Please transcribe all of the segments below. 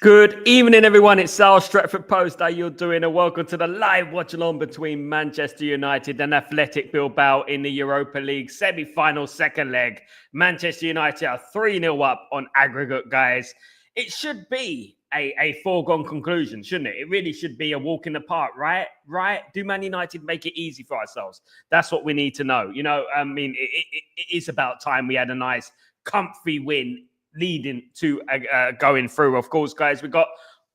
Good evening, everyone. It's Sal Stratford Post. How you doing? And welcome to the live watch-along between Manchester United and Athletic Bilbao in the Europa League Semi Final second leg. Manchester United are 3-0 up on aggregate, guys. It should be a foregone conclusion, shouldn't it? It really should be a walk in the park, right? Do Man United make it easy for ourselves? That's what we need to know. It is about time we had a nice, comfy win leading to going through. Of course, guys, we got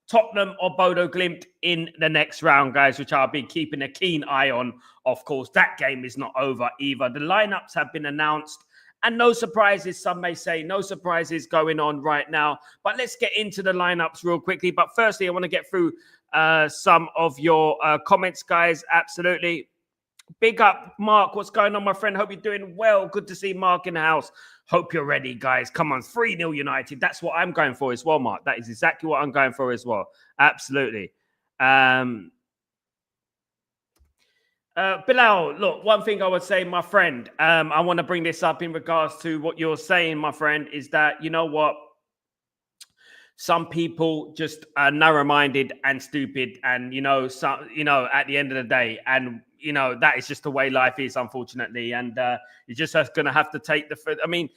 Tottenham or Bodo Glimt in the next round, guys, which I'll be keeping a keen eye on. Of course, that game is not over either. The lineups have been announced, and no surprises, some may say, no surprises going on right now. But let's get into the lineups real quickly. But firstly, I want to get through some of your comments, guys. Absolutely. Big up, Mark. What's going on, my friend? Hope you're doing well. Good to see Mark in the house. Hope you're ready, guys. Come on, 3-0 United. That's what I'm going for as well, Mark. That is exactly what I'm going for as well. Absolutely. Bilal, look, one thing I would say, my friend, I want to bring this up in regards to what you're saying, my friend, is that, you know what? Some people just are narrow-minded and stupid, and at the end of the day, and that is just the way life is, unfortunately. And you're just going to have to take the. I mean,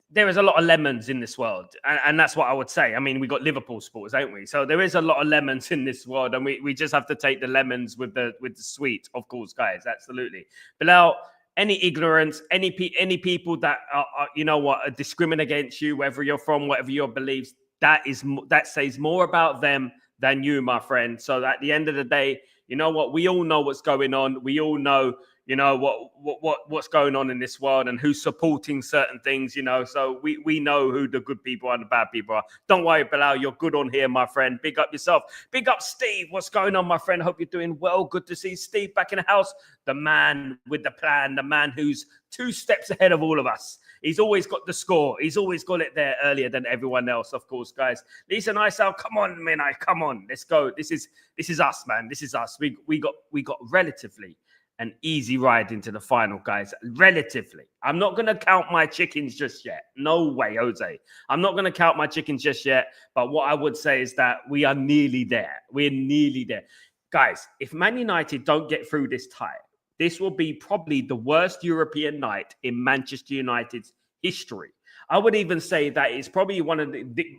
there is a lot of lemons in this world, and that's what I would say. I mean, we got Liverpool supporters, ain't we? So there is a lot of lemons in this world, and we just have to take the lemons with the sweet, of course, guys. Absolutely, Bilal. Any ignorance, any people that are discriminate against you, whether you're from whatever your beliefs. That says more about them than you, my friend. So at the end of the day, you know what? We all know what's going on. We all know, what's going on in this world and who's supporting certain things, So we know who the good people and the bad people are. Don't worry, Bilal. You're good on here, my friend. Big up yourself. Big up, Steve. What's going on, my friend? Hope you're doing well. Good to see Steve back in the house. The man with the plan. The man who's 2 steps ahead of all of us. He's always got the score. He's always got it there earlier than everyone else, of course, guys. Lisa Niceau, come on, man. Come on. Let's go. This is us, man. This is us. We got relatively an easy ride into the final, guys. Relatively. I'm not going to count my chickens just yet. No way, Jose. I'm not going to count my chickens just yet. But what I would say is that we are nearly there. We're nearly there. Guys, if Man United don't get through this tie, this will be probably the worst European night in Manchester United's history. I would even say that it's probably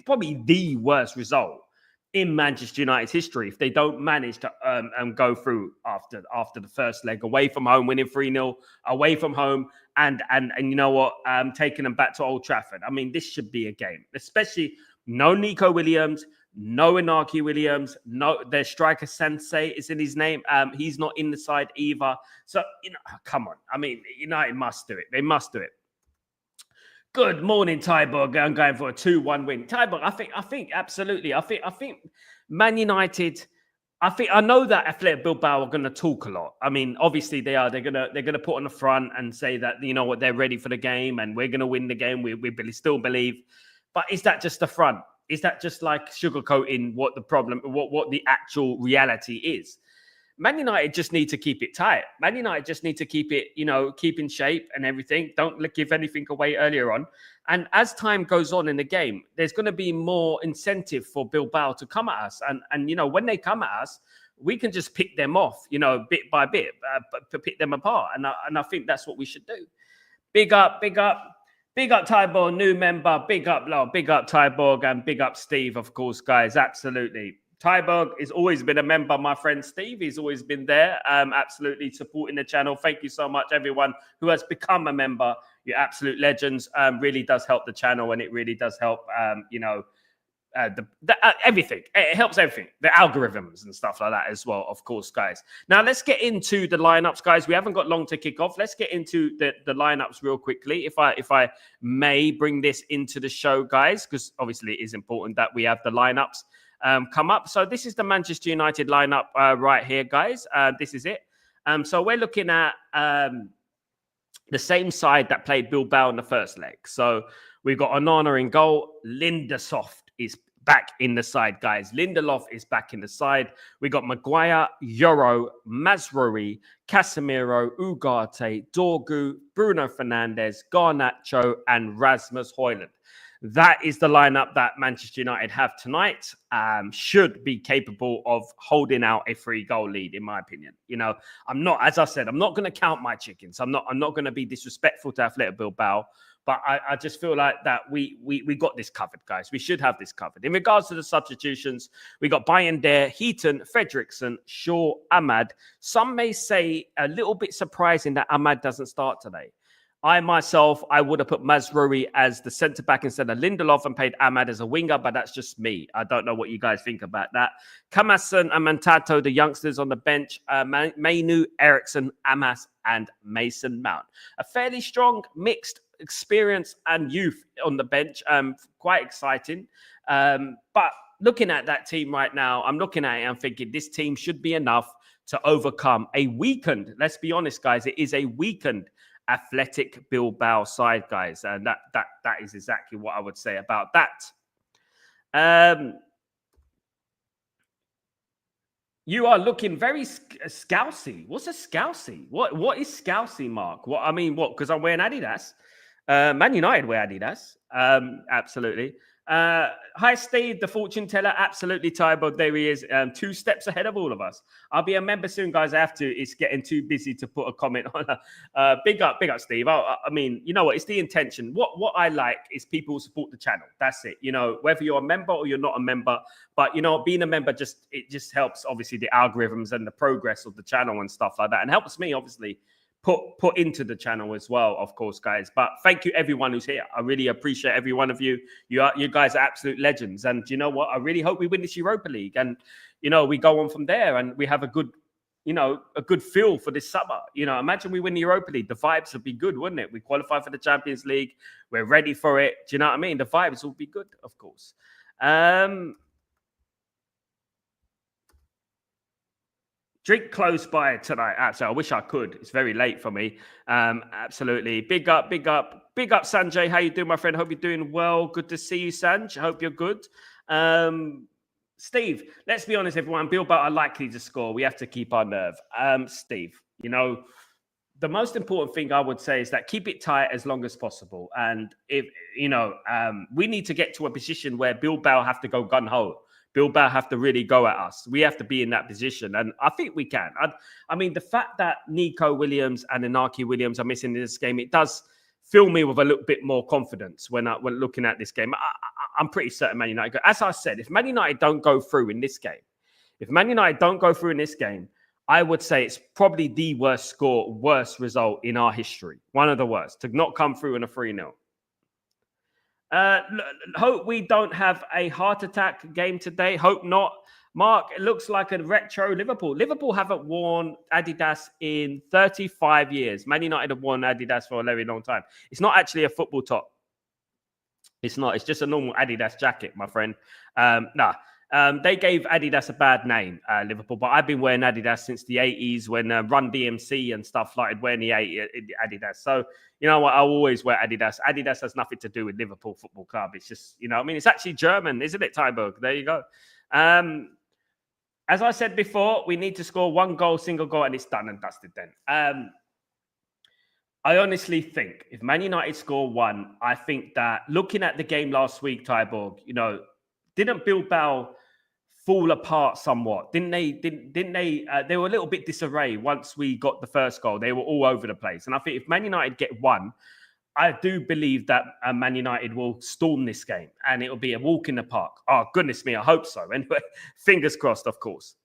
probably the worst result in Manchester United's history if they don't manage to go through after the first leg, away from home, winning 3-0, away from home, and you know what, taking them back to Old Trafford. I mean, this should be a game, especially no Nico Williams, no Inaki Williams, no, their striker Sensei is in his name. He's not in the side either. So, come on. I mean, United must do it. They must do it. Good morning, Tyborg. I'm going for a 2-1 win. Tyborg, I think absolutely. I think Man United. I know that Athletic Bilbao are going to talk a lot. I mean, obviously they are. They're gonna put on the front and say that they're ready for the game and we're going to win the game. We still believe. But is that just the front? Is that just like sugarcoating what the problem, what the actual reality is? Man United just need to keep it tight. Man United just need to keep it, keep in shape and everything. Don't give anything away earlier on. And as time goes on in the game, there's going to be more incentive for Bilbao to come at us. And when they come at us, we can just pick them off, bit by bit, pick them apart. And I think that's what we should do. Big up. Big up Tyborg, new member. Big up Tyborg, and big up Steve, of course, guys. Absolutely. Tyborg has always been a member, my friend Steve. He's always been there, absolutely supporting the channel. Thank you so much, everyone who has become a member. You're absolute legends. Really does help the channel, and it really does help, everything. It helps everything, the algorithms and stuff like that as well, of course, guys. Now let's get into the lineups, guys. We haven't got long to kick off. Let's get into the lineups real quickly, if I may bring this into the show, guys, because obviously it is important that we have the lineups come up. So this is the Manchester United lineup right here, guys. This is it. So we're looking at the same side that played Bilbao in the first leg. So we've got Onana in goal. Lindelof is back in the side, guys. Lindelof is back in the side. We got Maguire, Yoro, Mazraoui, Casemiro, Ugarte, Dorgu, Bruno Fernandes, Garnacho, and Rasmus Højlund. That is the lineup that Manchester United have tonight. Should be capable of holding out a 3-goal lead, in my opinion. You know, I'm not, as I said, I'm not going to count my chickens. I'm not going to be disrespectful to Athletic Bilbao, but I just feel like that we got this covered, guys. We should have this covered. In regards to the substitutions, we got Bayender, Heaton, Fredrickson, Shaw, Ahmad. Some may say a little bit surprising that Ahmad doesn't start today. I would have put Mazraoui as the centre-back instead of Lindelof and played Ahmad as a winger, but that's just me. I don't know what you guys think about that. Kamasan and Mantato, the youngsters on the bench. Mainu, Eriksson, Amas, and Mason Mount. A fairly strong, mixed experience and youth on the bench. Quite exciting. But looking at that team right now, I'm looking at it and thinking this team should be enough to overcome a weakened, let's be honest, guys, it is a weakened Athletic Bilbao side, guys, and that is exactly what I would say about that. You are looking very scousy. What's a scousy? What is scousy, Mark? What I mean, what? Because I'm wearing Adidas. Man United wear Adidas. Absolutely. Hi, Steve, the fortune teller. Absolutely, Tybo. There he is. 2 steps ahead of all of us. I'll be a member soon, guys. I have to. It's getting too busy to put a comment on. Big up, Steve. I mean, you know what? It's the intention. What I like is people who support the channel. That's it. You know, whether you're a member or you're not a member, but you know, being a member just helps obviously the algorithms and the progress of the channel and stuff like that, and helps me obviously put into the channel as well, of course, guys. But thank you everyone who's here. I really appreciate every one of you. You guys are absolute legends. And you know what? I really hope we win this Europa League. And, you know, we go on from there and we have a good feel for this summer. You know, imagine we win the Europa League. The vibes would be good, wouldn't it? We qualify for the Champions League. We're ready for it. Do you know what I mean? The vibes will be good, of course. Drink close by tonight. Absolutely. I wish I could. It's very late for me. Absolutely. Big up, Sanjay. How you doing, my friend? Hope you're doing well. Good to see you, Sanj. Hope you're good. Steve, let's be honest, everyone. Bilbao are likely to score. We have to keep our nerve. Steve, you know, the most important thing I would say is that keep it tight as long as possible. And if, you know, we need to get to a position where Bilbao have to go gun-ho. Bilbao have to really go at us. We have to be in that position. And I think we can. I mean, the fact that Nico Williams and Inaki Williams are missing in this game, it does fill me with a little bit more confidence when looking at this game. I'm pretty certain Man United. As I said, if Man United don't go through in this game, I would say it's probably the worst result in our history. One of the worst, to not come through in a 3-0. Hope we don't have a heart attack game today. Hope not. Mark, it looks like a retro Liverpool. Liverpool haven't worn Adidas in 35 years. Man United have worn Adidas for a very long time. It's not actually a football top. It's not. It's just a normal Adidas jacket, my friend. They gave Adidas a bad name, Liverpool, but I've been wearing Adidas since the 80s when Run DMC and stuff started wearing the Adidas. So, you know what? I'll always wear Adidas. Adidas has nothing to do with Liverpool Football Club. It's just, you know, I mean, it's actually German, isn't it, Tyberg? There you go. As I said before, we need to score 1 goal, single goal, and it's done and dusted then. I honestly think if Man United score 1, I think that looking at the game last week, Tyborg, you know, didn't Bilbao fall apart somewhat? Didn't they? They were a little bit disarray once we got the first goal. They were all over the place. And I think if Man United get 1, I do believe that Man United will storm this game and it will be a walk in the park. Oh, goodness me, I hope so. Anyway, fingers crossed, of course.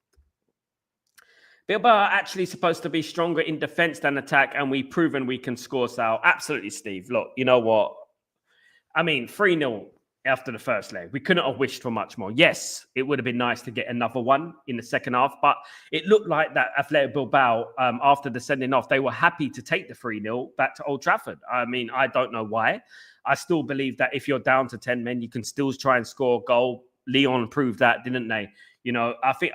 Bilbao are actually supposed to be stronger in defense than attack, and we've proven we can score, Sal. Absolutely, Steve. Look, you know what? I mean, 3-0 after the first leg. We couldn't have wished for much more. Yes, it would have been nice to get another one in the second half, but it looked like that Athletic Bilbao, after the sending off, they were happy to take the 3-0 back to Old Trafford. I mean, I don't know why. I still believe that if you're down to 10 men, you can still try and score a goal. Leon proved that, didn't they? You know, I think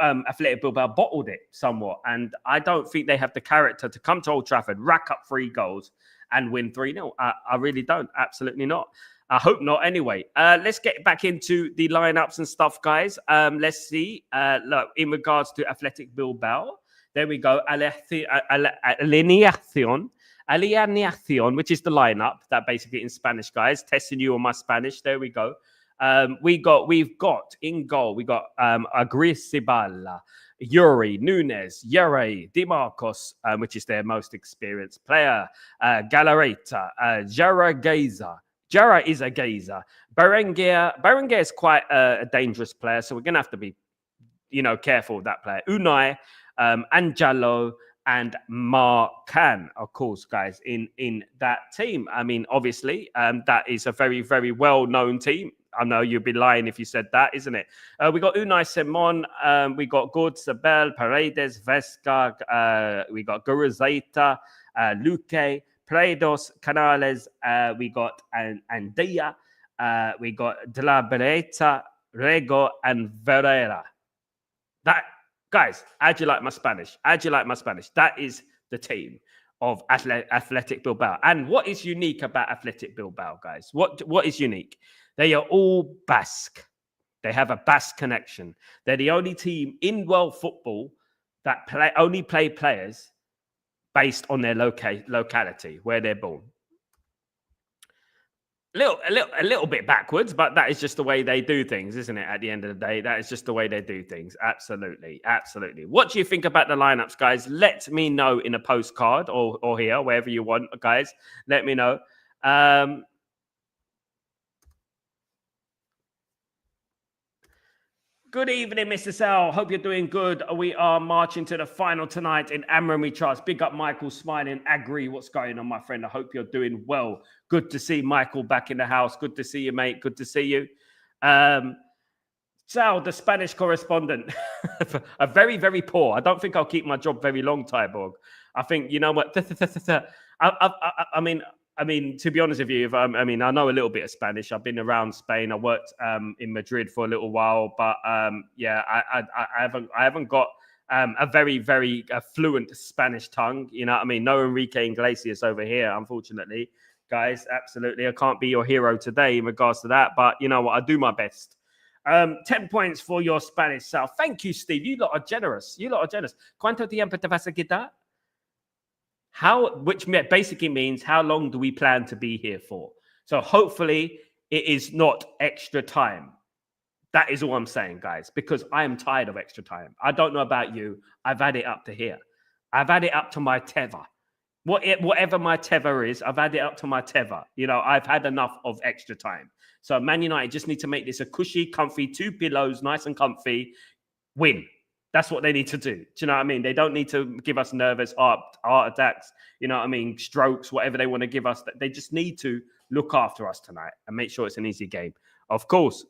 Athletic Bilbao bottled it somewhat, and I don't think they have the character to come to Old Trafford, rack up 3 goals and win 3-0. I really don't. Absolutely not. I hope not. Anyway, let's get back into the lineups and stuff, guys. Let's see. Look, in regards to Athletic Bilbao, there we go. Alineación. Alineación, which is the lineup. That basically in Spanish, guys. Testing you on my Spanish. There we go. We've got in goal. We got Agrisibala, Yuri, Nunes, Yere, Di Marcos, which is their most experienced player. Galarreta, Jara Geza. Jara is a gazer. Berenguer is quite a dangerous player, so we're going to have to be, careful with that player. Unai, Angelo, and Marcan, of course, guys, in that team. I mean, obviously, that is a very, very well-known team. I know you'd be lying if you said that, isn't it? We got Unai Simon, we got Gord Sabel, Paredes, Vesca, we got Guruzeta, Luque, Predos, Canales, we got Andia, we got De La Beretta, Rego, and Ferreira. That, guys, how do you like my Spanish? How do you like my Spanish? That is the team of Athletic Bilbao. And what is unique about Athletic Bilbao, guys? What is unique? They are all Basque. They have a Basque connection. They're the only team in world football that only play players based on their locality, where they're born. A little bit backwards, but that is just the way they do things, isn't it? At the end of the day, that is just the way they do things. Absolutely. What do you think about the lineups, guys? Let me know in a postcard or here, wherever you want, guys. Let me know. Good evening, Mr. Sal. Hope you're doing good. We are marching to the final tonight in Amram we trust. Big up Michael, smiling. Agree. What's going on, my friend? I hope you're doing well. Good to see Michael back in the house. Good to see you, mate. Good to see you. Sal, the Spanish correspondent. A very, very poor. I don't think I'll keep my job very long, Tyborg. I think, you know what? I mean, to be honest with you, I know a little bit of Spanish. I've been around Spain. I worked in Madrid for a little while, but yeah, I haven't got a very, very fluent Spanish tongue. You know what I mean? No Enrique Iglesias over here, unfortunately, guys. Absolutely, I can't be your hero today in regards to that. But you know what? I do my best. 10 points for your Spanish, Sal. Thank you, Steve. You lot are generous. ¿Cuánto tiempo te vas a quitar? Which basically means how long do we plan to be here for? So hopefully it is not extra time. That is all I'm saying, guys, because I am tired of extra time. I don't know about you. I've had it up to here. I've had it up to my tether. Whatever my tether is, I've had it up to my tether. You know, I've had enough of extra time. So Man United just need to make this a cushy, comfy, 2 pillows, nice and comfy win. That's what they need to do. Do you know what I mean? They don't need to give us nervous heart attacks, you know what I mean? Strokes, whatever they want to give us. They just need to look after us tonight and make sure it's an easy game. Of course.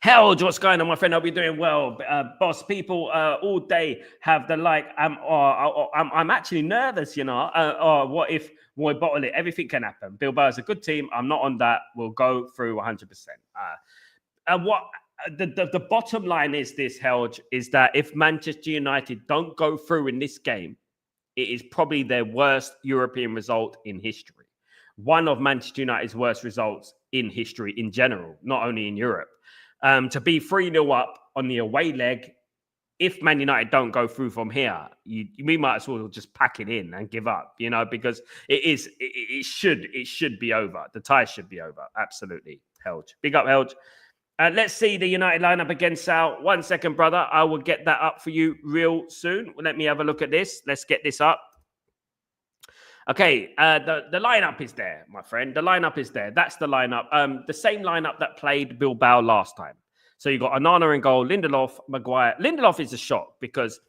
Helge, what's going on, my friend? I'll be doing well. Boss, people all day have the like. I'm actually nervous, you know. What if we bottle it? Everything can happen. Bilbao is a good team. I'm not on that. We'll go through 100%. The bottom line is this, Helge, is that if Manchester United don't go through in this game, it is probably their worst European result in history. One of Manchester United's worst results in history in general, not only in Europe. To be 3-0 up on the away leg, if Man United don't go through from here, we might as well just pack it in and give up, you know, because it should be over. The tie should be over. Absolutely, Helge. Big up, Helge. Let's see the United lineup against Sal. 1 second, brother. I will get that up for you real soon. Let me have a look at this. Let's get this up. Okay, the lineup is there, my friend. The lineup is there. That's the lineup. The same lineup that played Bilbao last time. So you got Onana in goal, Lindelof, Maguire. Lindelof is a shock because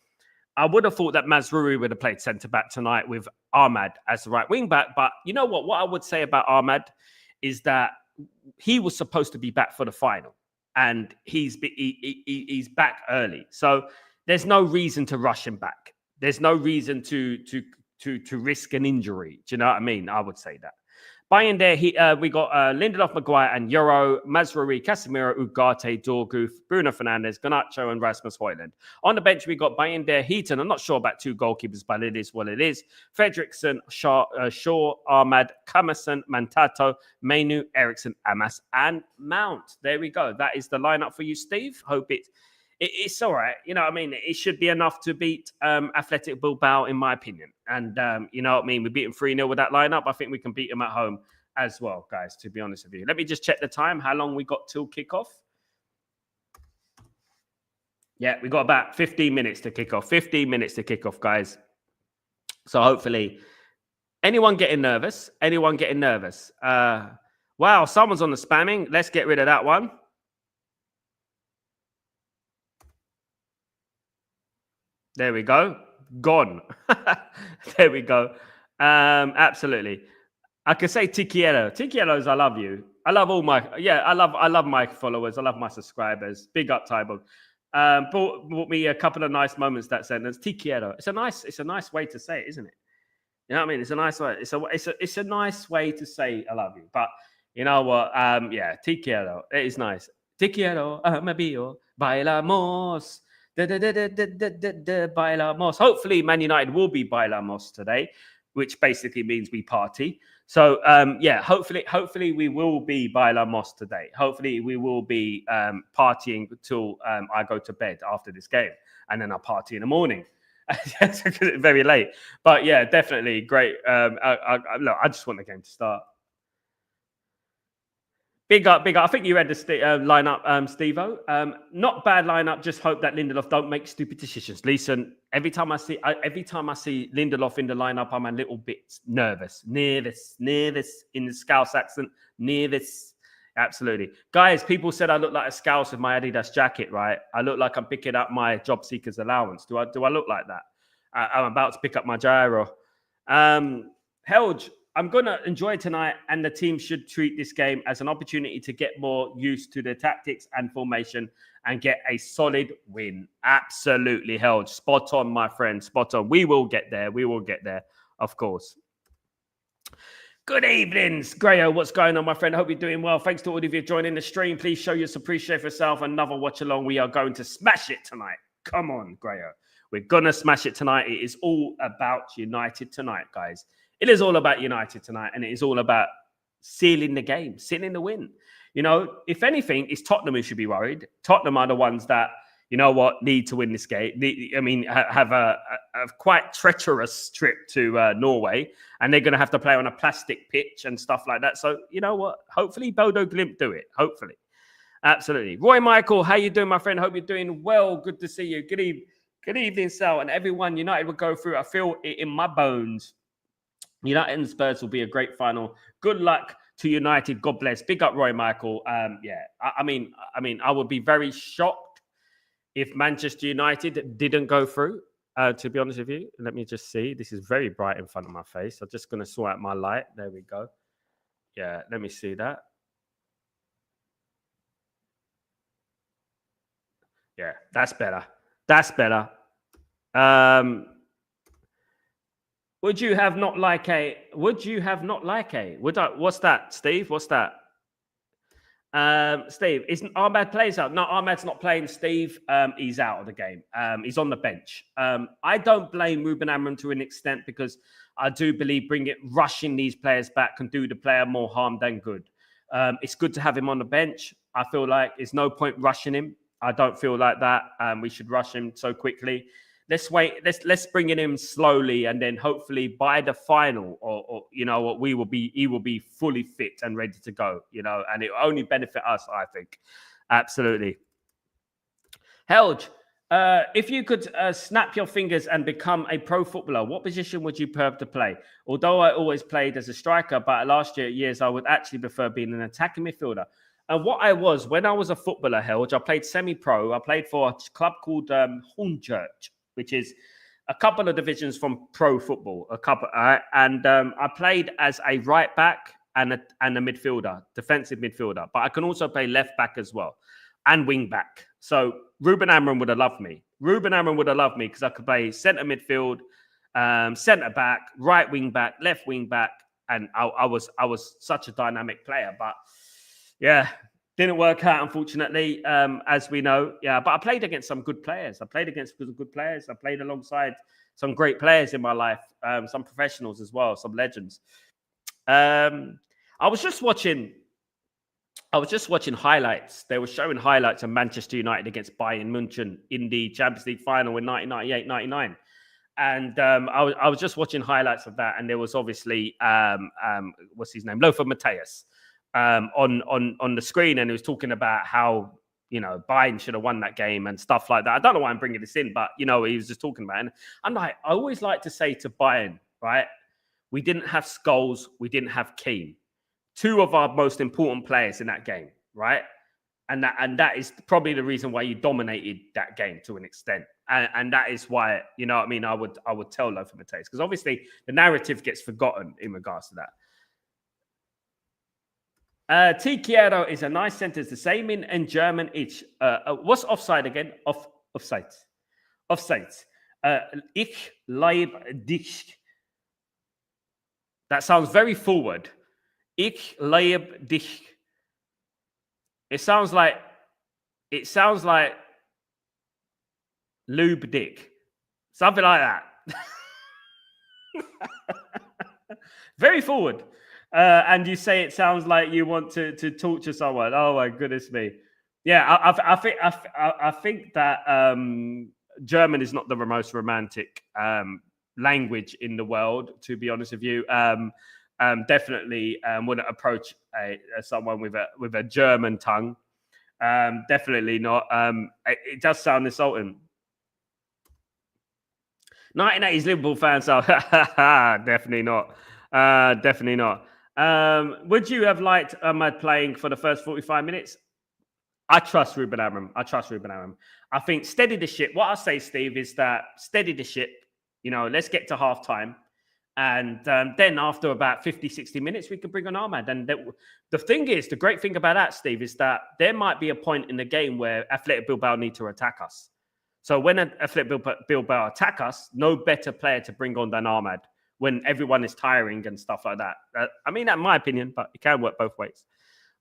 I would have thought that Mazraoui would have played centre-back tonight with Ahmad as the right wing-back. But you know what? What I would say about Ahmad is that he was supposed to be back for the final. And he's back early. So there's no reason to rush him back. There's no reason to risk an injury. Do you know what I mean? I would say that. Buying there, we got Lindelof, Maguire, and Euro, Mazraoui, Casemiro, Ugarte, Dorgu, Bruno Fernandes, Garnacho, and Rasmus Højlund. On the bench, we got Bayender, Heaton. I'm not sure about 2 goalkeepers, but it is what it is. Fredrickson, Shaw, Ahmad, Kamerson, Mantato, Mainu, Eriksson, Amas, and Mount. There we go. That is the lineup for you, Steve. Hope it it's all right. You know what I mean? It should be enough to beat Athletic Bilbao, in my opinion. And you know what I mean? We beat them 3-0 with that lineup. I think we can beat them at home as well, guys, to be honest with you. Let me just check the time, how long we got till kickoff. Yeah, we got about 15 minutes to kick off. 15 minutes to kick off, guys. So hopefully, anyone getting nervous? Anyone getting nervous? Wow, someone's on the spamming. Let's get rid of that one. There we go. Gone. There we go. Absolutely. I could say Tiquiero. Tiquieros, I love you. I love all my I love my followers. I love my subscribers. Big up, Tybo. Brought me a couple of nice moments, that sentence. Tiquiero. It's a nice way to say it, isn't it? You know what I mean? It's a nice way. It's a nice way to say I love you. But you know what? Tiquiero. It is nice. Tiquiero, amabio, bailamos. Bailamos. Hopefully, Man United will be bailamos today, which basically means we party. So, hopefully we will be bailamos today. Hopefully we will be partying till I go to bed after this game, and then I'll party in the morning. Because it's very late. But yeah, definitely great. Look, I just want the game to start. Big up. I think you read the lineup, Steve-O. Not bad lineup. Just hope that Lindelof don't make stupid decisions. Listen, every time I see Lindelof in the lineup, I'm a little bit nervous. Nervous in the Scouse accent. Nervous. Absolutely. Guys, people said I look like a Scouse with my Adidas jacket, right? I look like I'm picking up my job seeker's allowance. Do I look like that? I'm about to pick up my gyro. Helge, I'm going to enjoy tonight, and the team should treat this game as an opportunity to get more used to the tactics and formation and get a solid win. Absolutely, Helge. Spot on, my friend. Spot on. We will get there. We will get there, of course. Good evenings, Grayo. What's going on, my friend? I hope you're doing well. Thanks to all of you joining the stream. Please show your appreciation for yourself. Another watch along. We are going to smash it tonight. Come on, Grayo. We're going to smash it tonight. It is all about United tonight, guys. It is all about United tonight, and it is all about sealing the game, sealing the win. You know, if anything, it's Tottenham who should be worried. Tottenham are the ones that, you know what, need to win this game. Have a quite treacherous trip to Norway, and they're going to have to play on a plastic pitch and stuff like that. So, you know what? Hopefully, Bodo Glimt do it. Hopefully. Absolutely. Roy Michael, how you doing, my friend? Hope you're doing well. Good to see you. Good evening, Sal. And everyone, United will go through. I feel it in my bones. United and Spurs will be a great final. Good luck to United. God bless. Big up, Roy Michael. I mean, I would be very shocked if Manchester United didn't go through. To be honest with you, let me just see. This is very bright in front of my face. I'm just going to sort out my light. There we go. Yeah, let me see that. Yeah, that's better. That's better. Would you have not like a? What's that, Steve? What's that? Steve, isn't Ahmad plays out? No, Ahmad's not playing, Steve. He's out of the game. He's on the bench. I don't blame Ruben Amorim to an extent, because I do believe rushing these players back can do the player more harm than good. It's good to have him on the bench. I feel like there's no point rushing him. I don't feel like that. We should rush him so quickly. Let's wait. Let's bring in him slowly, and then hopefully by the final, or you know what, he will be fully fit and ready to go. You know, and it will only benefit us, I think. Absolutely. Helge, if you could snap your fingers and become a pro footballer, what position would you prefer to play? Although I always played as a striker, but last years I would actually prefer being an attacking midfielder. And what I was when I was a footballer, Helge, I played semi-pro. I played for a club called Hornchurch, which is a couple of divisions from pro football, I played as a right back and a midfielder, defensive midfielder. But I can also play left back as well, and wing back. So Ruben Amorim would have loved me. Ruben Amorim would have loved me because I could play centre midfield, centre back, right wing back, left wing back, and I was such a dynamic player. But yeah, didn't work out, unfortunately, as we know. Yeah, but I played against some good players. I played alongside some great players in my life, some professionals as well, some legends. I was just watching I was just watching highlights. They were showing highlights of Manchester United against Bayern Munich in the Champions League final in 1998-99. And I was just watching highlights of that, and there was obviously what's his name, Lothar Matthäus, on the screen, and he was talking about how Bayern should have won that game and stuff like that. I don't know why I'm bringing this in, but he was just talking about it. And I'm like, I always like to say to Bayern, right? We didn't have Scholes, we didn't have Keane, two of our most important players in that game, right? And that is probably the reason why you dominated that game to an extent. And that is why, I would tell Lothar Matthäus, because obviously the narrative gets forgotten in regards to that. Ti quiero is a nice sentence. The same in German. It's what's offside again? Offside. Ich liebe dich. That sounds very forward. Ich liebe dich. It sounds like lube dick, something like that. Very forward. And you say it sounds like you want to torture someone. Oh my goodness me! Yeah, I think that German is not the most romantic language in the world. To be honest with you, definitely wouldn't approach someone with a German tongue. Definitely not. It does sound insulting. 1980s Liverpool fans are definitely not. Definitely not. Would you have liked Ahmad playing for the first 45 minutes? I trust Ruben Amorim. I think steady the ship. What I say, Steve, is that steady the ship. Let's get to half time. And then after about 50, 60 minutes, we can bring on Ahmad. And the great thing about that, Steve, is that there might be a point in the game where Athletic Bilbao need to attack us. So when Athletic Bilbao attack us, no better player to bring on than Ahmad when everyone is tiring and stuff like that. I mean, that's my opinion, but it can work both ways.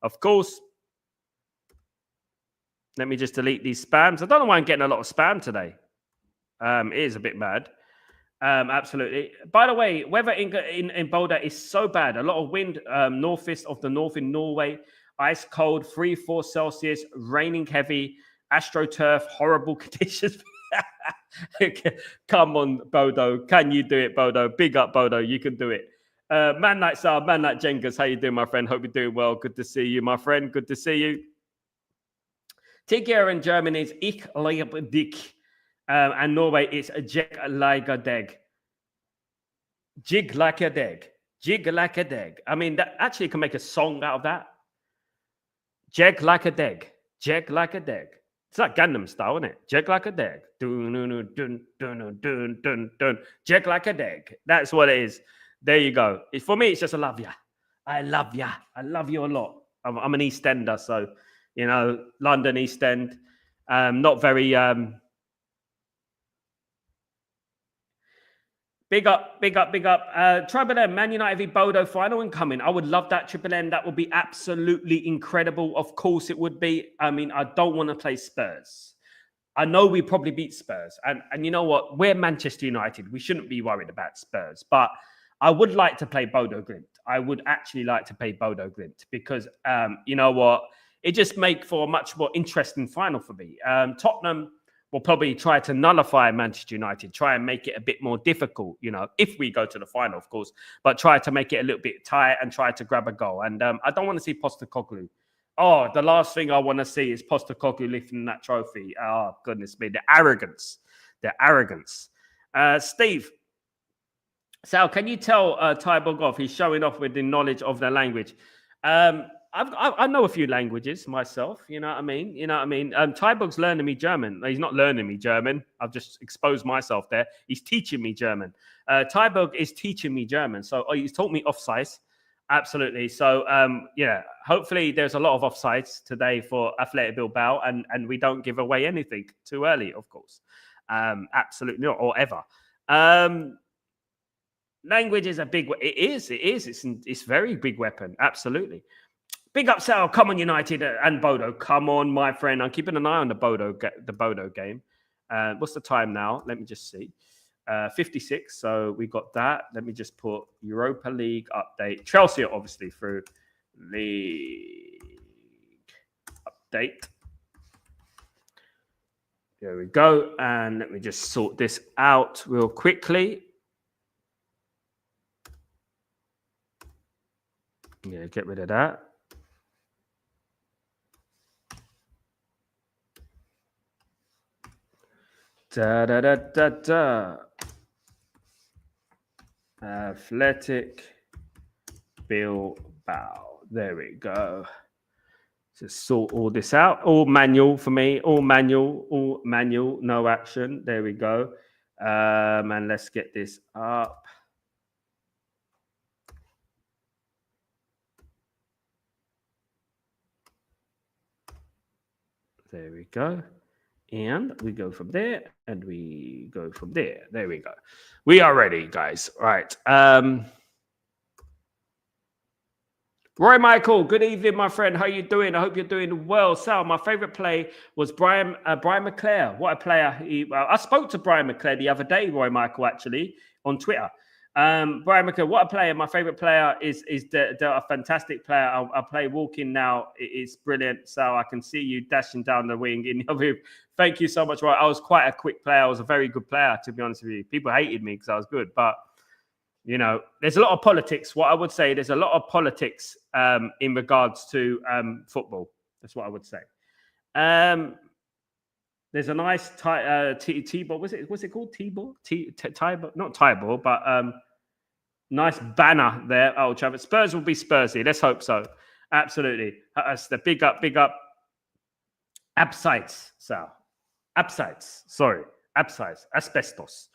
Of course, let me just delete these spams. I don't know why I'm getting a lot of spam today. It is a bit mad. Absolutely. By the way, weather in Boulder is so bad. A lot of wind, northeast of the north in Norway, ice cold, 3-4 Celsius, raining heavy, AstroTurf, horrible conditions. Come on, Bodo. Can you do it, Bodo? Big up, Bodo. You can do it. Man like Sal, man like Jengas. How you doing, my friend? Hope you're doing well. Good to see you, my friend. Good to see you. Tigger in German is Ich liebe dich. And Norway, it's a jig like a deg. Jig like a deg. Jig like a deg. I mean, that actually can make a song out of that. Jig like a deg. Jig like a deg. It's like Gundam style, isn't it? Jig like a deg. Dun, dun, dun, dun, dun, dun, dun. Jig like a deg. That's what it is. There you go. For me, it's just I love ya. I love ya. I love you a lot. I'm an East Ender, so, London East End. Not very... Big up. Triple M, Man United v Bodo final incoming. I would love that, Triple M. That would be absolutely incredible. Of course it would be. I mean, I don't want to play Spurs. I know we probably beat Spurs. And you know what? We're Manchester United. We shouldn't be worried about Spurs. But I would like to play Bodo Glimt. I would actually like to play Bodo Glimt because, you know what? It just makes for a much more interesting final for me. Tottenham will probably try to nullify Manchester United, try and make it a bit more difficult, if we go to the final, of course, but try to make it a little bit tight and try to grab a goal. And I don't want to see Postecoglou. Oh, the last thing I want to see is Postecoglou lifting that trophy. Oh, goodness me. The arrogance. Steve, Sal, can you tell Ty Bogov he's showing off with the knowledge of the language? I know a few languages myself, you know what I mean? Tybog's learning me German. He's not learning me German. I've just exposed myself there. He's teaching me German. Tybog is teaching me German. So he's taught me offsides. Absolutely. So, hopefully there's a lot of offsides today for Athletic Bilbao and we don't give away anything too early, of course. Absolutely not, or ever. Language is a big... It is. It's very big weapon. Absolutely. Big up, Sal. Come on, United and Bodo. Come on, my friend. I'm keeping an eye on the Bodo game. What's the time now? Let me just see. 56. So we got that. Let me just put Europa League update. Chelsea are obviously through. League update. There we go. And let me just sort this out real quickly. Yeah, get rid of that. Athletic Bilbao. There we go. Just sort all this out. All manual for me. All manual. No action. There we go. And let's get this up. There we go. And we go from there and we go from there. There we go. We are ready, guys. Right. Roy Michael, good evening, my friend. How you doing? I hope you're doing well. Sal, my favorite play was Brian McClare. What a player. I spoke to Brian McClare the other day, Roy Michael, actually, on Twitter. Brian McClare, what a player. My favorite player is a fantastic player. I'll play walking now. It's brilliant. So I can see you dashing down the wing in your view. Thank you so much, Roy. I was quite a quick player. I was a very good player, to be honest with you. People hated me because I was good, but you know, there's a lot of politics. What I would say, there's a lot of politics in regards to football. That's what I would say. There's a nice T-ball. What's it called? T-ball? T-ball? Not T-ball, but nice banner there. Old Trafford. Spurs will be Spursy. Let's hope so. Absolutely. That's the big up. Absites, Sal. Absites. Sorry. Absites. Asbestos.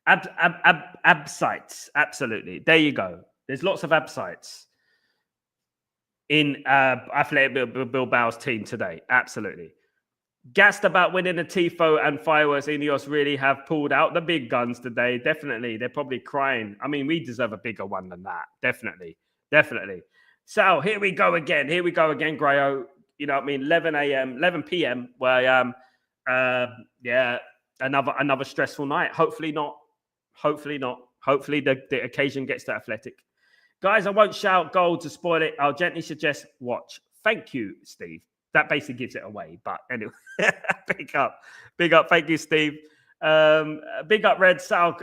Absites, absolutely. There you go. There's lots of absites in Athletic Bilbao's team today. Absolutely. Gassed about winning the Tifo and Fireworks. Ineos really have pulled out the big guns today. Definitely. They're probably crying. I mean, we deserve a bigger one than that. Definitely. So here we go again, Grayo. You know what I mean? 11 p.m. where I am. Yeah, another stressful night. Hopefully not. Hopefully the occasion gets to Athletic. Guys, I won't shout goal to spoil it. I'll gently suggest watch. Thank you, Steve. That basically gives it away. But anyway, big up. Thank you, Steve. Big up, Red. Sal,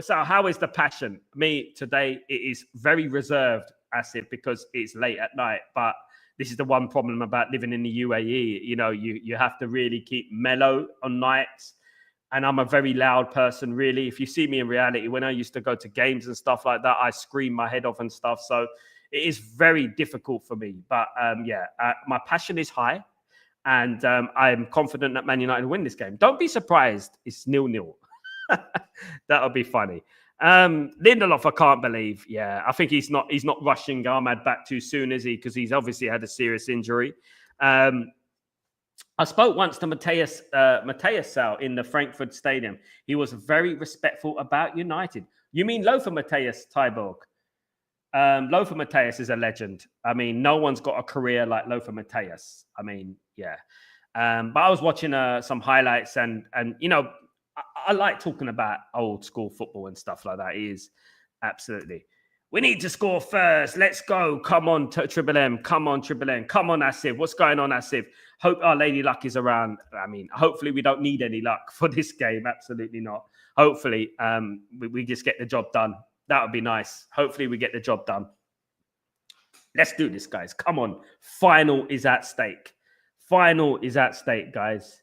how is the passion? Me, today, it is very reserved, Asif, because it's late at night. But this is the one problem about living in the UAE. You know, you have to really keep mellow on nights. And I'm a very loud person, really. If you see me in reality, when I used to go to games and stuff like that, I scream my head off and stuff. So it is very difficult for me. But my passion is high. And I'm confident that Man United will win this game. Don't be surprised. It's 0-0. That'll be funny. Lindelof, I can't believe. Yeah, I think he's not rushing Ahmad back too soon, is he? Because he's obviously had a serious injury. I spoke once to Mateus Sal in the Frankfurt Stadium. He was very respectful about United. You mean Lothar Matthäus, Tyborg? Lothar Matthäus is a legend. I mean, no one's got a career like Lothar Matthäus. I mean, yeah. But I was watching some highlights and you know, I like talking about old school football and stuff like that. It is absolutely. We need to score first. Let's go. Come on, Triple M. Come on, Triple M. Come on, Asif. What's going on, Asif? Hope our Lady Luck is around. I mean, hopefully we don't need any luck for this game. Absolutely not. Hopefully we just get the job done. That would be nice. Hopefully we get the job done. Let's do this, guys. Come on. Final is at stake. Final is at stake, guys.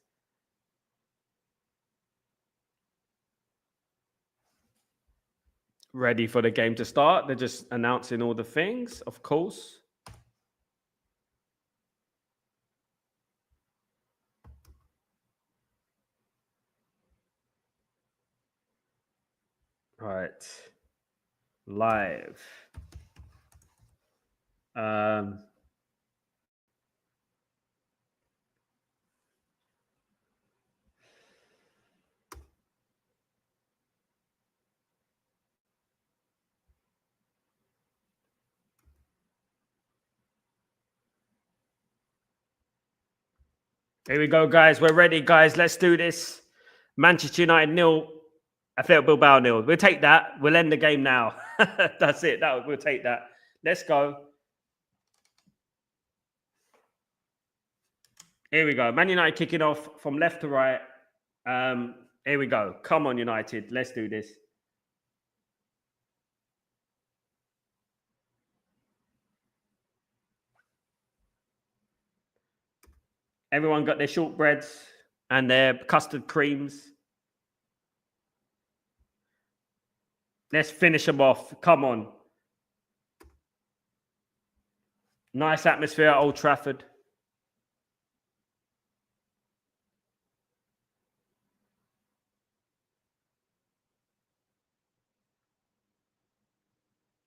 Ready for the game to start. They're just announcing all the things, of course. All right. Live. Here we go, guys. We're ready, guys. Let's do this. Manchester United 0, Athletic Bilbao 0. We'll take that. We'll end the game now. That's it. We'll take that. Let's go. Here we go. Man United kicking off from left to right. Here we go. Come on, United. Let's do this. Everyone got their shortbreads and their custard creams. Let's finish them off. Come on. Nice atmosphere at Old Trafford.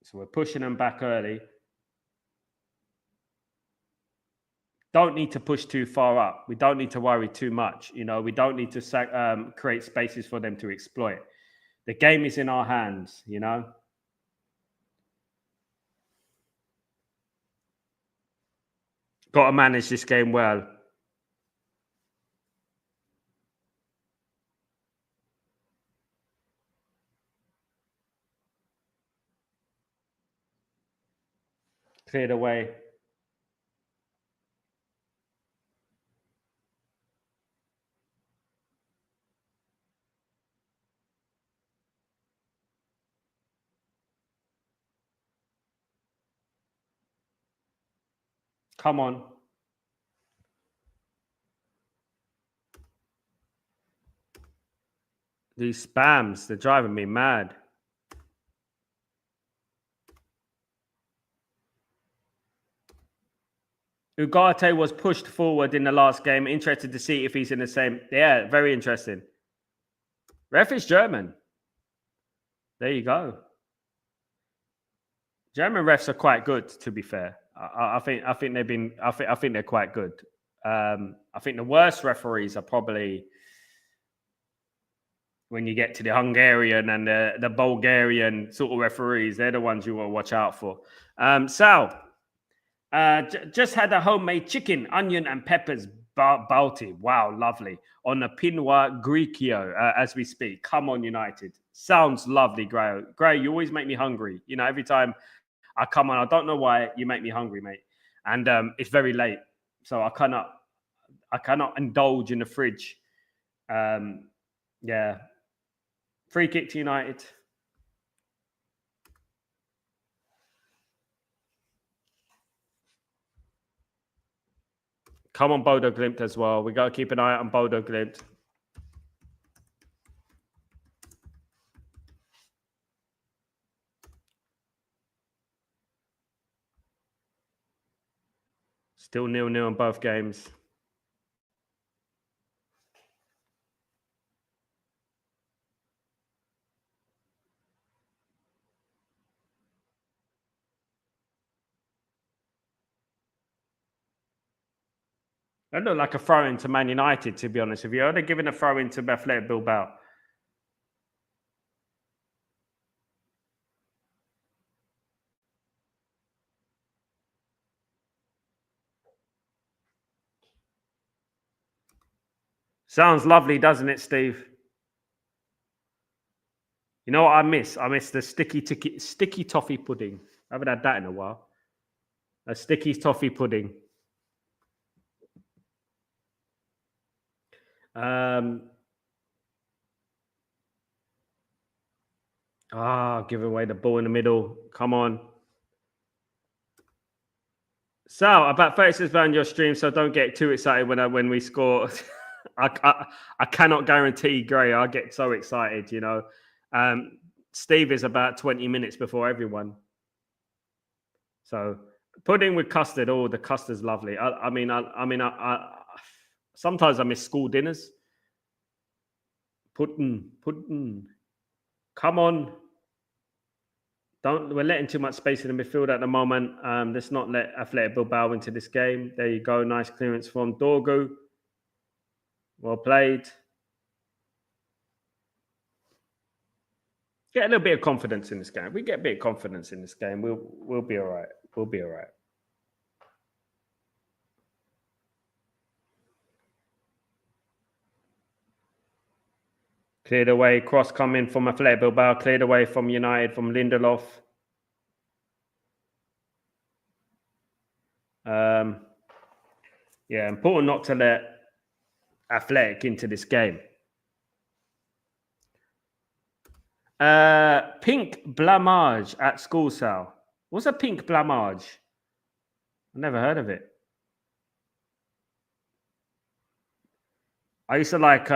So we're pushing them back early. Don't need to push too far up. We don't need to worry too much. You know, we don't need to create spaces for them to exploit. The game is in our hands, you know. Got to manage this game well. Cleared away. Come on. These spams, they're driving me mad. Ugarte was pushed forward in the last game. Interested to see if he's in the same. Yeah, very interesting. Ref is German. There you go. German refs are quite good, to be fair. I think they're quite good. I think the worst referees are probably when you get to the Hungarian and the Bulgarian sort of referees. They're the ones you want to watch out for. Sal, just had a homemade chicken, onion and peppers balti. Wow, lovely. On a Pinwa Grigio as we speak. Come on, United. Sounds lovely, Gray. Gray, you always make me hungry. You know, every time I come on, I don't know why, you make me hungry, mate. And it's very late, so I cannot indulge in the fridge. Yeah. Free kick to United. Come on, Bodo Glimt as well. We got to keep an eye out on Bodo Glimt. Still 0-0 in both games. That looked like a throw-in to Man United, to be honest with you. They're giving a throw-in to Athletic Bilbao. Sounds lovely, doesn't it, Steve? You know what I miss? I miss the sticky toffee pudding. I haven't had that in a while. A sticky toffee pudding. Give away the ball in the middle. Come on. Sal, about 36 around your stream, so don't get too excited when we score. I cannot guarantee, Gray. I get so excited, you know. Steve is about 20 minutes before everyone. So pudding with custard. Oh, the custard's lovely. I mean, sometimes I miss school dinners. Pudding. Come on. We're letting too much space in the midfield at the moment. Let's not let Athletic Bilbao into this game. There you go. Nice clearance from Dorgu. Well played. Get a little bit of confidence in this game. We get a bit of confidence in this game. We'll be all right. We'll be all right. Cleared away. Cross coming from Athletic Bilbao. Cleared away from United, from Lindelof. Yeah, important not to let Athletic into this game. Pink blamage at school, Sal. What's a pink blamage? I never heard of it. I used to like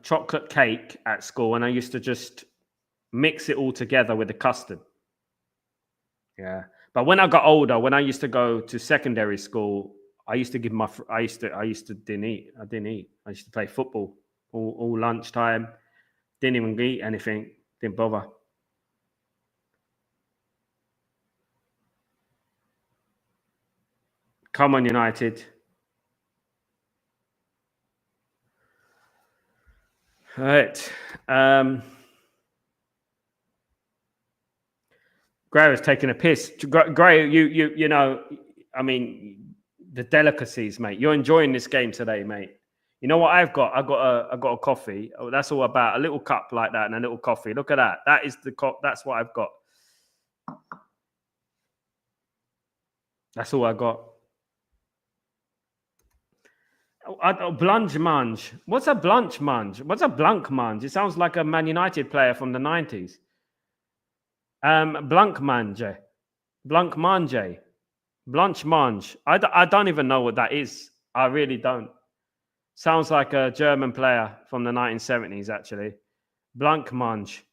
chocolate cake at school, and I used to just mix it all together with the custard. Yeah, but when I got older, when I used to go to secondary school, I used to give my I used to didn't eat. I didn't eat. I used to play football all lunchtime. Didn't even eat anything. Didn't bother. Come on, United. All right. Gray was taking a piss. Gray, you know, I mean, the delicacies, mate. You're enjoying this game today, mate. You know what I've got? I got a coffee. Oh, that's all about a little cup like that and a little coffee. Look at that. That is the cup. That's what I've got. That's all I got. Blanche mange. What's a blanche mange? What's a blanc mange? It sounds like a Man United player from the 90s. Blanc mange. Blanc mange. Blanche mange. I don't even know what that is. I really don't. Sounds like a German player from the 1970s, actually. Blanc mange.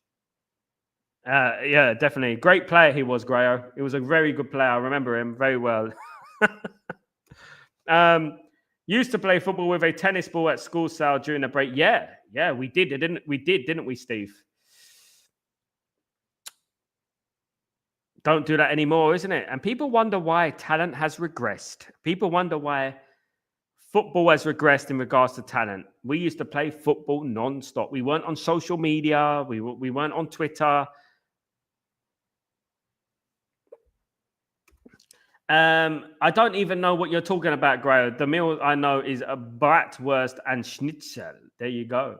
Yeah, definitely. Great player he was, Grayo. He was a very good player. I remember him very well. Used to play football with a tennis ball at school, Sal, during the break. Yeah, we did, didn't we, Steve? Don't do that anymore, isn't it? And people wonder why talent has regressed. People wonder why football has regressed in regards to talent. We used to play football non-stop. We weren't on social media. We weren't on Twitter. I don't even know what you're talking about, Grayo. The meal I know is a bratwurst and schnitzel. There you go.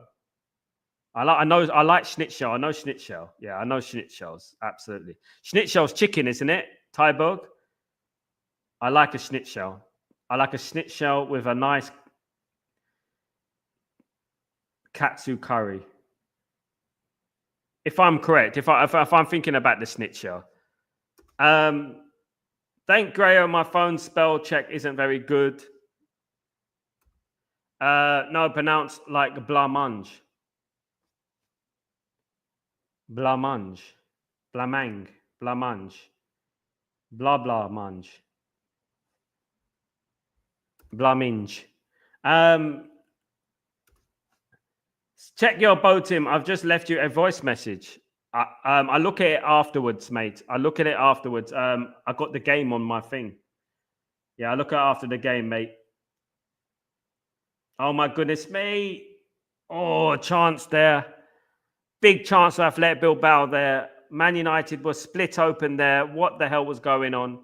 I like schnitzel. I know schnitzel. Yeah, I know schnitzels. Absolutely. Schnitzel's chicken, isn't it? Tyberg? I like a schnitzel. I like a schnitzel with a nice katsu curry. If I'm correct, if I'm thinking about the schnitzel. Thank Grayo, my phone spell check isn't very good. No, pronounced like blamange. Blamange. Blamang. Blamange. Blah blah mange. Blaminge. Check your boat, Tim. I've just left you a voice message. I look at it afterwards, mate. I look at it afterwards. I got the game on my thing. Yeah, I look at it after the game, mate. Oh my goodness, mate. Oh, chance there. Big chance for Athletic Bilbao there. Man United was split open there. What the hell was going on?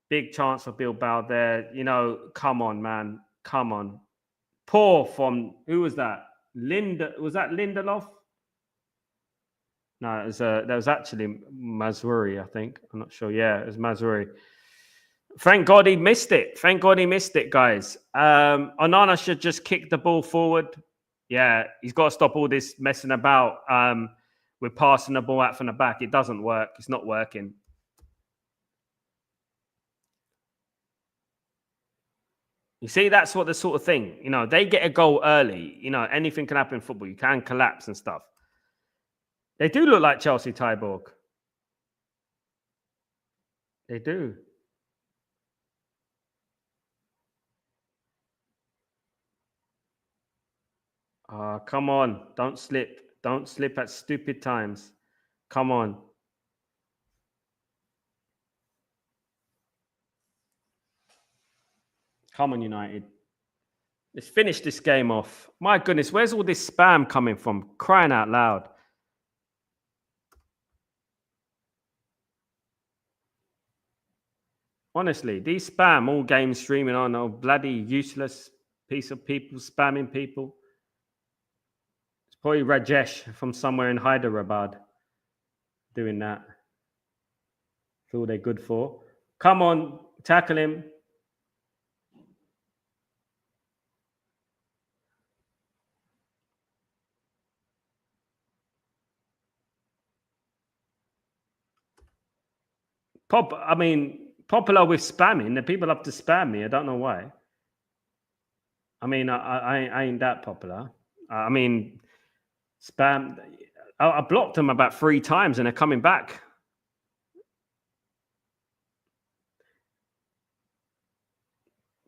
Big chance for Bilbao there. You know, come on, man. Come on. Poor from, who was that? Was that Lindelof? No, that was actually Mazuri, I think. I'm not sure. Yeah, it was Mazuri. Thank God he missed it. Thank God he missed it, guys. Onana should just kick the ball forward. Yeah, he's got to stop all this messing about with passing the ball out from the back. It doesn't work. It's not working. You see, that's what the sort of thing, you know, they get a goal early. You know, anything can happen in football. You can collapse and stuff. They do look like Chelsea, Tyborg. They do. Come on. Don't slip. Don't slip at stupid times. Come on. Come on, United. Let's finish this game off. My goodness, where's all this spam coming from? Crying out loud. Honestly, these spam all game streaming on a bloody useless piece of people spamming people. It's probably Rajesh from somewhere in Hyderabad doing that. That's all they're good for. Come on, tackle him. Popular with spamming. The people love to spam me. I don't know why. I mean, I ain't that popular. I mean, spam. I blocked them about 3 times and they're coming back.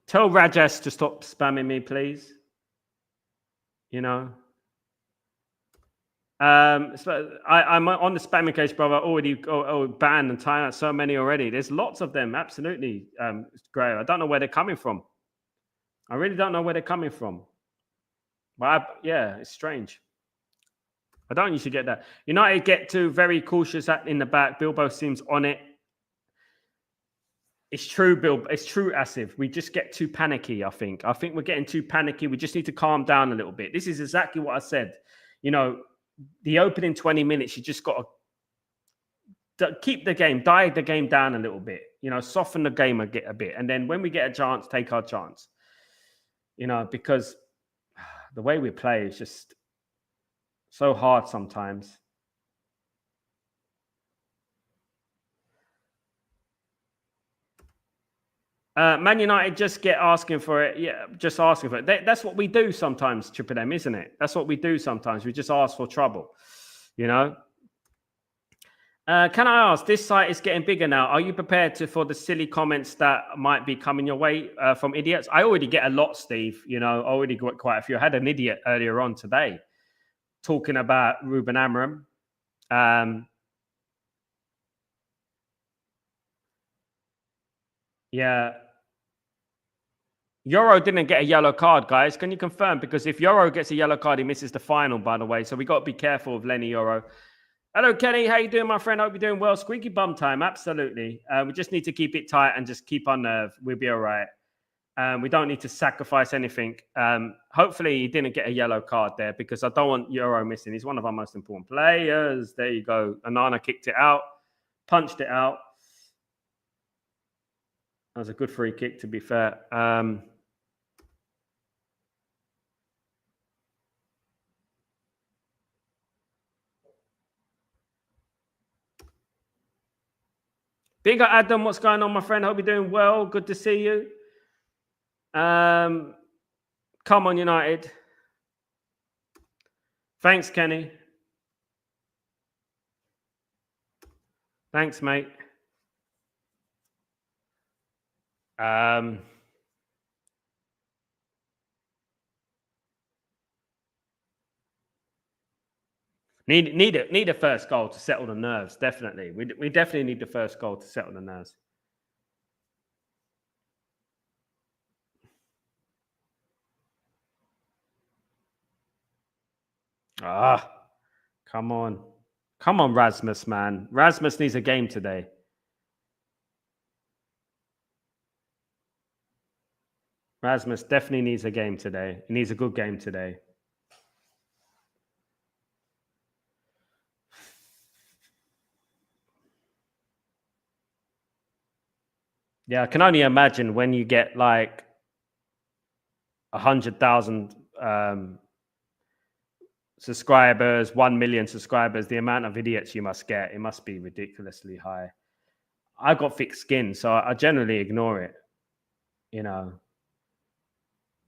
Tell Rajesh to stop spamming me, please. You know. So I'm on the spamming case, brother. Already banned and tied out so many already. There's lots of them. Absolutely, Gray. I don't know where they're coming from. I really don't know where they're coming from. But yeah, it's strange. I don't usually get that. United get too very cautious in the back. Bilbao seems on it. It's true, Bill. It's true, Asif. We just get too panicky, I think. I think we're getting too panicky. We just need to calm down a little bit. This is exactly what I said. The opening 20 minutes, you just got to keep the game, die the game down a little bit. Soften the game a bit. And then when we get a chance, take our chance. Because the way we play is just so hard sometimes. Man United just get asking for it. Yeah, just asking for it. That's what we do sometimes, Triple M, isn't it? That's what we do sometimes. We just ask for trouble, Can I ask, this site is getting bigger now. Are you prepared for the silly comments that might be coming your way from idiots? I already get a lot, Steve. I already got quite a few. I had an idiot earlier on today talking about Ruben Amorim. Yeah. Euro didn't get a yellow card, guys. Can you confirm? Because if Euro gets a yellow card, he misses the final, by the way. So we got to be careful of Lenny Euro. Hello, Kenny. How you doing, my friend? Hope you're doing well. Squeaky bum time. Absolutely. We just need to keep it tight and just keep our nerve. We'll be all right. We don't need to sacrifice anything. Hopefully, he didn't get a yellow card there because I don't want Euro missing. He's one of our most important players. There you go. Anana kicked it out, punched it out. That was a good free kick, to be fair. Bigger Adam, what's going on, my friend? Hope you're doing well. Good to see you. Come on, United. Thanks, Kenny. Thanks, mate. Need a first goal to settle the nerves. Definitely, we definitely need the first goal to settle the nerves. Come on, Rasmus, man. Rasmus needs a game today. Rasmus definitely needs a game today. He needs a good game today. Yeah, I can only imagine when you get like 100,000 subscribers, 1 million subscribers, the amount of idiots you must get, it must be ridiculously high. I got thick skin, so I generally ignore it.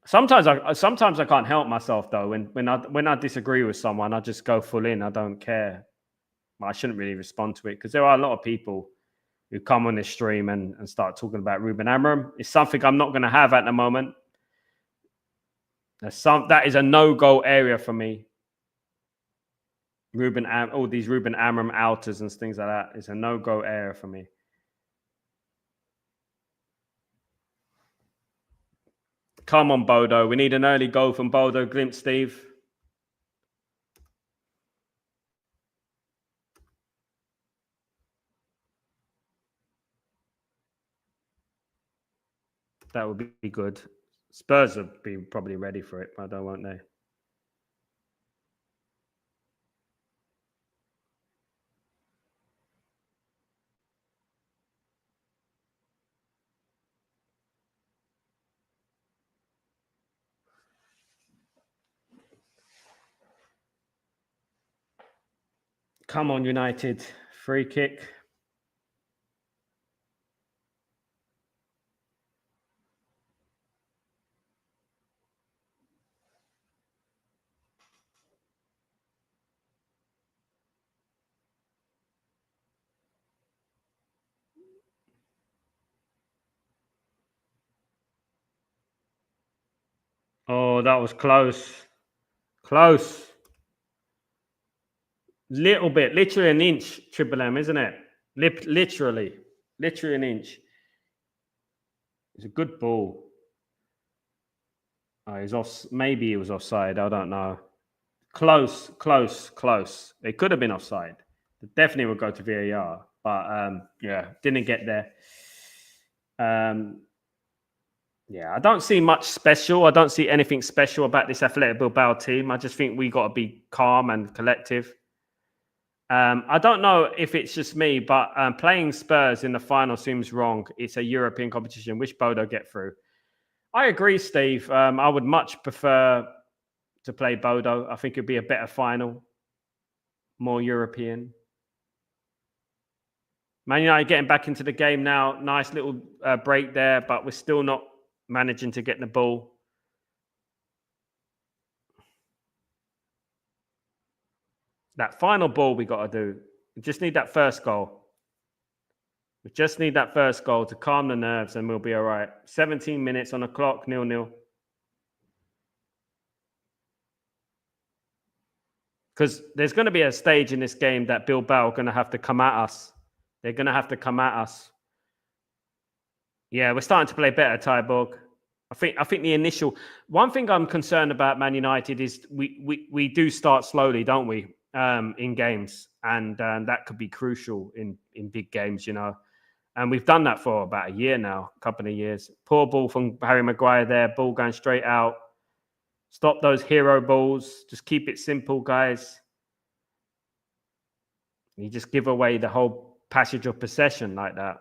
Sometimes I can't help myself though. When I disagree with someone, I just go full in. I don't care. I shouldn't really respond to it because there are a lot of people who come on this stream and start talking about Ruben Amorim. It's something I'm not going to have at the moment. That is a no-go area for me. All these Ruben Amorim outers and things like that is a no-go area for me. Come on, Bodo. We need an early goal from Bodo Glimt, Steve. That would be good. Spurs would be probably ready for it, but won't they? Come on, United. Free kick. Oh, that was close. Close. Little bit. Literally an inch, Triple M, isn't it? Literally. Literally an inch. It's a good ball. Oh, he's off. Maybe he was offside. I don't know. Close, close, close. It could have been offside. It definitely would go to VAR. But yeah, didn't get there. Yeah, I don't see much special. I don't see anything special about this Athletic Bilbao team. I just think we got to be calm and collective. I don't know if it's just me, but playing Spurs in the final seems wrong. It's a European competition. Wish Bodo get through. I agree, Steve. I would much prefer to play Bodo. I think it'd be a better final, more European. Man United getting back into the game now. Nice little break there, but we're still not managing to get the ball. That final ball we got to do. We just need that first goal. We just need that first goal to calm the nerves and we'll be all right. 17 minutes on the clock, 0-0. Because there's going to be a stage in this game that Bilbao are going to have to come at us. They're going to have to come at us. Yeah, we're starting to play better, Tyborg. I think the initial one thing I'm concerned about Man United is we do start slowly, don't we, in games, and that could be crucial in big games, you know. And we've done that for about a year now, a couple of years. Poor ball from Harry Maguire there, ball going straight out. Stop those hero balls. Just keep it simple, guys. You just give away the whole passage of possession like that.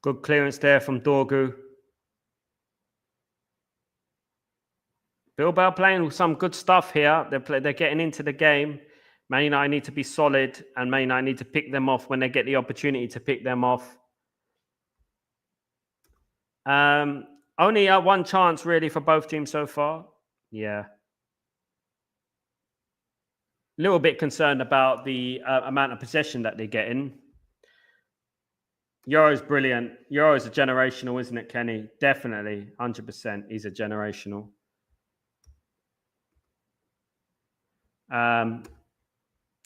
Good clearance there from Dorgu. Bilbao playing some good stuff here. They're getting into the game. Man United need to be solid, and Man United need to pick them off when they get the opportunity to pick them off. Only one chance really for both teams so far. Yeah. A little bit concerned about the amount of possession that they're getting. Euro's brilliant. Euro's a generational, isn't it, Kenny? Definitely, 100%. He's a generational.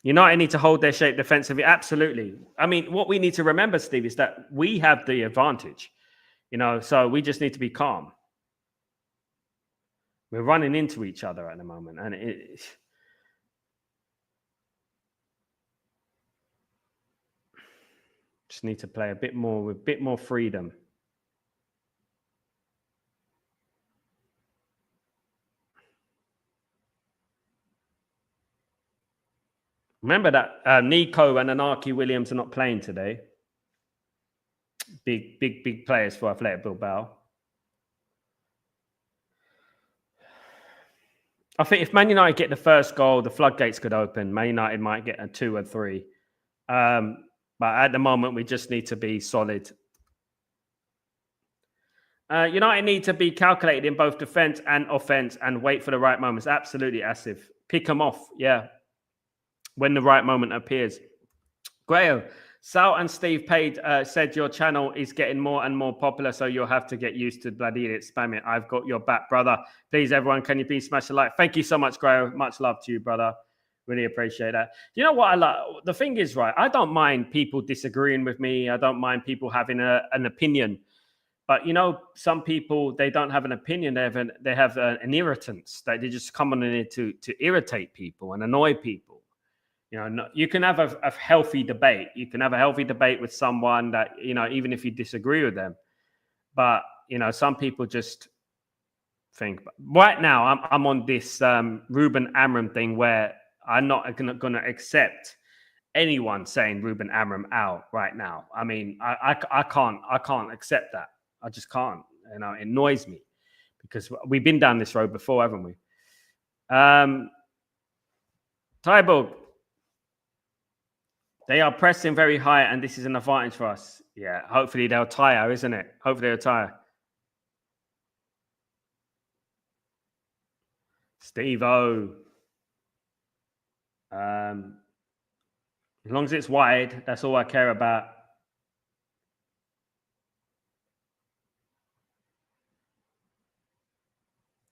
United need to hold their shape defensively. Absolutely. I mean, what we need to remember, Steve, is that we have the advantage. You know, so we just need to be calm. We're running into each other at the moment, and just need to play a bit more with a bit more freedom. Remember that Nico and Anarchy Williams are not playing today. Big players for Athletic Bilbao. I think if Man United get the first goal, the floodgates could open. Man United might get a 2 or 3. But at the moment, we just need to be solid. United need to be calculated in both defense and offense and wait for the right moments. Absolutely, Asif. Pick them off, yeah, when the right moment appears. Grail, Sal and Steve Page said your channel is getting more and more popular, so you'll have to get used to bloody idiot spamming. I've got your back, brother. Please, everyone, can you please smash a like? Thank you so much, Grail. Much love to you, brother. Really appreciate that. You know what I like? The thing is, right, I don't mind people disagreeing with me. I don't mind people having an opinion. But, you know, some people, they don't have an opinion. They have an irritance. They just come on in it to irritate people and annoy people. You know, you can have a healthy debate. You can have a healthy debate with someone that, you know, even if you disagree with them. But, you know, some people just think. Right now, I'm on this Ruben Amram thing where I'm not going to accept anyone saying Ruben Amram out right now. I mean, I can't accept that. I just can't. You know, it annoys me because we've been down this road before, haven't we? Tyborg, They are pressing very high, and this is an advantage for us. Yeah, hopefully they'll tire, isn't it? Hopefully they'll tire. Steve-O. As long as it's wide, that's all I care about.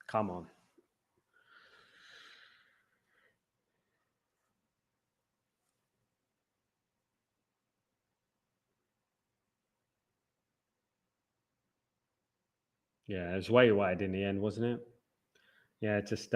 Come on. Yeah, it was way wide in the end, wasn't it? Yeah, just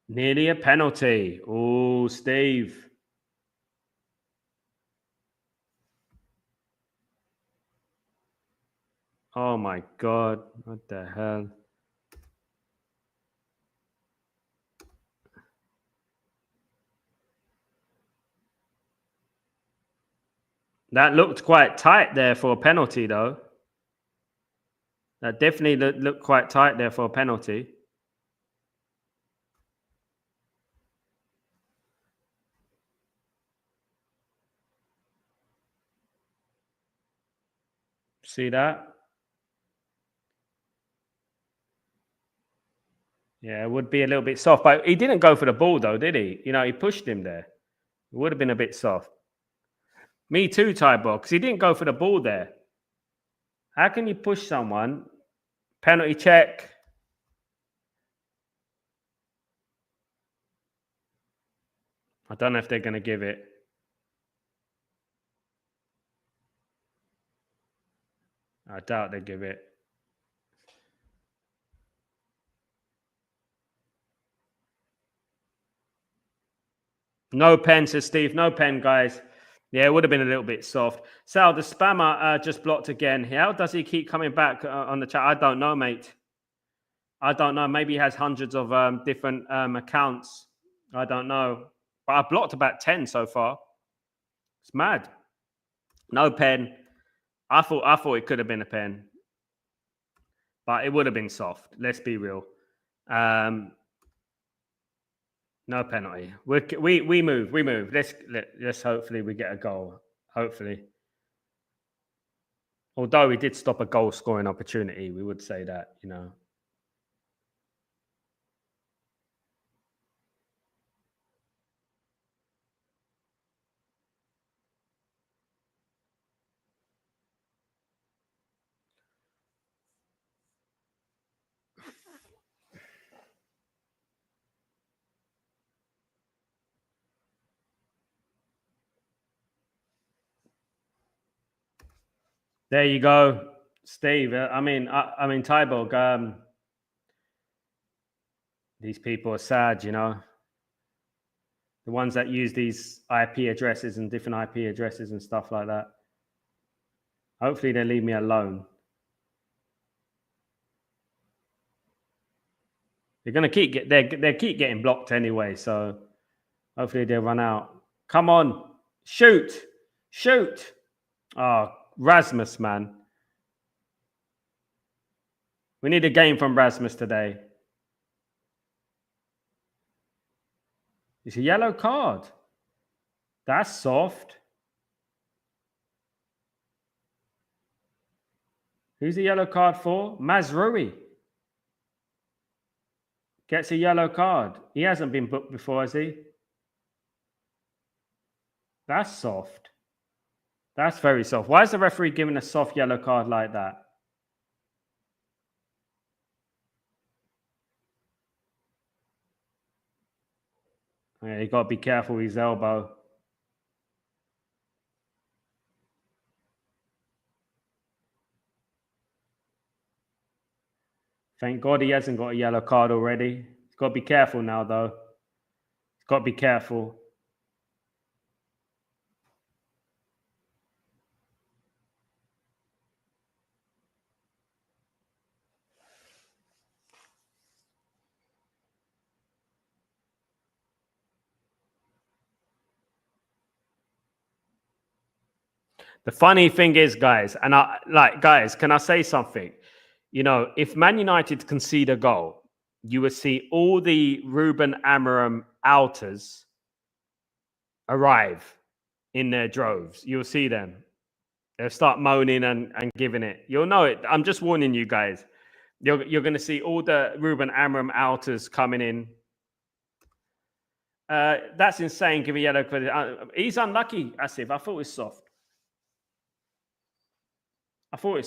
nearly a penalty. Oh, Steve. Oh my God. What the hell? That looked quite tight there for a penalty, though. That definitely looked quite tight there for a penalty. See that? Yeah, it would be a little bit soft, but he didn't go for the ball, though, did he? You know, he pushed him there. It would have been a bit soft. Me too, Tybo, because he didn't go for the ball there. How can you push someone? Penalty check. I don't know if they're going to give it. I doubt they give it. No pen, says Steve. No pen, guys. Yeah, it would have been a little bit soft. Sal, the spammer just blocked again. How does he keep coming back on the chat? I don't know, mate. I don't know. Maybe he has hundreds of different accounts. I don't know. But I've blocked about 10 so far. It's mad. No pen. I thought it could have been a pen. But it would have been soft. Let's be real. No penalty. We move. We move. Let's hopefully we get a goal. Hopefully. Although we did stop a goal scoring opportunity, we would say that, you know. There you go, Steve. I mean, Tyborg. These people are sad, you know. The ones that use these IP addresses and different IP addresses and stuff like that. Hopefully, they leave me alone. They're gonna keep they keep getting blocked anyway, so hopefully they'll run out. Come on, shoot. Oh, Rasmus, man. We need a game from Rasmus today. It's a yellow card. That's soft. Who's the yellow card for? Mazrui. Gets a yellow card. He hasn't been booked before, has he? That's soft. That's very soft. Why is the referee giving a soft yellow card like that? Yeah, you got to be careful with his elbow. Thank God he hasn't got a yellow card already. He's got to be careful now, though. He's got to be careful. The funny thing is, guys, and guys, can I say something? You know, if Man United concede a goal, you will see all the Ruben Amorim outers arrive in their droves. You'll see them. They'll start moaning and giving it. You'll know it. I'm just warning you guys. You're going to see all the Ruben Amorim outers coming in. That's insane. Give a yellow card. He's unlucky, Asif. I thought it was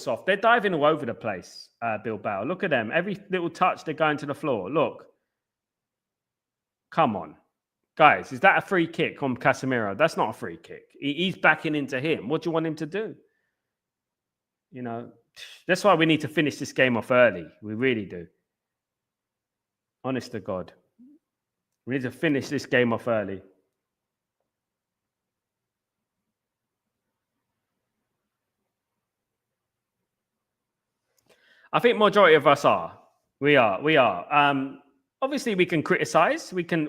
soft. They're diving all over the place, Bilbao. Look at them. Every little touch, they're going to the floor. Look. Come on. Guys, is that a free kick on Casemiro? That's not a free kick. He's backing into him. What do you want him to do? You know, that's why we need to finish this game off early. We really do. Honest to God. We need to finish this game off early. I think majority of us are. We are. Obviously, we can criticize. We can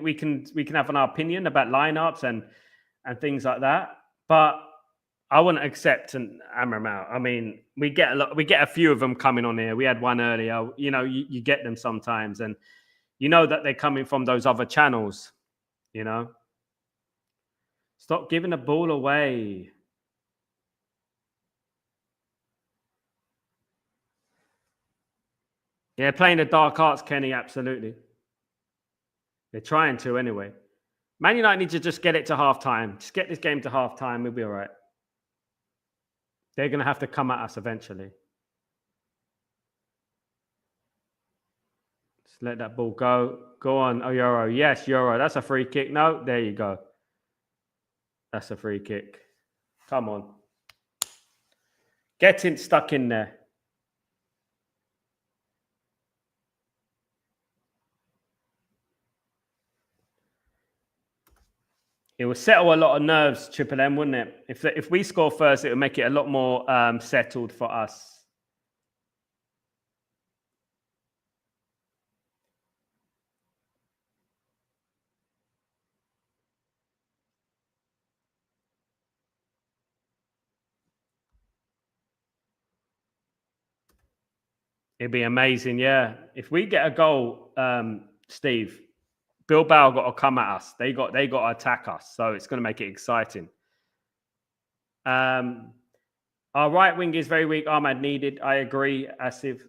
have an opinion about lineups and things like that. But I wouldn't accept an Amorim out. I mean, we get a few of them coming on here. We had one earlier. You know, you get them sometimes, and you know that they're coming from those other channels. You know, stop giving the ball away. Yeah, playing the dark arts, Kenny, absolutely. They're trying to anyway. Man United need to just get it to halftime. Just get this game to halftime. We'll be all right. They're going to have to come at us eventually. Just let that ball go. Go on. Oh, Euro. Yes, Euro. That's a free kick. No, there you go. That's a free kick. Come on. Get stuck in there. It will settle a lot of nerves, Triple M, wouldn't it? If we score first, it would make it a lot more settled for us. It'd be amazing, yeah. If we get a goal, Steve, Bilbao got to come at us. They got to attack us. So it's going to make it exciting. Our right wing is very weak. Ahmad needed. I agree, Asif.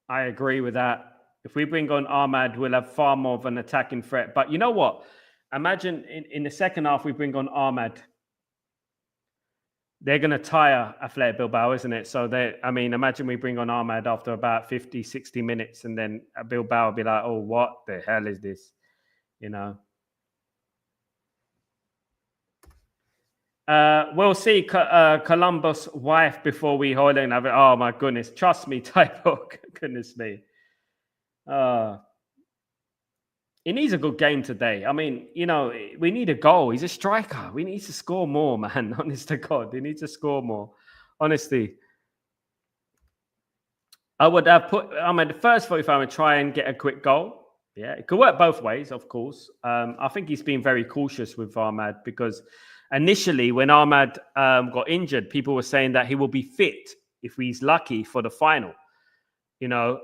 I agree with that. If we bring on Ahmad, we'll have far more of an attacking threat. But you know what? Imagine in the second half, we bring on Ahmad. They're going to tire Athletic Bilbao, isn't it? So, imagine we bring on Ahmad after about 50, 60 minutes, and then Bilbao will be like, oh, what the hell is this? You know? We'll see Columbus' wife before we hold in. Oh, my goodness. Trust me, Typo. Goodness me. He needs a good game today. I mean, you know, we need a goal. He's a striker. We need to score more, man. Honest to God. He needs to score more. Honestly. I would have the first 45 and try and get a quick goal. Yeah, it could work both ways, of course. I think he's been very cautious with Ahmad because initially when Ahmad got injured, people were saying that he will be fit if he's lucky for the final. You know,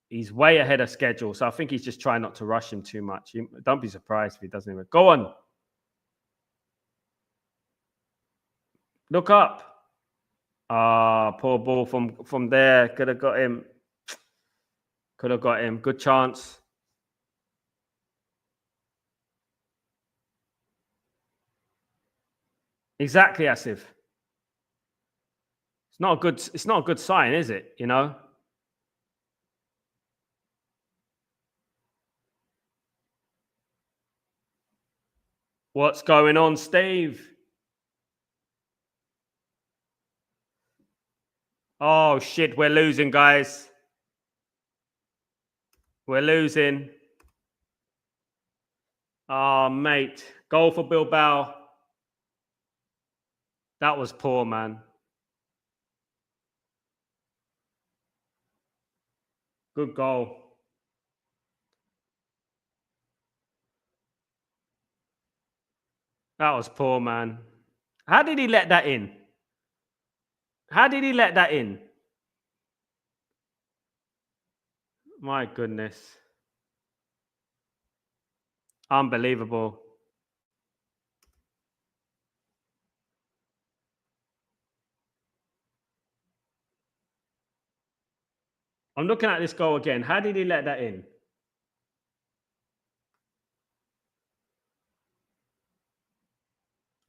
he's way ahead of schedule. So I think he's just trying not to rush him too much. Don't be surprised if he doesn't even. Go on. Look up. Poor ball from there. Could have got him. Good chance. Exactly, Asif. It's not a good sign, is it? You know? What's going on, Steve? Oh, shit. We're losing, guys. We're losing. Oh, mate. Goal for Bilbao. That was poor, man. Good goal. That was poor, man. How did he let that in? How did he let that in? My goodness. Unbelievable. I'm looking at this goal again. How did he let that in?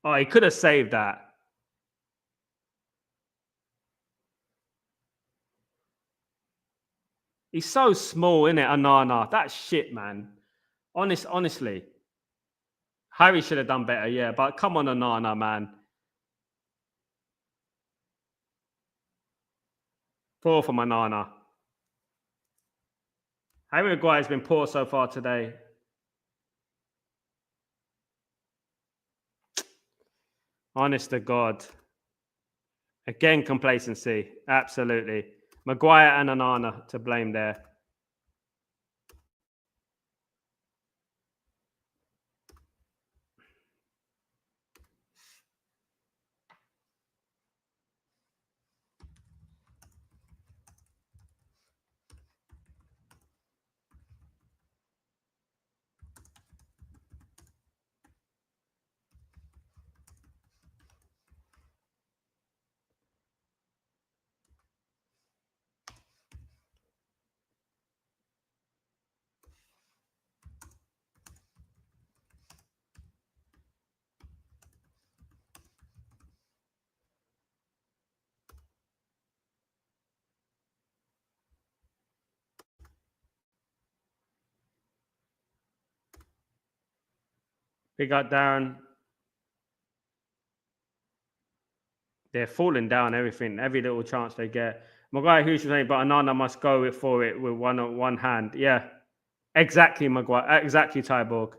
Oh, he could have saved that. He's so small, isn't it? Anana. That's shit, man. Honestly. Harry should have done better, yeah. But come on, Anana, man. Poor for Manana. Harry Maguire's been poor so far today. Honest to God. Again, complacency. Absolutely. Maguire and Anana to blame there. Big up Darren. They're falling down everything, every little chance they get. Maguire, who's saying, but Anana must go for it with one hand. Yeah, exactly, Maguire. Exactly, Tyborg.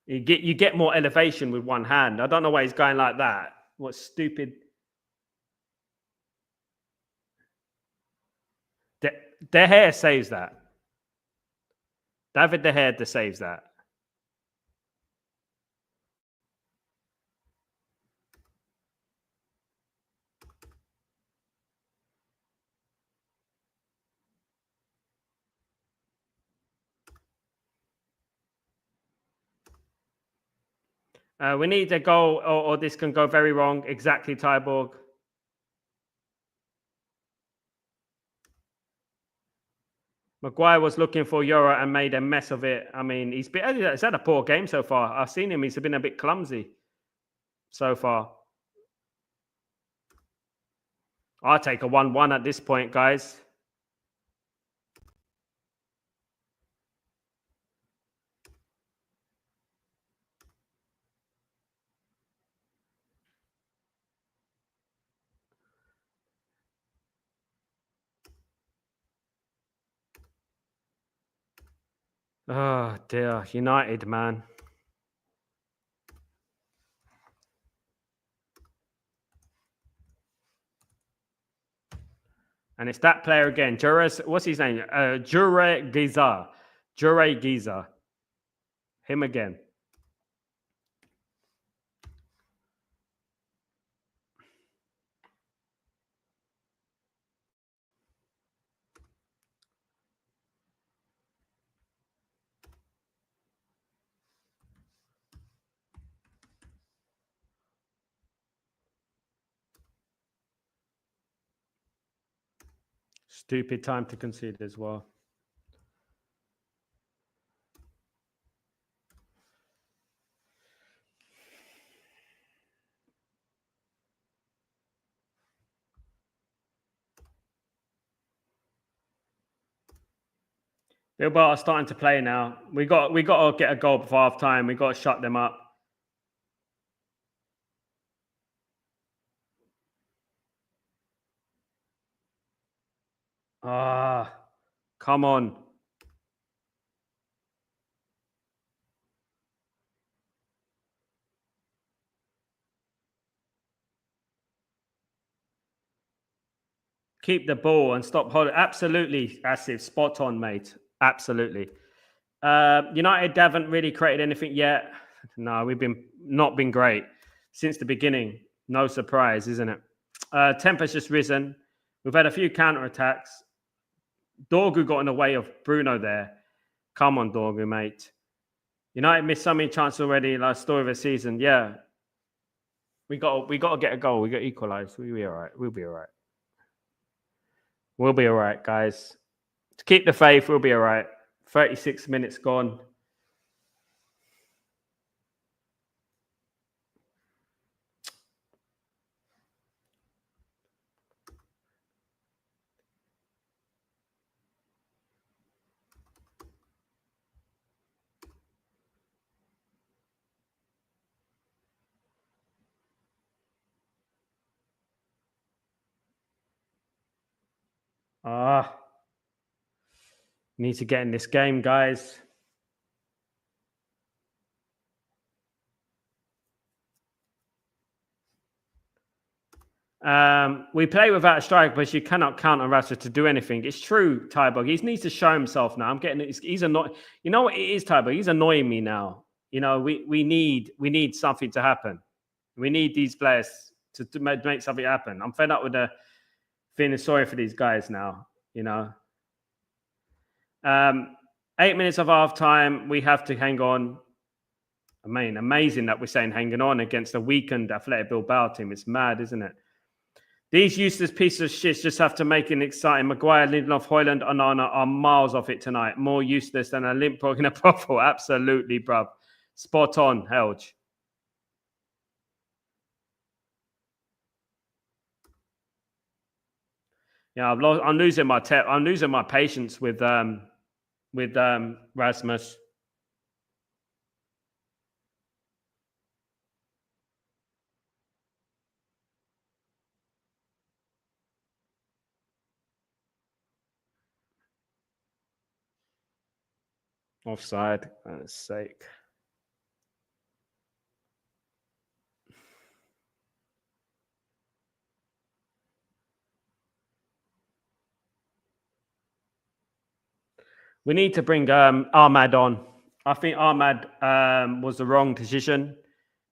You get more elevation with one hand. I don't know why he's going like that. What stupid. De Gea saves that. David De Gea saves that. We need a goal, or this can go very wrong. Exactly, Tyborg. Maguire was looking for Euro and made a mess of it. I mean, he's had a poor game so far. I've seen him. He's been a bit clumsy so far. I'll take a 1-1 at this point, guys. Oh, dear. United, man. And it's that player again. What's his name? Jure Giza. Jure Giza. Him again. Stupid time to concede as well. Bilbao are starting to play now. We got to get a goal before half time. We got to shut them up. Ah, come on. Keep the ball and stop holding. Absolutely, Asif. Spot on, mate. Absolutely. United haven't really created anything yet. No, we've not been great since the beginning. No surprise, isn't it? Temper's just risen. We've had a few counter attacks. Dorgu got in the way of Bruno there. Come on, Dorgu, mate. United missed so many chances already. Last story of the season. Yeah, we got to get a goal. We got equalised. We'll be all right. We'll be all right. We'll be all right, guys. To keep the faith, we'll be all right. 36 minutes gone. Need to get in this game, guys. We play without a striker, but you cannot count on Rashford to do anything. It's true, Tybog. He needs to show himself now. I'm getting it. He's annoying. You know what it is, Tybog? He's annoying me now. You know, we need something to happen. We need these players to make something happen. I'm fed up with feeling sorry for these guys now. You know, 8 minutes of half time. We have to hang on. I mean, amazing that we're saying hanging on against a weakened Athletic Bilbao team. It's mad, isn't it? These useless pieces of shit just have to make it exciting. Maguire, Lindelof, Hoyland, Onana are miles off it tonight. More useless than a limp in a brothel. Absolutely, bruv. Spot on, Helge. Yeah, I'm losing my I'm losing my patience with Rasmus. Offside, for goodness sake. We need to bring Ahmad on. I think Ahmad was the wrong decision.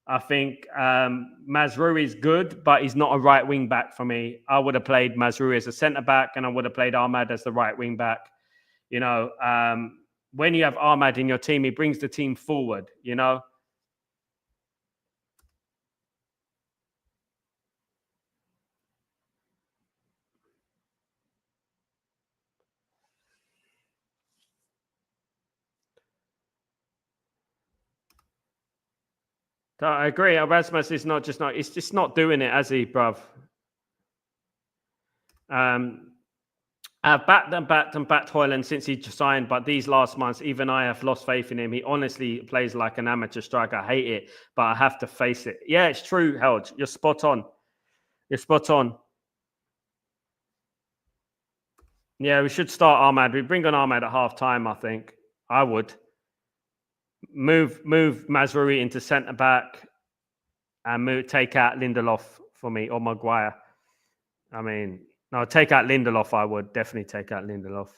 I think Mazrui is good, but he's not a right wing back for me. I would have played Mazrui as a centre back, and I would have played Ahmad as the right wing back. You know, when you have Ahmad in your team, he brings the team forward. You know. So I agree. Erasmus is not. It's just not doing it, has he, bruv? I've backed Hoyland since he signed, but these last months, even I have lost faith in him. He honestly plays like an amateur striker. I hate it, but I have to face it. Yeah, it's true, Helge. You're spot on. You're spot on. Yeah, we should start Ahmad. We bring on Ahmad at half time, I think. I would. Move Mazrui into centre back and take out Lindelof for me or Maguire. I mean, no, take out Lindelof. I would definitely take out Lindelof.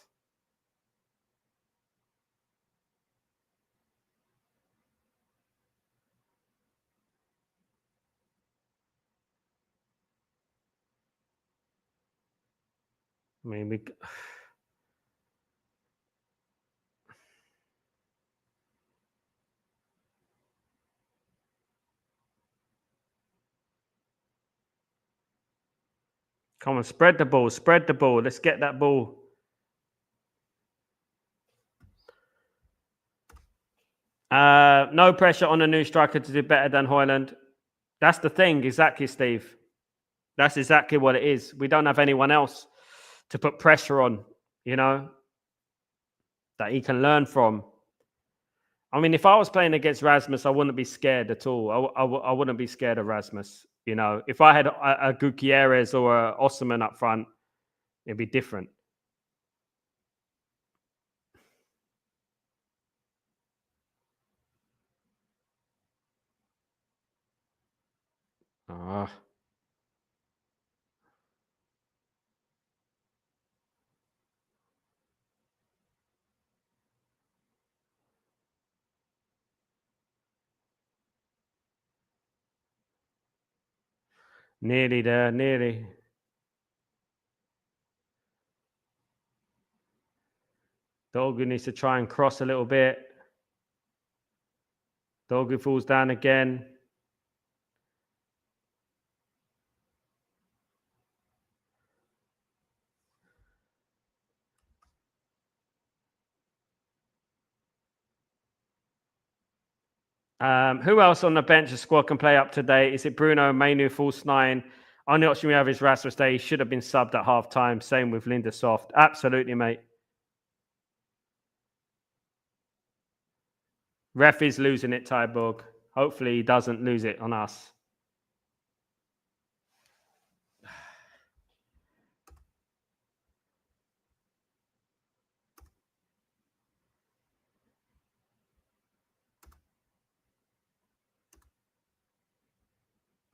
I mean, come on, spread the ball. Spread the ball. Let's get that ball. No pressure on a new striker to do better than Hoyland. That's the thing, exactly, Steve. That's exactly what it is. We don't have anyone else to put pressure on, you know, that he can learn from. I mean, if I was playing against Rasmus, I wouldn't be scared at all. I wouldn't be scared of Rasmus. You know, if I had a Gutierrez or a Osman up front, it'd be different. Nearly there, nearly. Dogu needs to try and cross a little bit. Dogu falls down again. Who else on the bench the squad can play up to date? Is it Bruno Mainu, false nine? Only option we have is Rasmus Day. He should have been subbed at half time. Same with Linda Soft. Absolutely, mate. Ref is losing it, Tyborg. Hopefully he doesn't lose it on us.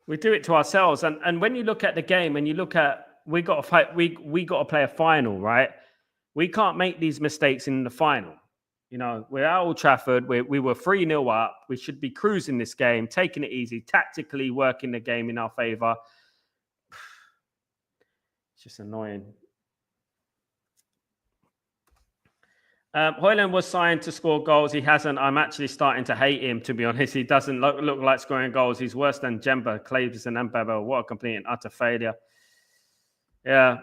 We do it to ourselves. And when you look at the game and you look at we got to fight, we got to play a final, right? We can't make these mistakes in the final. You know, we're at Old Trafford. We were 3-0 up. We should be cruising this game, taking it easy, tactically working the game in our favor. It's just annoying. Hoyland was signed to score goals. He hasn't. I'm actually starting to hate him, to be honest. He doesn't look like scoring goals. He's worse than Jemba, Claves, and Mbaba. What a complete and utter failure. Yeah.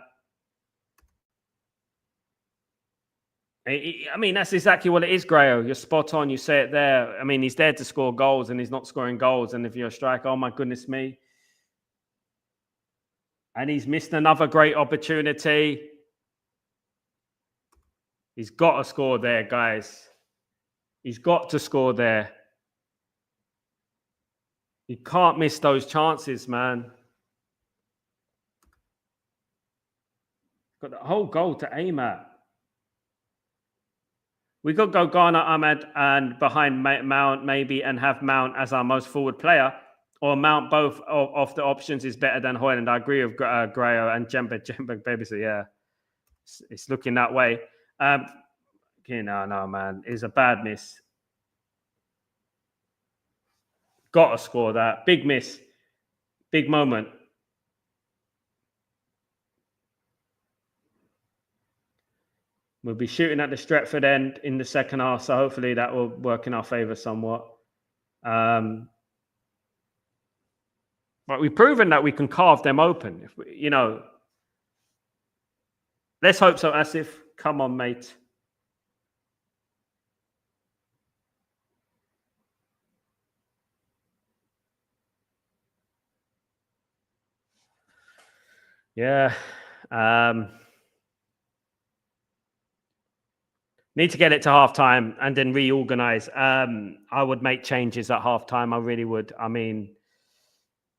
I mean, that's exactly what it is, Grayo. You're spot on. You say it there. I mean, he's there to score goals and he's not scoring goals. And if you're a striker, oh my goodness me. And he's missed another great opportunity. He's got to score there, guys. He's got to score there. You can't miss those chances, man. Got the whole goal to aim at. We could go Ghana Ahmed and behind Mount maybe and have Mount as our most forward player, or Mount both of the options is better than Hoyland. I agree with Grayo and Jemba baby. So yeah, it's looking that way. No, man, it's a bad miss. Got to score that. Big miss. Big moment. We'll be shooting at the Stretford end in the second half, so hopefully that will work in our favour somewhat. But we've proven that we can carve them open. If we, let's hope so, Asif. Come on, mate. Yeah. Need to get it to halftime and then reorganize. I would make changes at halftime. I really would. I mean,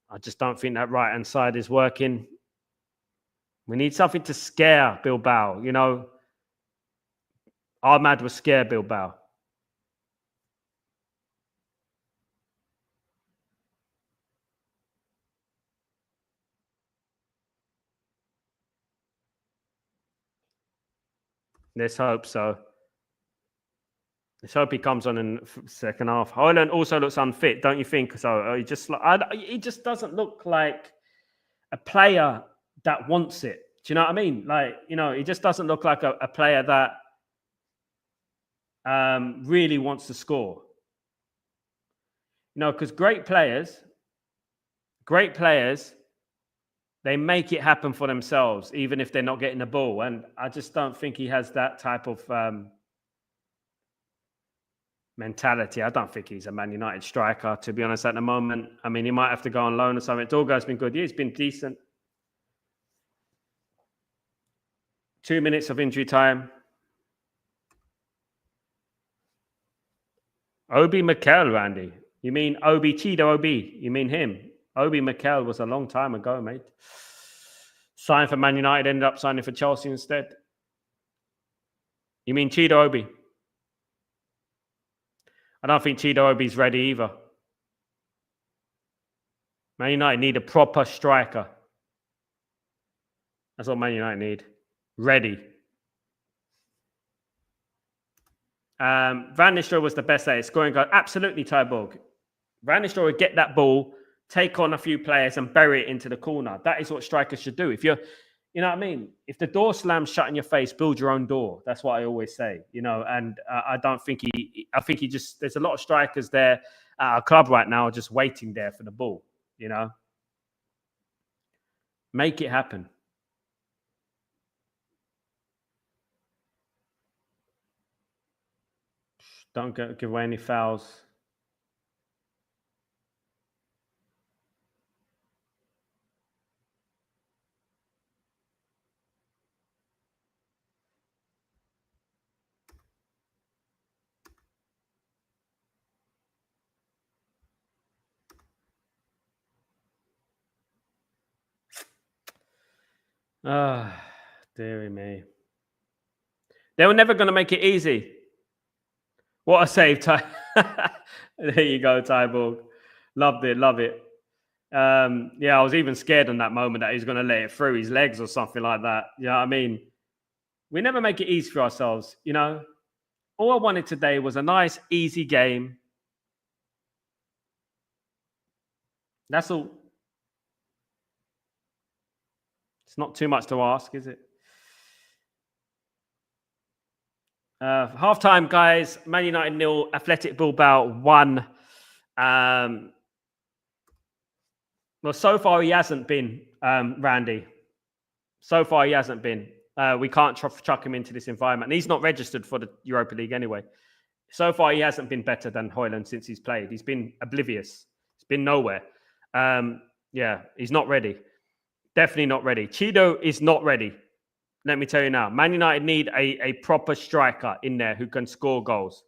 I just don't think that right-hand side is working. We need something to scare Bilbao. Ahmad was scared Bilbao. Let's hope so. Let's hope he comes on in the second half. Hoyland also looks unfit, don't you think? So he just doesn't look like a player that wants it. Do you know what I mean? He just doesn't look like a player that really wants to score. Because great players, they make it happen for themselves, even if they're not getting the ball. And I just don't think he has that type of mentality. I don't think he's a Man United striker, to be honest, at the moment. I mean, he might have to go on loan or something. Dorgo's been good. He's been decent. 2 minutes of injury time. Obi Mikel, Randy. You mean Obi Chido Obi? You mean him? Obi Mikel was a long time ago, mate. Signed for Man United, ended up signing for Chelsea instead. You mean Chido Obi? I don't think Chido Obi's ready either. Man United need a proper striker. That's what Man United need. Ready. Van Nistelrooy was the best at it. Scoring goal. Absolutely, Tyborg. Van Nistelrooy would get that ball take on a few players and bury it into the corner. That is what strikers should do. If you're, you know what I mean? If the door slams shut in your face, build your own door. That's what I always say, you know, and I think he just, there's a lot of strikers there at our club right now just waiting there for the ball, you know. Make it happen. Don't give away any fouls. Ah, oh, dearie me. They were never going to make it easy. What a save, Ty. There you go, Tyborg. Loved it, love it. Yeah, I was even scared in that moment that he was going to let it through his legs or something like that. You know what I mean? We never make it easy for ourselves, you know? All I wanted today was a nice, easy game. That's all. It's not too much to ask, is it? Half-time, guys. Man United 0, Athletic Bilbao 1. Well, so far he hasn't been, Randy. So far he hasn't been. We can't chuck him into this environment. And he's not registered for the Europa League anyway. So far he hasn't been better than Højlund since he's played. He's been oblivious. He's been nowhere. Yeah, he's not ready. Definitely not ready. Chido is not ready. Let me tell you now. Man United need a proper striker in there who can score goals.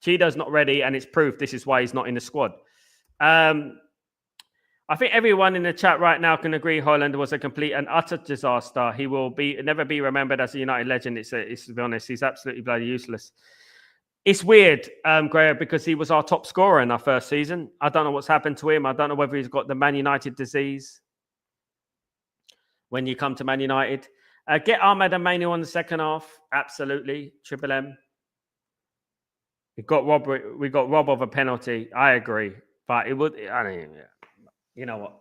Chido's not ready, and it's proof this is why he's not in the squad. I think everyone in the chat right now can agree Højlund was a complete and utter disaster. He will never be remembered as a United legend. It's to be honest, he's absolutely bloody useless. It's weird, Graham, because he was our top scorer in our first season. I don't know what's happened to him. I don't know whether he's got the Man United disease. When you come to Man United, get Ahmed and Mainu on the second half. Absolutely, Triple M. We got robbed of a penalty. I agree, but it would. I mean, you know what?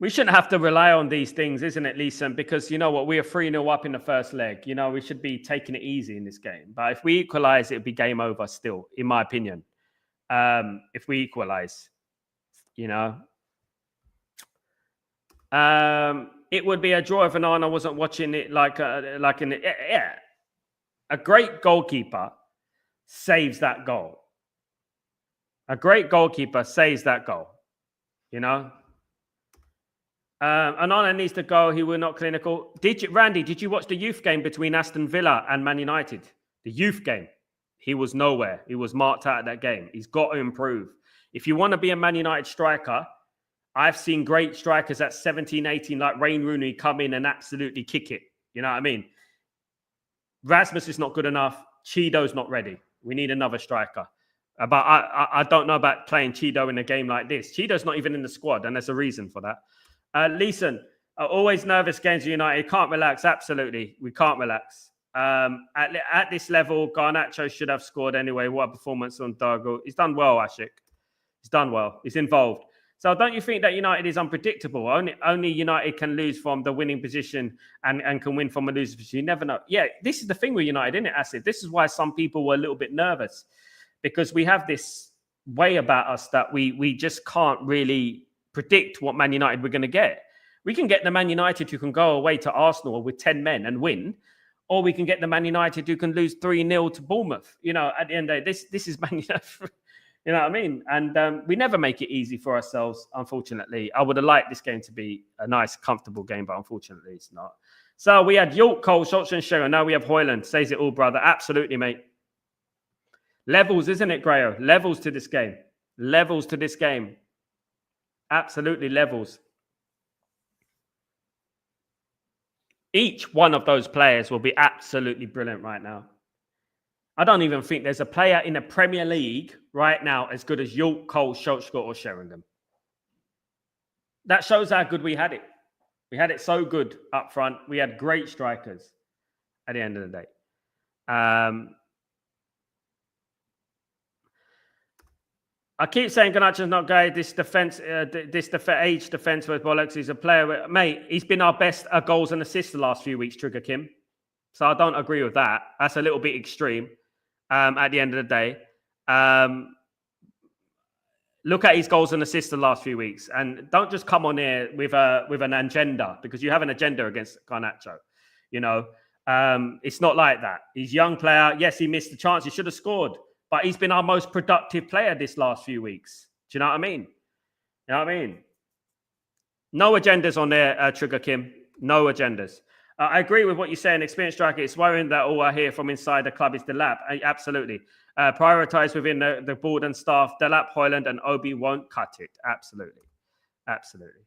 We shouldn't have to rely on these things, isn't it, Leeson? Because you know what? We are 3-0 up in the first leg. You know, we should be taking it easy in this game. But if we equalize, it would be game over still, in my opinion. If we equalize, you know. It would be a draw if Anana wasn't watching it a great goalkeeper saves that goal. A great goalkeeper saves that goal. You know? Anana needs to go. He will not clinical. Randy, did you watch the youth game between Aston Villa and Man United? The youth game. He was nowhere. He was marked out of that game. He's got to improve. If you want to be a Man United striker, I've seen great strikers at 17, 18, like Wayne Rooney, come in and absolutely kick it. You know what I mean? Rasmus is not good enough. Chido's not ready. We need another striker. But I don't know about playing Chido in a game like this. Chido's not even in the squad, and there's a reason for that. Leeson, always nervous games with United. Can't relax. Absolutely. We can't relax. At this level, Garnacho should have scored anyway. What a performance on Dargo. He's done well, Ashik. He's done well. He's involved. So don't you think that United is unpredictable? Only United can lose from the winning position and can win from a losing position. You never know. Yeah, this is the thing with United, isn't it, Acid? This is why some people were a little bit nervous, because we have this way about us that we just can't really predict what Man United we're going to get. We can get the Man United who can go away to Arsenal with 10 men and win, or we can get the Man United who can lose 3-0 to Bournemouth. You know, at the end of the day, this is Man United. You know what I mean? And we never make it easy for ourselves, unfortunately. I would have liked this game to be a nice, comfortable game, but unfortunately it's not. So we had York, Cole, Schultz and Shearer. Now we have Højlund. Says it all, brother. Absolutely, mate. Levels, isn't it, Grayo? Levels to this game. Levels to this game. Absolutely levels. Each one of those players will be absolutely brilliant right now. I don't even think there's a player in the Premier League right now as good as York, Cole, Schultz or Sheringham. That shows how good we had it. We had it so good up front. We had great strikers at the end of the day. I keep saying Garnacho's not great. This defense, age defense with bollocks. He's a player, mate. He's been our best goals and assists the last few weeks, Trigger Kim. So I don't agree with that. That's a little bit extreme. At the end of the day, look at his goals and assists the last few weeks, and don't just come on here with an agenda, because you have an agenda against Garnacho. You know, it's not like that. He's a young player. Yes, he missed the chance. He should have scored. But he's been our most productive player this last few weeks. Do you know what I mean? You know what I mean? No agendas on there, Trigger Kim. No agendas. I agree with what you say. An experienced striker, it's worrying that all I hear from inside the club is Delap. Absolutely. Prioritize within the board and staff. Delap, Hoyland, and Obi won't cut it. Absolutely. Absolutely.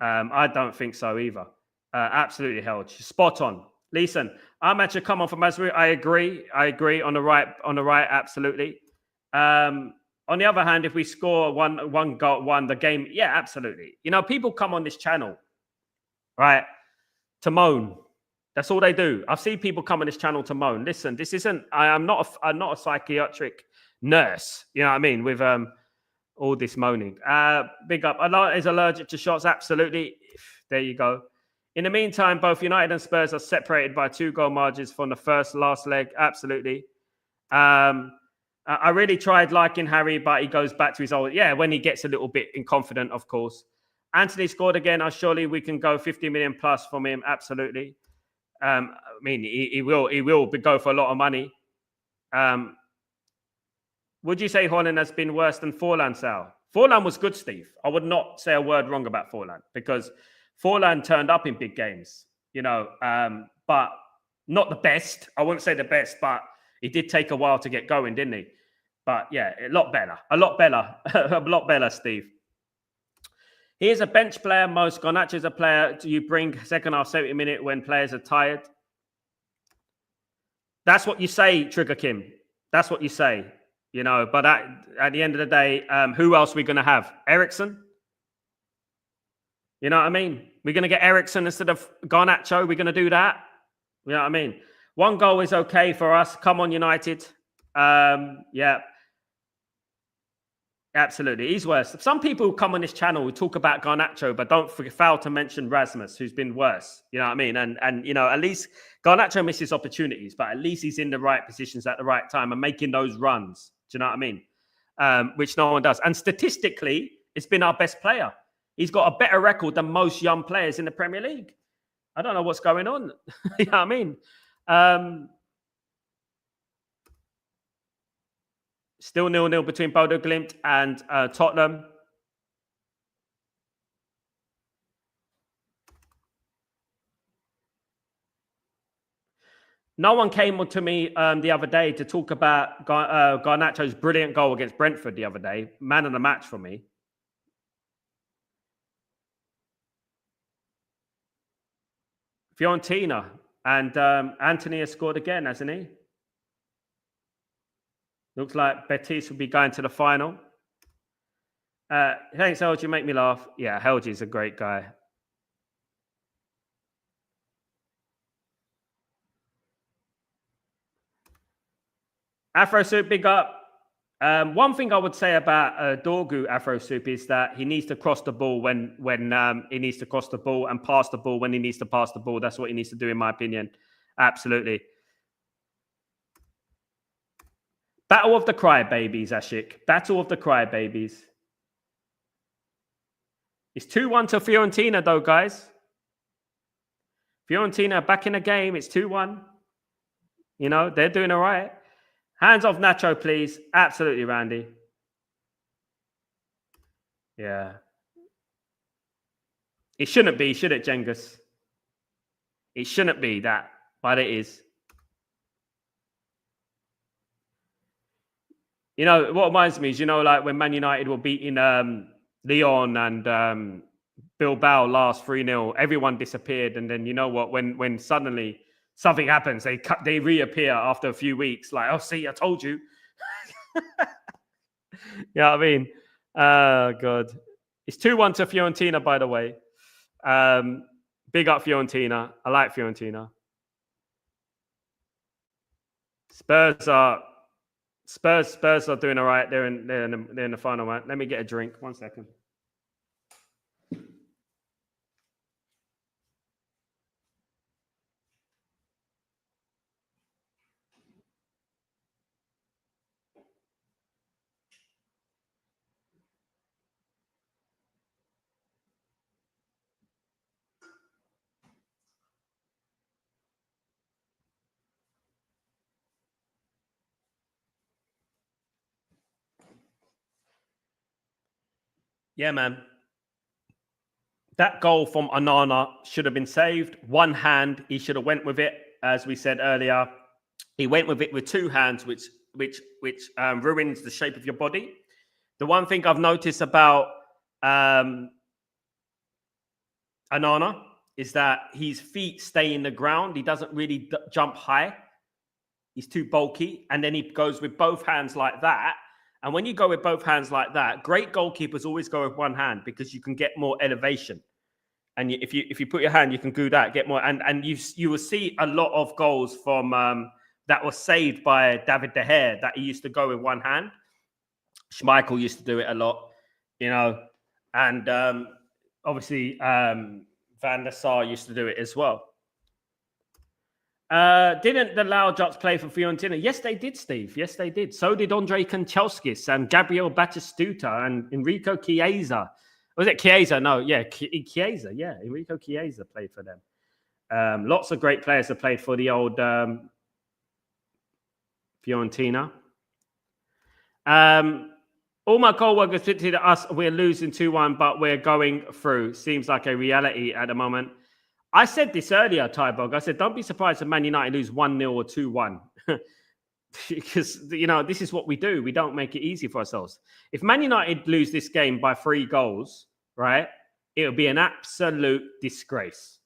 I don't think so either. Absolutely, Helge. Spot on. Listen, I'm actually come on from Masri. I agree on the right. Absolutely. On the other hand, if we score one goal, the game, yeah, absolutely. You know, people come on this channel, right, to moan. That's all they do. I've seen people come on this channel to moan. Listen, this isn't. I'm not a psychiatric nurse. You know what I mean? With all this moaning. Big up. Allah is allergic to shots. Absolutely. There you go. In the meantime, both United and Spurs are separated by 2-goal margins from the last leg. Absolutely. I really tried liking Harry, but he goes back to his old... Yeah, when he gets a little bit inconfident, of course. Anthony scored again. Surely we can go 50 million plus from him. Absolutely. I mean, he will go for a lot of money. Would you say Holland has been worse than Forlan, Sal? Forlan was good, Steve. I would not say a word wrong about Forlan, because Forlan turned up in big games, you know, but not the best. I wouldn't say the best, but he did take a while to get going, didn't he? But yeah, a lot better, Steve. He is a bench player. Most Garnacho is a player you bring second half 70 minute when players are tired. That's what you say, Trigger Kim. That's what you say, you know. But at the end of the day, who else are we going to have? Ericsson? You know what I mean? We're going to get Ericsson instead of Garnacho. We're going to do that. You know what I mean? One goal is okay for us. Come on, United. Yeah. Absolutely. He's worse. Some people who come on this channel who talk about Garnacho, but don't fail to mention Rasmus, who's been worse. You know what I mean? And you know, at least Garnacho misses opportunities, but at least he's in the right positions at the right time and making those runs. Do you know what I mean? Which no one does. And statistically, it's been our best player. He's got a better record than most young players in the Premier League. I don't know what's going on. You know what I mean? Still 0-0 between Bodo Glimt and Tottenham. No one came to me the other day to talk about Garnacho's brilliant goal against Brentford the other day. Man of the match for me. Fiorentina. And Anthony has scored again, hasn't he? Looks like Betis will be going to the final. Thanks, Helge. You make me laugh. Yeah, Helge is a great guy. Afro Soup, big up. One thing I would say about Dorgu Afro Soup is that he needs to cross the ball when he needs to cross the ball, and pass the ball when he needs to pass the ball. That's what he needs to do, in my opinion. Absolutely. Battle of the Crybabies, Ashik. Battle of the Crybabies. It's 2-1 to Fiorentina, though, guys. Fiorentina back in the game. It's 2-1. You know, they're doing all right. Hands off Nacho, please. Absolutely, Randy. Yeah. It shouldn't be, should it, Cengiz? It shouldn't be that, but it is. You know, what reminds me is, you know, like when Man United were beating Lyon and Bilbao last 3-0, everyone disappeared. And then, you know what, when suddenly something happens, they reappear after a few weeks. Like, oh, see, I told you. You know what I mean? God. It's 2-1 to Fiorentina, by the way. Big up Fiorentina. I like Fiorentina. Spurs Spurs are doing all right. They're in the final, man. Let me get a drink. 1 second. Yeah, man. That goal from Onana should have been saved. One hand, he should have went with it, as we said earlier. He went with it with two hands, which ruins the shape of your body. The one thing I've noticed about Onana is that his feet stay in the ground. He doesn't really jump high. He's too bulky. And then he goes with both hands like that. And when you go with both hands like that, great goalkeepers always go with one hand because you can get more elevation. And if you put your hand, you can do that, get more. And you will see a lot of goals from that was saved by David De Gea that he used to go with one hand. Schmeichel used to do it a lot, you know. And obviously Van der Sar used to do it as well. Didn't the Laujots play for Fiorentina? Yes, they did, Steve. Yes, they did. So did Andre Kanchelskis and Gabriel Batistuta and Enrico Chiesa. Was it Chiesa? No, yeah, Chiesa. Yeah, Enrico Chiesa played for them. Lots of great players have played for the old Fiorentina. All my co-workers predicted us we're losing 2-1, but we're going through. Seems like a reality at the moment. I said this earlier, Tybog. I said, don't be surprised if Man United lose 1-0 or 2-1. Because, you know, this is what we do. We don't make it easy for ourselves. If Man United lose this game by 3 goals, right, it'll be an absolute disgrace.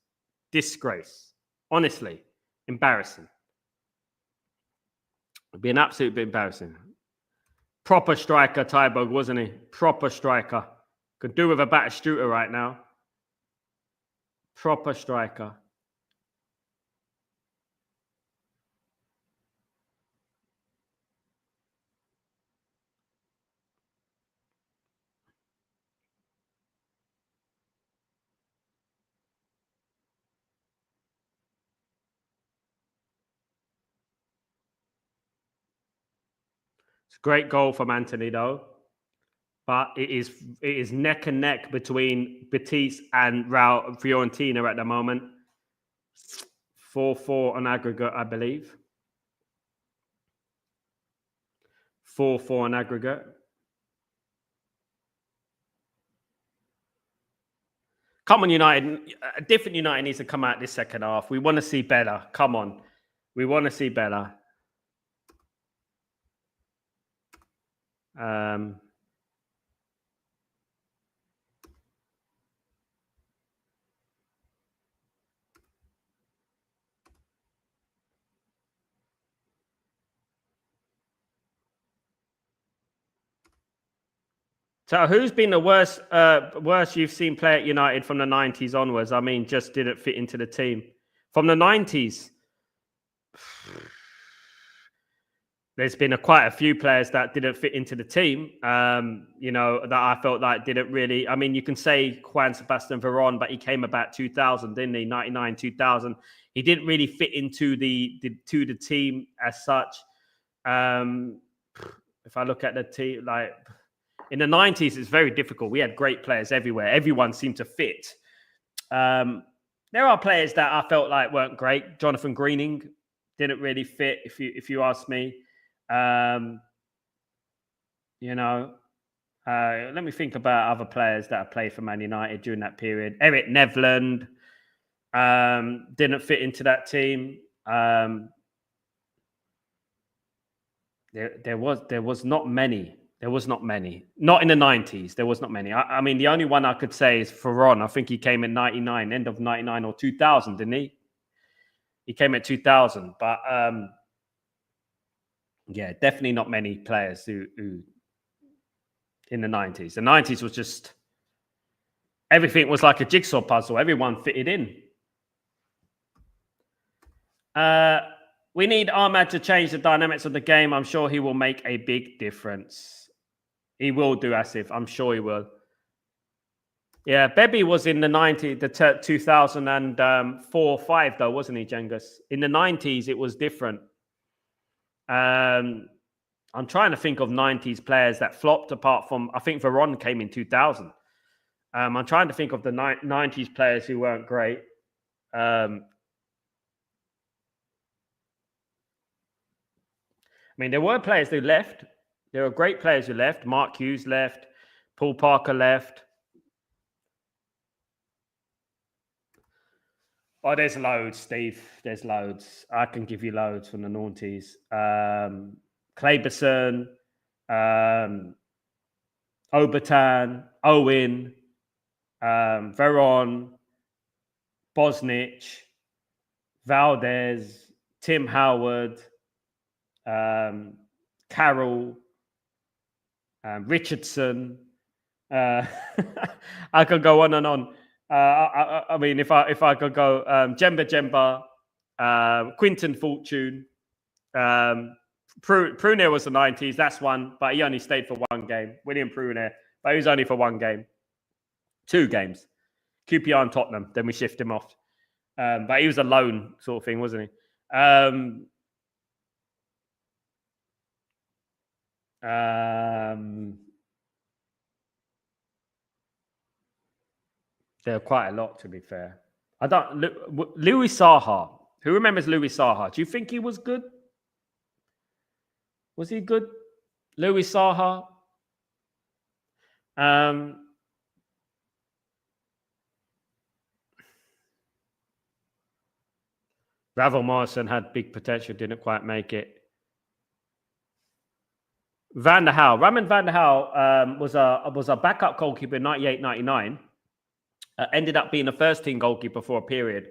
Disgrace. Honestly, embarrassing. It'd be an absolute bit embarrassing. Proper striker, Tybog, wasn't he? Proper striker. Could do with a Batistuta right now. Proper striker. It's a great goal from Anthony, though. But it is neck and neck between Betis and Fiorentina at the moment. 4-4 on aggregate, I believe. 4-4 on aggregate. Come on, United. A different United needs to come out this second half. We want to see better. Come on. We want to see better. So who's been the worst you've seen play at United from the 90s onwards? I mean, just didn't fit into the team. From the 90s, there's been quite a few players that didn't fit into the team, you know, that I felt like didn't really... I mean, you can say Juan Sebastian Veron, but he came about 2000, didn't he? 99, 2000. He didn't really fit into the team as such. If I look at the team, like... In the 90s, it's very difficult. We had great players everywhere. Everyone seemed to fit. There are players that I felt like weren't great. Jonathan Greening didn't really fit, if you ask me. You know, let me think about other players that have played for Man United during that period. Eric Nevland didn't fit into that team. There was not many. There was not many. Not in the 90s. There was not many. I mean, the only one I could say is Ferron. I think he came in 99, end of 99 or 2000, didn't he? He came at 2000. But, yeah, definitely not many players who in the 90s. The 90s was just... Everything was like a jigsaw puzzle. Everyone fitted in. We need Ahmad to change the dynamics of the game. I'm sure he will make a big difference. He will do, Asif. I'm sure he will. Yeah, Bebby was in the 90s, the 2004-5, though, wasn't he, Jengus? In the 90s, it was different. I'm trying to think of 90s players that flopped, apart from, I think Veron came in 2000. I'm trying to think of the 90s players who weren't great. I mean, there were players who left. There were great players who left. Mark Hughes left. Paul Parker left. Oh, there's loads, Steve. There's loads. I can give you loads from the noughties. Clayberson, Obertan, Owen, Veron, Bosnich, Valdez, Tim Howard, Carroll, Richardson. I could go on and on. I mean, if I could go, Jemba, Quinton Fortune, Prunier was the 90s. That's one, but he only stayed for one game. William Prunier, but he was only for one game, 2 games. QPR and Tottenham. Then we shift him off, but he was a loan sort of thing, wasn't he? There are quite a lot, to be fair. I don't. Louis Saha. Who remembers Louis Saha? Do you think he was good? Was he good? Louis Saha. Ravel Morrison had big potential, didn't quite make it. Van der Hau. Raymond Van der Hau was a backup goalkeeper in 98-99. Ended up being a first-team goalkeeper for a period.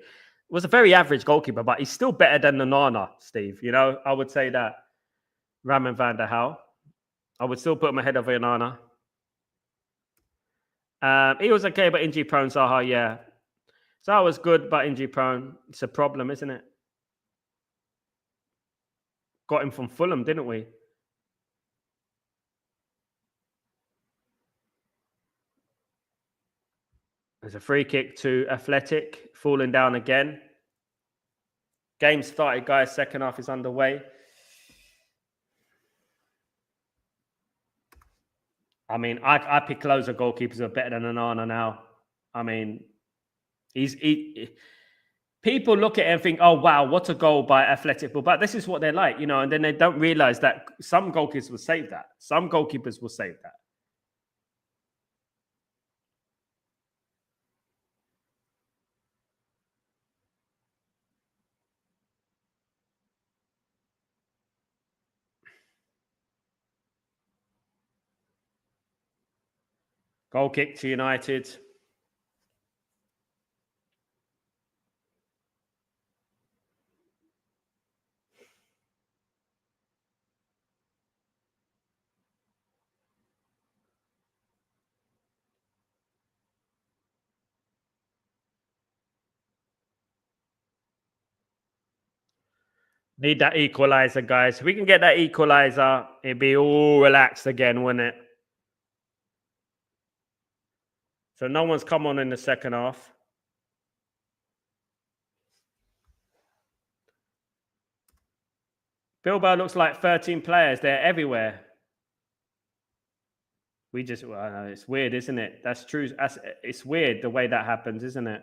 Was a very average goalkeeper, but he's still better than Nanana, Steve. You know, I would say that. Raymond Van der Hau. I would still put him ahead of Nanana. He was okay, but injury-prone, Zaha, yeah. Zaha was good, but injury-prone. It's a problem, isn't it? Got him from Fulham, didn't we? There's a free kick to Athletic, falling down again. Game started, guys. Second half is underway. I mean, I pick loads of goalkeepers who are better than Onana now. I mean, people look at it and think, oh, wow, what a goal by Athletic Bilbao. But this is what they're like, you know, and then they don't realize that some goalkeepers will save that. Some goalkeepers will save that. Goal kick to United. Need that equalizer, guys. If we can get that equalizer, it'd be all relaxed again, wouldn't it? So no one's come on in the second half. Bilbao looks like 13 players. They're everywhere. It's weird, isn't it? That's true. It's weird the way that happens, isn't it?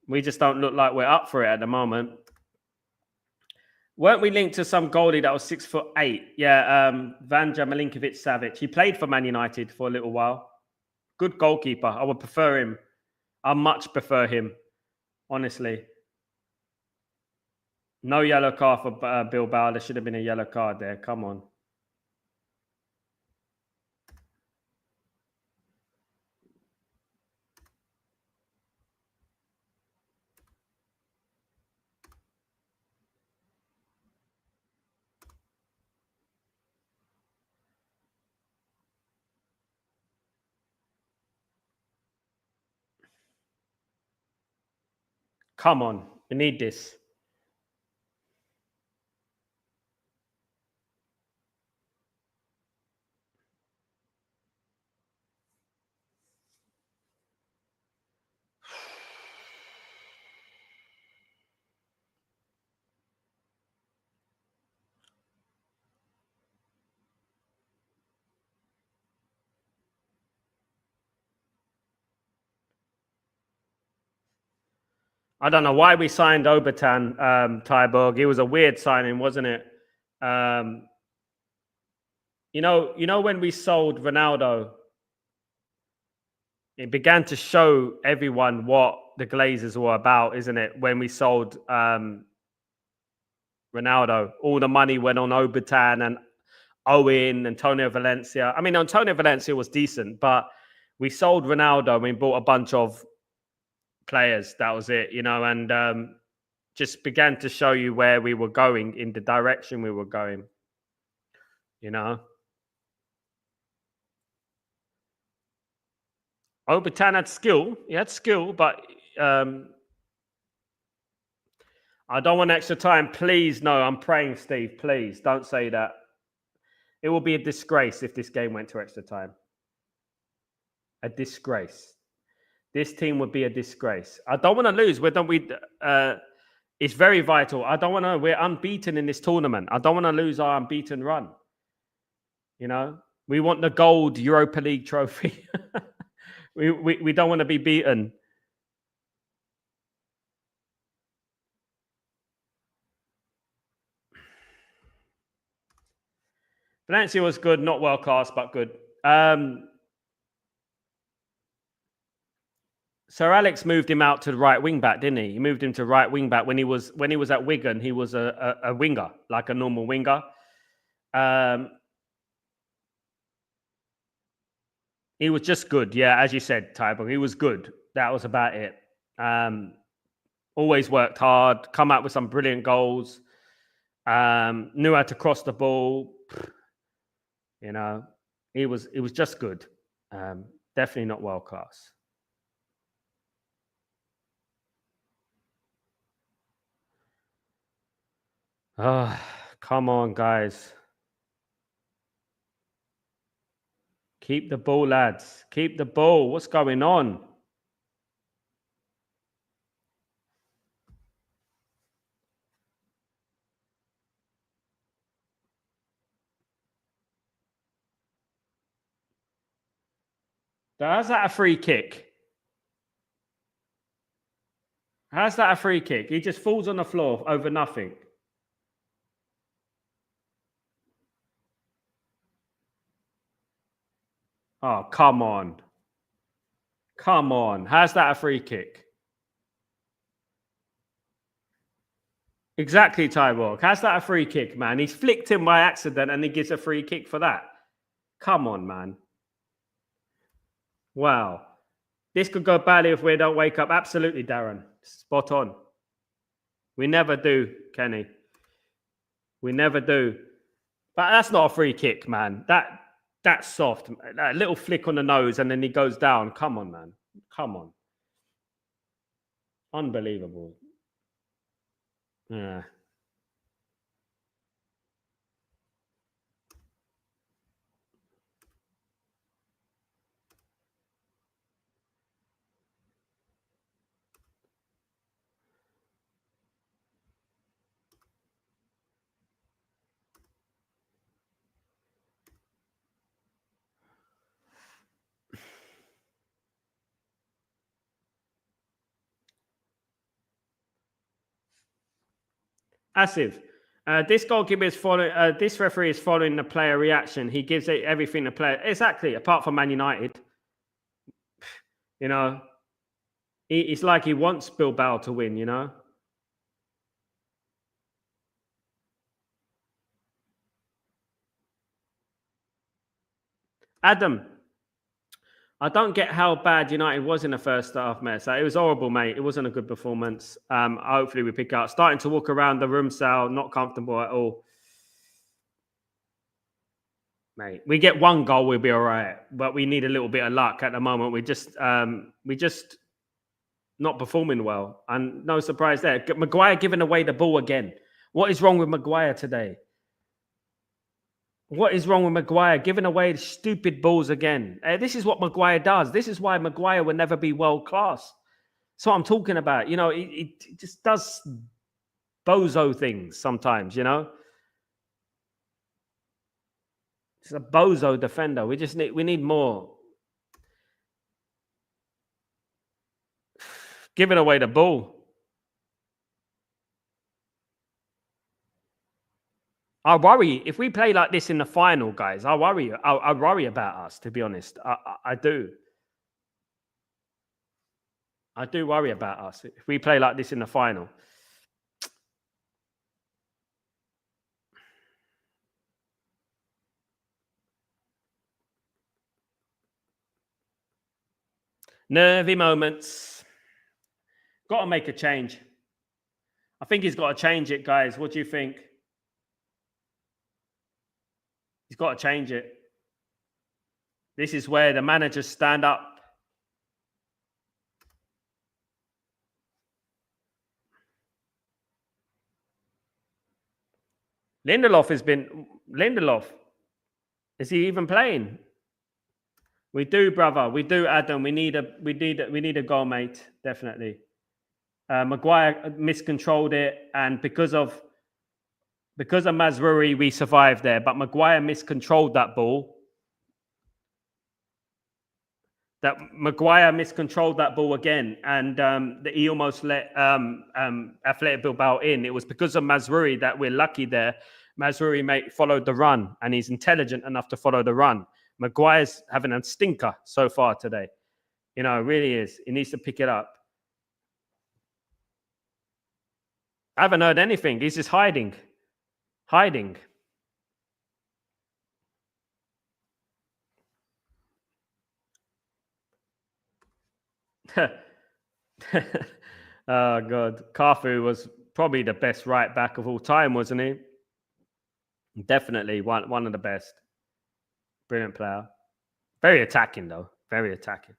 We just don't look like we're up for it at the moment. Weren't we linked to some goalie that was 6'8"? Yeah, Vanja Milinkovic-Savic. He played for Man United for a little while. Good goalkeeper. I would prefer him. I much prefer him, honestly. No yellow card for Bilbao. There should have been a yellow card there. Come on. Come on. We need this. I don't know why we signed Obertan, Tyborg. It was a weird signing, wasn't it? You know when we sold Ronaldo, it began to show everyone what the Glazers were about, isn't it? When we sold Ronaldo, all the money went on Obertan and Owen, Antonio Valencia. I mean, Antonio Valencia was decent, but we sold Ronaldo and we bought a bunch of players. That was it, and just began to show you where we were going, in the direction we were going, Obertan had skill. He had skill, but I don't want extra time. Please, no, I'm praying, Steve. Please, don't say that. It will be a disgrace if this game went to extra time. A disgrace. This team would be a disgrace. I don't want to lose. It's very vital. I don't want to. We're unbeaten in this tournament. I don't want to lose our unbeaten run. We want the gold Europa League trophy. we don't want to be beaten. Valencia was good, not world class, but good. Sir Alex moved him out to the right wing back, didn't he? He moved him to right wing back when he was at Wigan. He was a winger, like a normal winger. He was just good, yeah. As you said, Tybo, he was good. That was about it. Always worked hard, come out with some brilliant goals. Knew how to cross the ball. It was just good. Definitely not world class. Oh, come on, guys. Keep the ball, lads. Keep the ball. What's going on? How's that a free kick? How's that a free kick? He just falls on the floor over nothing. Oh, come on. Come on. How's that a free kick? Exactly, Tybor. How's that a free kick, man? He's flicked him by accident and he gets a free kick for that. Come on, man. Wow. This could go badly if we don't wake up. Absolutely, Darren. Spot on. We never do, Kenny. We never do. But that's not a free kick, man. That's soft. That little flick on the nose and then he goes down. Come on, man. Come on. Unbelievable. Yeah. Asif, this goalkeeper is following. This referee is following the player reaction. He gives it everything the player. Exactly. Apart from Man United, it's like he wants Bilbao to win. Adam, I don't get how bad United was in the first half, mate. So it was horrible, mate. It wasn't a good performance. Hopefully we pick up. Starting to walk around the room, Sal, not comfortable at all. Mate, we get one goal, we'll be all right. But we need a little bit of luck at the moment. We just not performing well. And no surprise there. Maguire giving away the ball again. What is wrong with Maguire today? What is wrong with Maguire giving away the stupid balls again? This is what Maguire does. This is why Maguire will never be world class. That's what I'm talking about. He just does bozo things sometimes, He's a bozo defender. We need more. Giving away the ball. I worry if we play like this in the final, guys. I worry. I worry about us. To be honest, I do. I do worry about us if we play like this in the final. Nervy moments. Got to make a change. I think he's got to change it, guys. What do you think? He's got to change it. This is where the managers stand up. Lindelof has been Lindelof. Is he even playing? We do, brother. We do, Adam. We need a goal, mate. Definitely. Maguire miscontrolled it, and because of Mazraoui, we survived there. But Maguire miscontrolled that ball. Again, and he almost let Athletic Bilbao in. It was because of Mazraoui that we're lucky there. Mazraoui followed the run, and he's intelligent enough to follow the run. Maguire's having a stinker so far today. You know, it really is. He needs to pick it up. I haven't heard anything. He's just hiding. Oh, God. Cafu was probably the best right back of all time, wasn't he? Definitely one of the best. Brilliant player. Very attacking, though. Very attacking.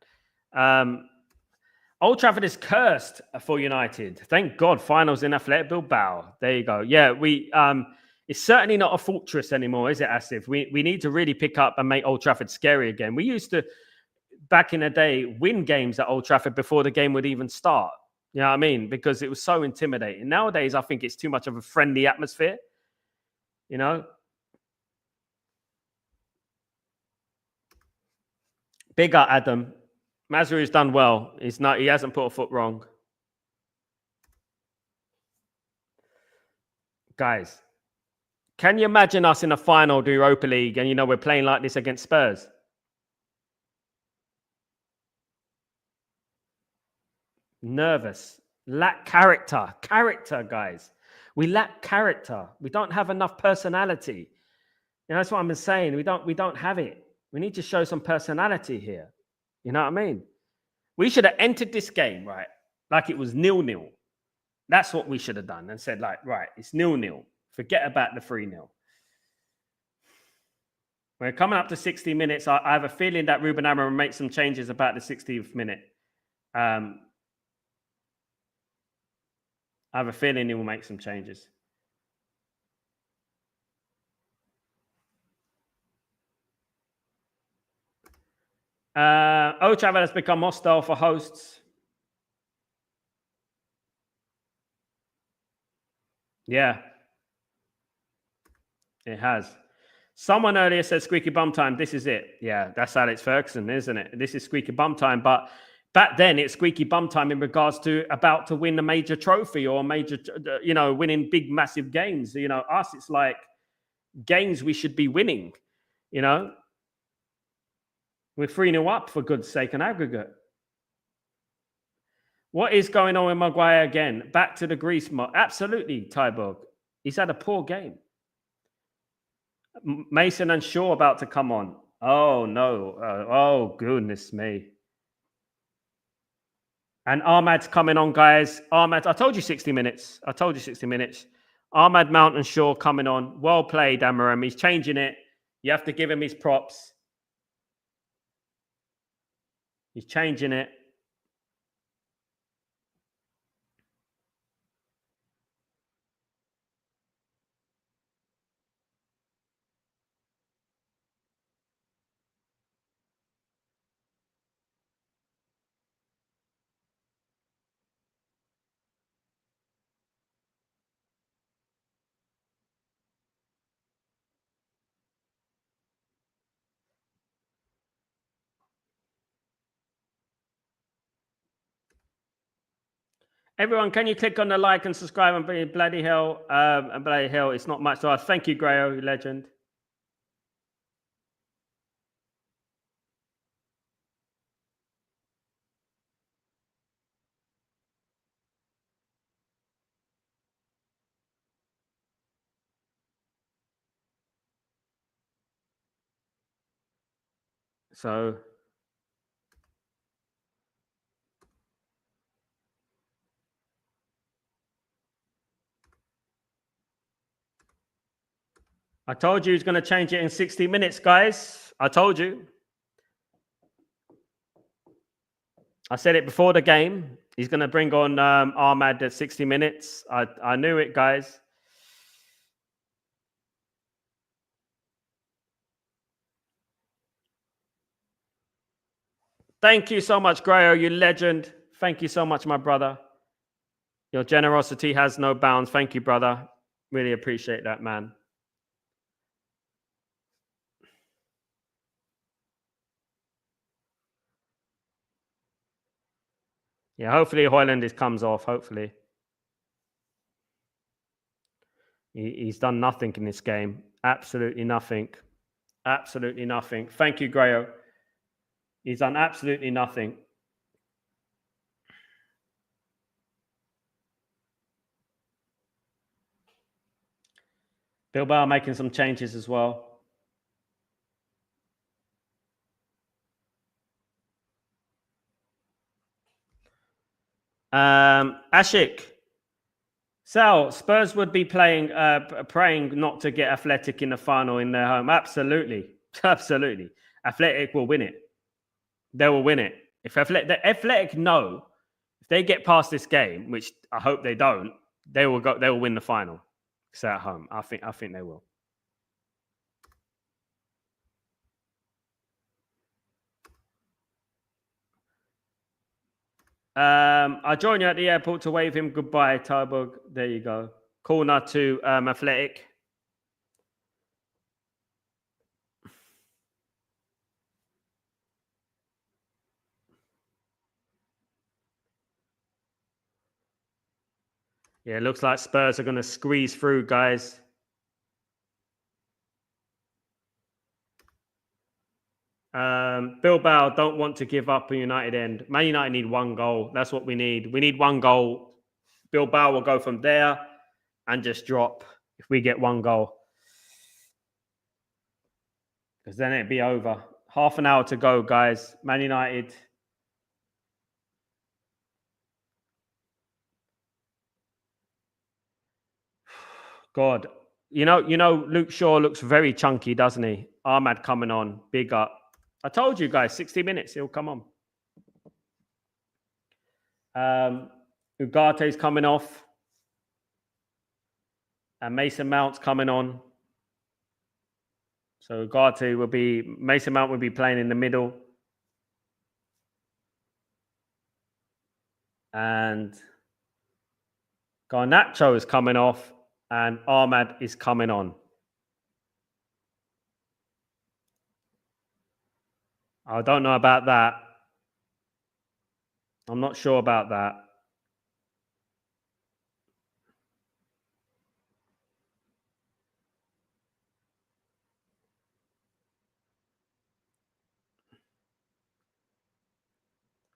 Old Trafford is cursed for United. Thank God, finals in Athletic Bilbao. There you go. Yeah, it's certainly not a fortress anymore, is it, Asif? We need to really pick up and make Old Trafford scary again. We used to, back in the day, win games at Old Trafford before the game would even start. You know what I mean? Because it was so intimidating. Nowadays, I think it's too much of a friendly atmosphere. You know? Big up, Adam. Mazraoui's done well. He hasn't put a foot wrong. Guys, can you imagine us in a final of the Europa League and, we're playing like this against Spurs? Nervous. Lack character. Character, guys. We lack character. We don't have enough personality. That's what I'm saying. We don't have it. We need to show some personality here. You know what I mean? We should have entered this game, right, like it was 0-0. That's what we should have done and said, like, right, it's 0-0. Forget about the 3-0. We're coming up to 60 minutes. I have a feeling that Ruben Amorim will make some changes about the 60th minute. I have a feeling he will make some changes. Old Trafford has become hostile for hosts. Yeah. It has. Someone earlier said squeaky bum time. This is it. Yeah, that's Alex Ferguson, isn't it? This is squeaky bum time. But back then, it's squeaky bum time in regards to about to win a major trophy or major, winning big, massive games. Us, it's like games we should be winning. We're 3-0 up, for good's sake, an aggregate. What is going on with Maguire again? Back to the Greece. Absolutely, Tyborg. He's had a poor game. Mason and Shaw about to come on. Oh, no. Oh, goodness me. And Ahmad's coming on, guys. Ahmad, I told you 60 minutes. Ahmad, Mount and Shaw coming on. Well played, Amorim. He's changing it. You have to give him his props. He's changing it. Everyone, can you click on the like and subscribe and bloody hell? And bloody hell, it's not much to ask. Thank you, Grayo, you legend. So I told you he's going to change it in 60 minutes, guys. I told you. I said it before the game. He's going to bring on Ahmad at 60 minutes. I knew it, guys. Thank you so much, Grayo, you legend. Thank you so much, my brother. Your generosity has no bounds. Thank you, brother. Really appreciate that, man. Yeah, hopefully Hoyland comes off. Hopefully. He's done nothing in this game. Absolutely nothing. Absolutely nothing. Thank you, Grayo. He's done absolutely nothing. Bilbao making some changes as well. Ashik. Sal, Spurs would be praying not to get Athletic in the final in their home. Absolutely. Absolutely. Athletic will win it. They will win it. If Athletic know, if they get past this game, which I hope they don't, they will win the final. It's at home. I think they will. I join you at the airport to wave him goodbye, Tybug. There you go. Corner to Athletic. Yeah, it looks like Spurs are going to squeeze through, guys. Bilbao don't want to give up a United end. Man United need one goal. That's what we need. We need one goal. Bilbao will go from there and just drop if we get one goal. Because then it'd be over. Half an hour to go, guys. Man United. God. You know, Luke Shaw looks very chunky, doesn't he? Ahmad coming on. Big up. I told you guys, 60 minutes, he'll come on. Ugate's coming off. And Mason Mount's coming on. So Mason Mount will be playing in the middle. And Garnacho is coming off. And Ahmad is coming on. I don't know about that. I'm not sure about that.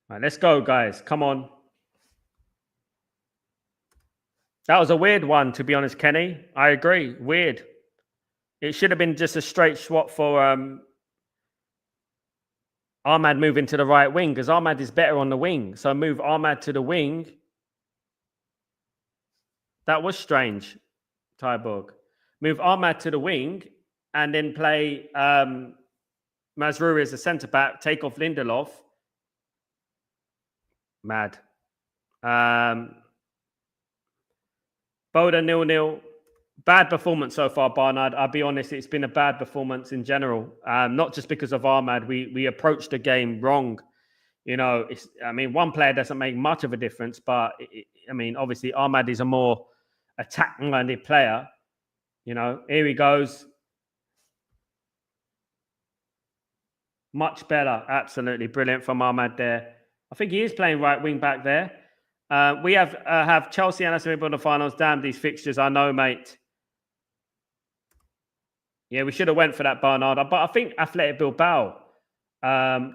All right, let's go, guys. Come on. That was a weird one, to be honest, Kenny. I agree. Weird. It should have been just a straight swap for Ahmad moving to the right wing, because Ahmad is better on the wing. So move Ahmad to the wing. That was strange, Tyborg. Move Ahmad to the wing and then play Mazruri as a centre-back, take off Lindelof. Mad. Boda 0-0. Bad performance so far, Barnard. I'll be honest, it's been a bad performance in general. Not just because of Ahmad. We approached the game wrong. You know, one player doesn't make much of a difference, but obviously Ahmad is a more attack-minded player. You know, here he goes. Much better. Absolutely brilliant from Ahmad there. I think he is playing right wing back there. We have Chelsea and Aston Villa in the finals. Damn, these fixtures. I know, mate. Yeah, we should have went for that, Bernard. But I think Athletic Bilbao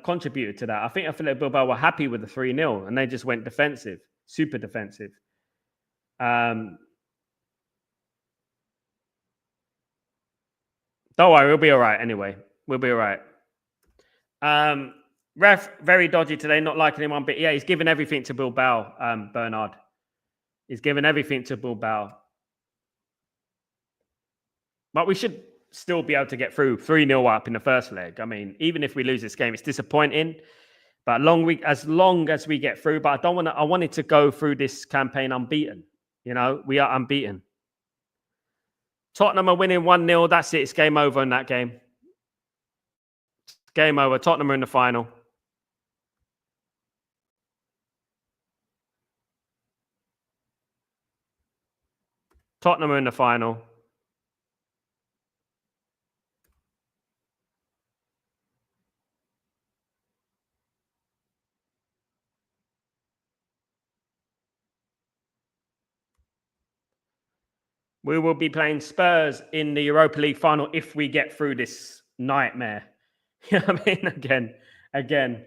contributed to that. I think Athletic Bilbao were happy with the 3-0 and they just went defensive, super defensive. Don't worry, we'll be all right anyway. We'll be all right. Ref, very dodgy today, not liking him one bit. Yeah, he's given everything to Bilbao, Bernard. He's given everything to Bilbao. But we should still be able to get through 3-0 up in the first leg. I mean, even if we lose this game, it's disappointing. But as long as we get through, but I wanted to go through this campaign unbeaten. You know, we are unbeaten. Tottenham are winning 1-0. That's it. It's game over in that game. Game over. Tottenham are in the final. Tottenham are in the final. We will be playing Spurs in the Europa League final if we get through this nightmare. You know what I mean? Again.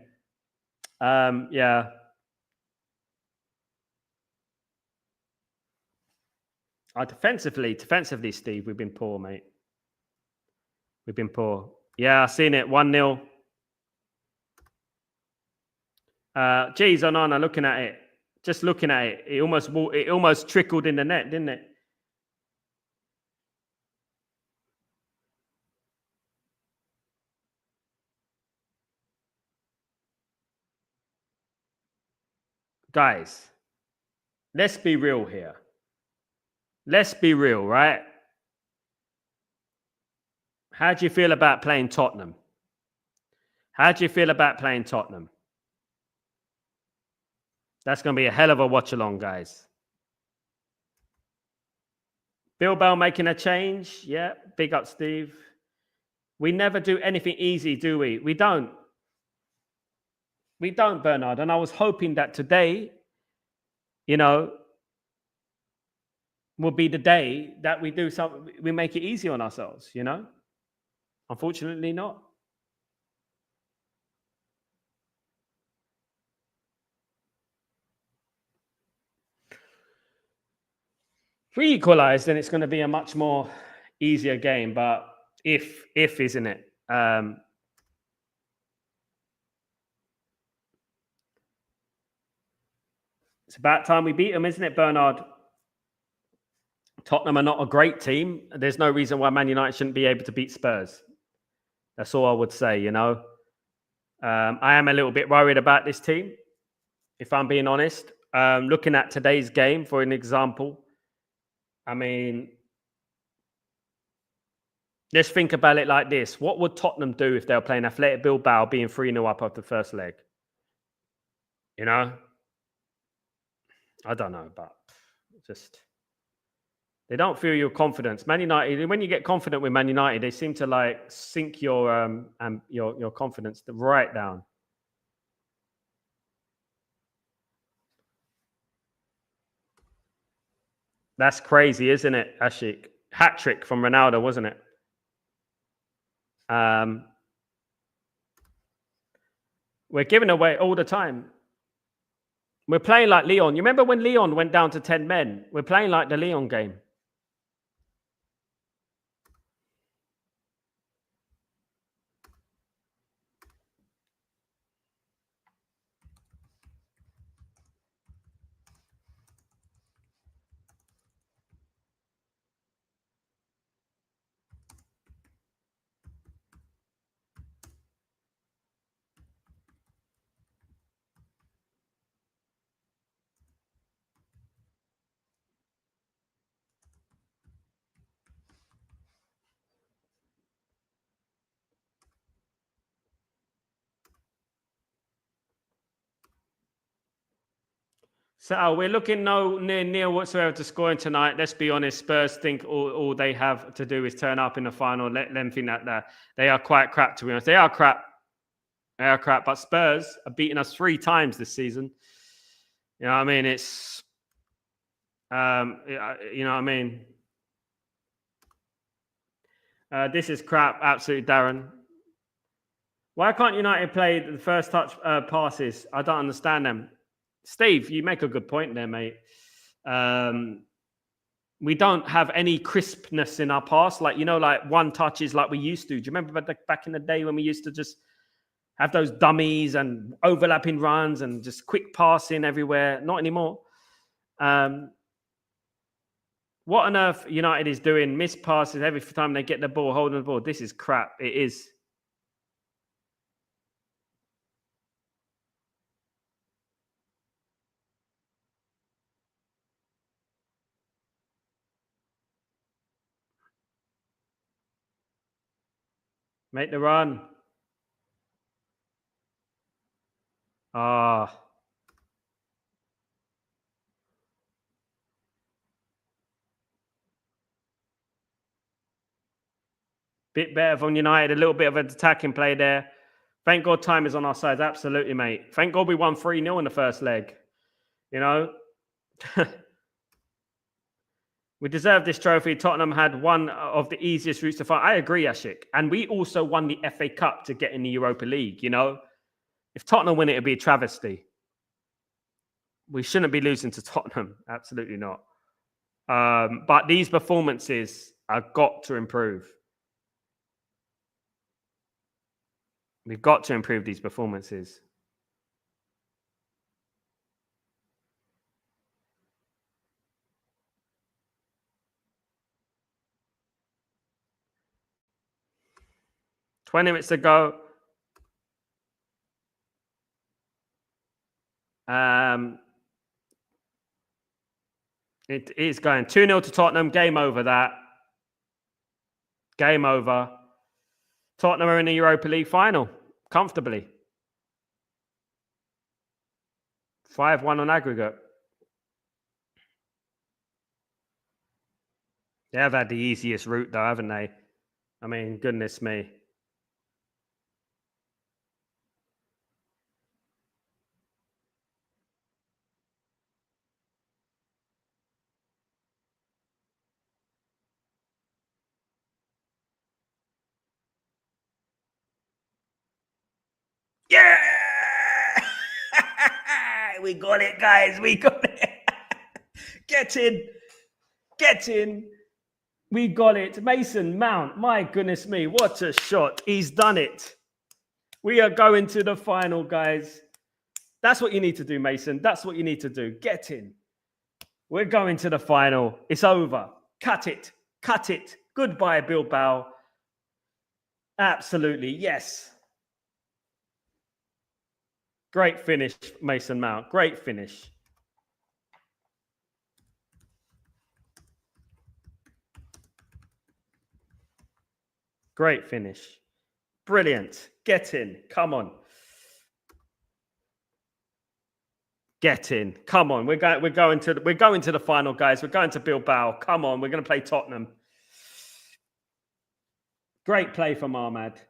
Yeah. Defensively, Steve, we've been poor, mate. We've been poor. Yeah, I've seen it. 1-0. Geez, Onana, looking at it. Just looking at it. It almost trickled in the net, didn't it? Guys, let's be real here. Let's be real, right? How do you feel about playing Tottenham? That's going to be a hell of a watch-along, guys. Bilbao making a change. Yeah, big up, Steve. We never do anything easy, do we? We don't. We don't, Bernard. And I was hoping that today, you know, will be the day that we do something, we make it easy on ourselves, you know? Unfortunately not. If we equalize, then it's going to be a much more easier game. But if isn't it? It's about time we beat them, isn't it, Bernard? Tottenham are not a great team. There's no reason why Man United shouldn't be able to beat Spurs. That's all I would say, you know. I am a little bit worried about this team, if I'm being honest. Looking at today's game, for an example, I mean, let's think about it like this. What would Tottenham do if they were playing Athletic Bilbao being 3-0 up after the first leg? You know? I don't know, but just... They don't feel your confidence. Man United, when you get confident with Man United, they seem to like sink your confidence right down. That's crazy, isn't it, Ashik? Hat trick from Ronaldo, wasn't it? We're giving away all the time. We're playing like Lyon. You remember when Lyon went down to 10 men? We're playing like the Lyon game. So we're looking no near whatsoever to scoring tonight. Let's be honest. Spurs think all they have to do is turn up in the final. Let them think that they are quite crap, to be honest. They are crap. But Spurs have beaten us 3 times this season. You know what I mean? It's, you know what I mean? This is crap. Absolutely, Darren. Why can't United play the first touch passes? I don't understand them. Steve, you make a good point there, mate. We don't have any crispness in our pass. Like, you know, like one touches like we used to. Do you remember back in the day when we used to just have those dummies and overlapping runs and just quick passing everywhere? Not anymore. What on earth United is doing? Missed passes every time they get the ball, holding the ball. This is crap. It is. Make the run. Ah. Bit better from United. A little bit of an attacking play there. Thank God time is on our side. Absolutely, mate. Thank God we won 3-0 in the first leg. You know? We deserve this trophy. Tottenham had one of the easiest routes to fight. I agree, Ashik. And we also won the FA Cup to get in the Europa League, you know? If Tottenham win it, it'd be a travesty. We shouldn't be losing to Tottenham. Absolutely not. But these performances have got to improve. We've got to improve these performances. $20 to go. It is going 2-0 to Tottenham. Game over that. Game over. Tottenham are in the Europa League final. Comfortably. 5-1 on aggregate. They have had the easiest route though, haven't they? I mean, goodness me. Yeah! We got it, guys. We got it. Get in. Get in. We got it. Mason Mount. My goodness me. What a shot. He's done it. We are going to the final, guys. That's what you need to do, Mason. That's what you need to do. Get in. We're going to the final. It's over. Cut it. Cut it. Goodbye, Bilbao. Absolutely. Yes. Great finish, Mason Mount. Great finish. Great finish. Brilliant. Get in. Come on. Get in. Come on. We're going to the final, guys. We're going to Bilbao. Come on. We're going to play Tottenham. Great play from Ahmad.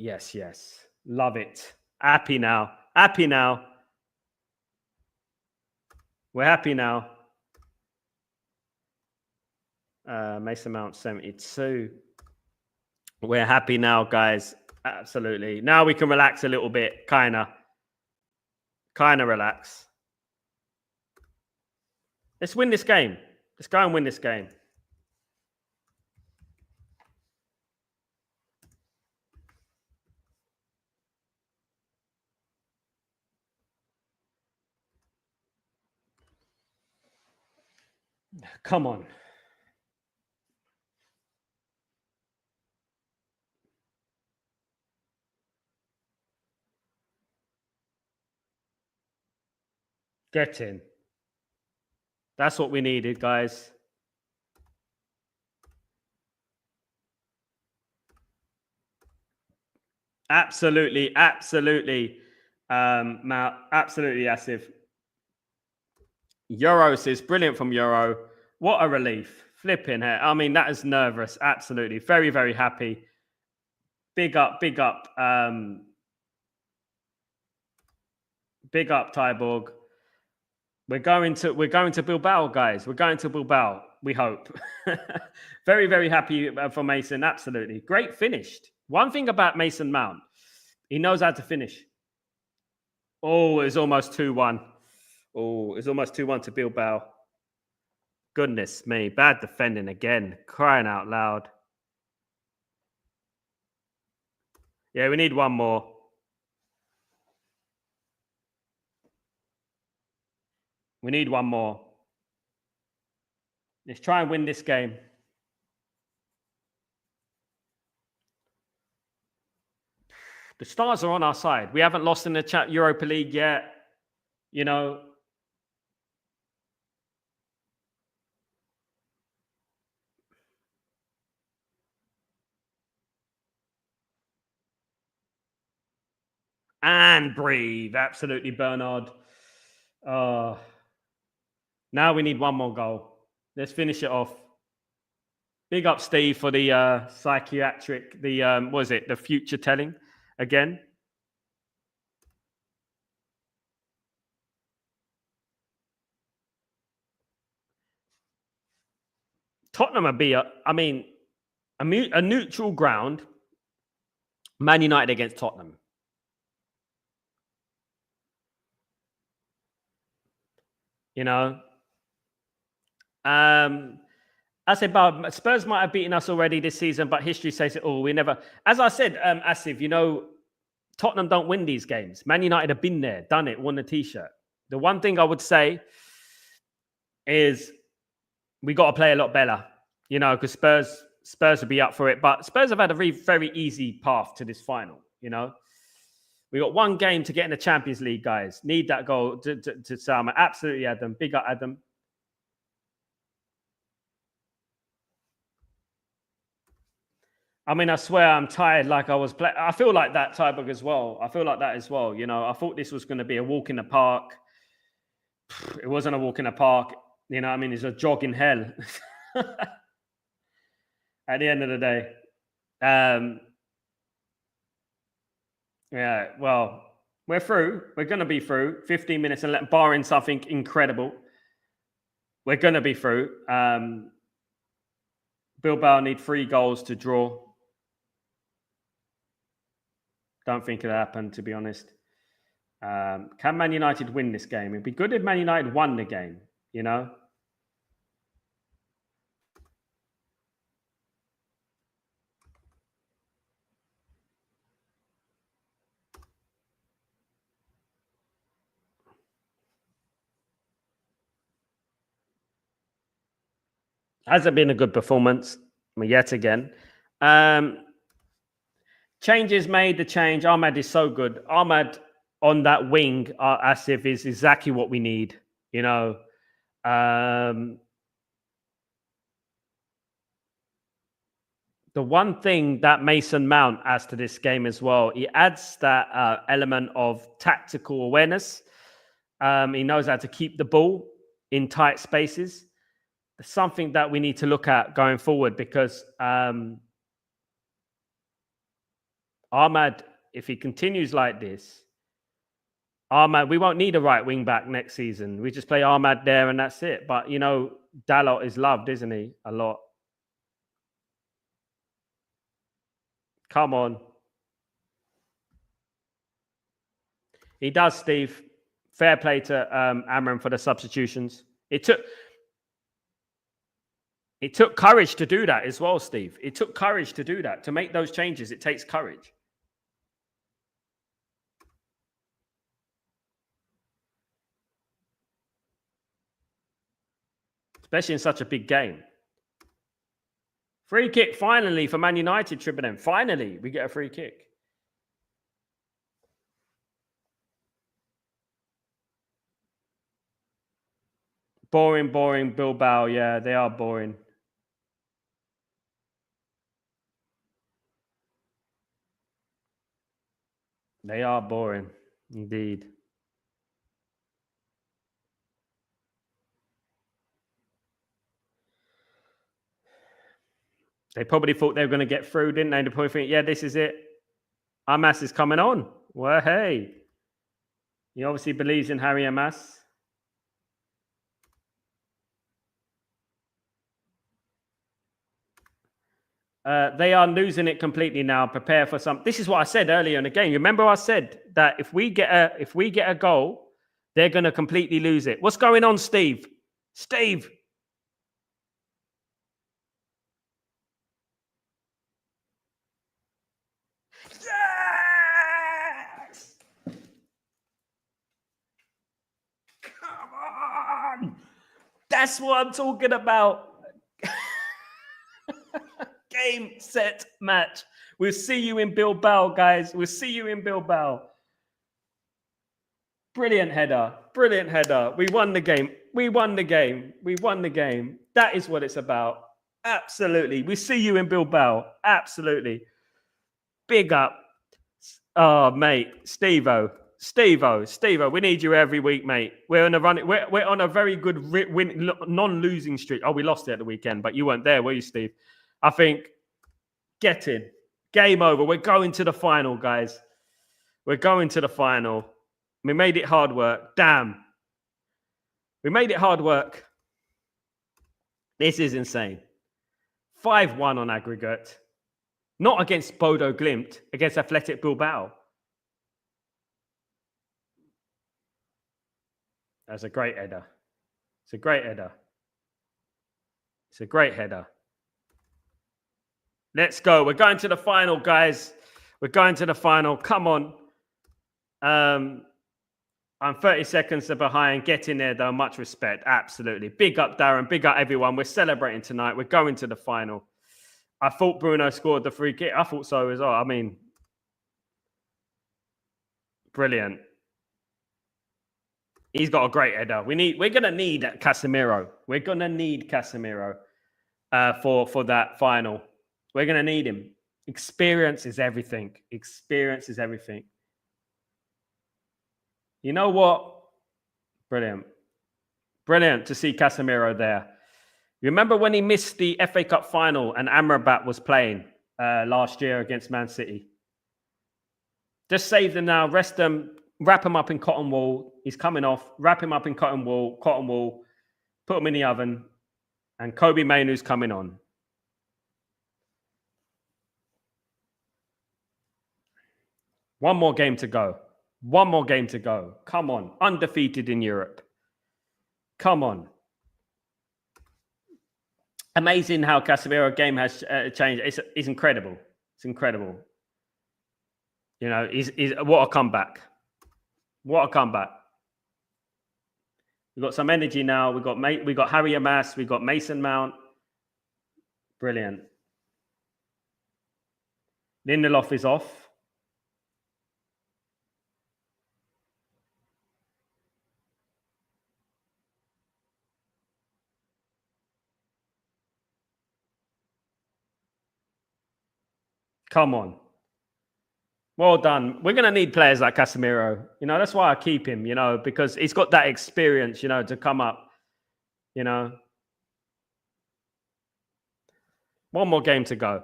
Yes, yes. Love it. Happy now. Happy now. We're happy now. Mason Mount 72. We're happy now, guys. Absolutely. Now we can relax a little bit. Kind of relax. Let's win this game. Let's go and win this game. Come on. Get in. That's what we needed, guys. Absolutely, absolutely. Matt, absolutely, Asif. Euro says, brilliant from Euro. What a relief. Flipping hair. I mean, that is nervous. Absolutely. Very, very happy. Big up, big up. Big up, Tyborg. We're going to Bilbao, guys. We're going to Bilbao. We hope. Very, very happy for Mason. Absolutely. Great finished. One thing about Mason Mount, he knows how to finish. Oh, it's almost 2-1. Oh, it's almost 2-1 to Bilbao. Goodness me. Bad defending again. Crying out loud. Yeah, we need one more. We need one more. Let's try and win this game. The stars are on our side. We haven't lost in the Europa League yet. You know. And breathe. Absolutely, Bernard. Now we need one more goal. Let's finish it off. Big up, Steve, for the psychiatric, the future telling again. Tottenham would be, a neutral ground. Man United against Tottenham. You know, I said, but Spurs might have beaten us already this season, but history says it all. We never, as I said, Asif, Tottenham don't win these games. Man United have been there, done it, won the t-shirt. The one thing I would say is we got to play a lot better, because Spurs would be up for it. But Spurs have had a very, very easy path to this final, We got one game to get in the Champions League, guys. Need that goal to Salma. Absolutely, Adam. Big up, Adam. I swear I'm tired like I was playing. I feel like that, Tyberg, as well. I feel like that as well. I thought this was going to be a walk in the park. It wasn't a walk in the park. It's a jog in hell. At the end of the day. Yeah, well, we're through. We're going to be through. 15 minutes and barring something incredible. We're going to be through. Bilbao need 3 goals to draw. Don't think it'll happen, to be honest. Can Man United win this game? It'd be good if Man United won the game, Hasn't been a good performance yet again. Changes made, the change. Ahmad is so good. Ahmad on that wing, Asif, is exactly what we need. The one thing that Mason Mount adds to this game as well, he adds that element of tactical awareness. He knows how to keep the ball in tight spaces. It's something that we need to look at going forward because Ahmad, if he continues like this, Ahmad, we won't need a right wing back next season. We just play Ahmad there and that's it. But, Dalot is loved, isn't he? A lot. Come on. He does, Steve. Fair play to Amram for the substitutions. It took courage to do that as well, Steve. It took courage to do that. To make those changes, it takes courage. Especially in such a big game. Free kick finally for Man United, Tribune. Finally, we get a free kick. Boring, Bilbao. Yeah, they are boring. They are boring, indeed. They probably thought they were going to get through, didn't they? They probably think, yeah, this is it. Hamas is coming on. Well, hey. He obviously believes in Harry and Mass. They are losing it completely now. Prepare for some. This is what I said earlier in the game. You remember I said that if we get a goal, they're going to completely lose it. What's going on, Steve? Steve. Yes! Come on! That's what I'm talking about. Game, set, match. We'll see you in Bilbao, guys. We'll see you in Bilbao. Brilliant header. Brilliant header. We won the game. We won the game. We won the game. That is what it's about. Absolutely. We see you in Bilbao. Absolutely. Big up. Oh, mate. Steve-O. Steve-O. We need you every week, mate. We're on a run. We're on a very good win, non-losing streak. Oh, we lost it at the weekend, but you weren't there, were you, Steve? I think get in. Game over. We're going to the final, guys. We're going to the final. We made it hard work. Damn. We made it hard work. This is insane. 5-1 on aggregate. Not against Bodo Glimt, against Athletic Bilbao. That's a great header. It's a great header. It's a great header. Let's go. We're going to the final, guys. We're going to the final. Come on. I'm 30 seconds behind. Get in there, though. Much respect. Absolutely. Big up, Darren. Big up, everyone. We're celebrating tonight. We're going to the final. I thought Bruno scored the free kick. I thought so as well. I mean, brilliant. He's got a great header. We're going to need Casemiro. We're going to need Casemiro for that final. We're going to need him. Experience is everything. Experience is everything. You know what? Brilliant. Brilliant to see Casemiro there. You remember when he missed the FA Cup final and Amrabat was playing last year against Man City? Just save them now, rest them, wrap him up in cotton wool. He's coming off. Wrap him up in cotton wool, put him in the oven, and Kobe Mainoo's coming on. One more game to go. One more game to go. Come on. Undefeated in Europe. Come on. Amazing how Casemiro game has changed. It's incredible. It's incredible. You know, he's what a comeback. What a comeback. We've got some energy now. We got Harry Amas. We got Mason Mount. Brilliant. Lindelof is off. Come on. Well done. We're going to need players like Casemiro. You know, that's why I keep him, you know, because he's got that experience, you know, to come up, you know. One more game to go.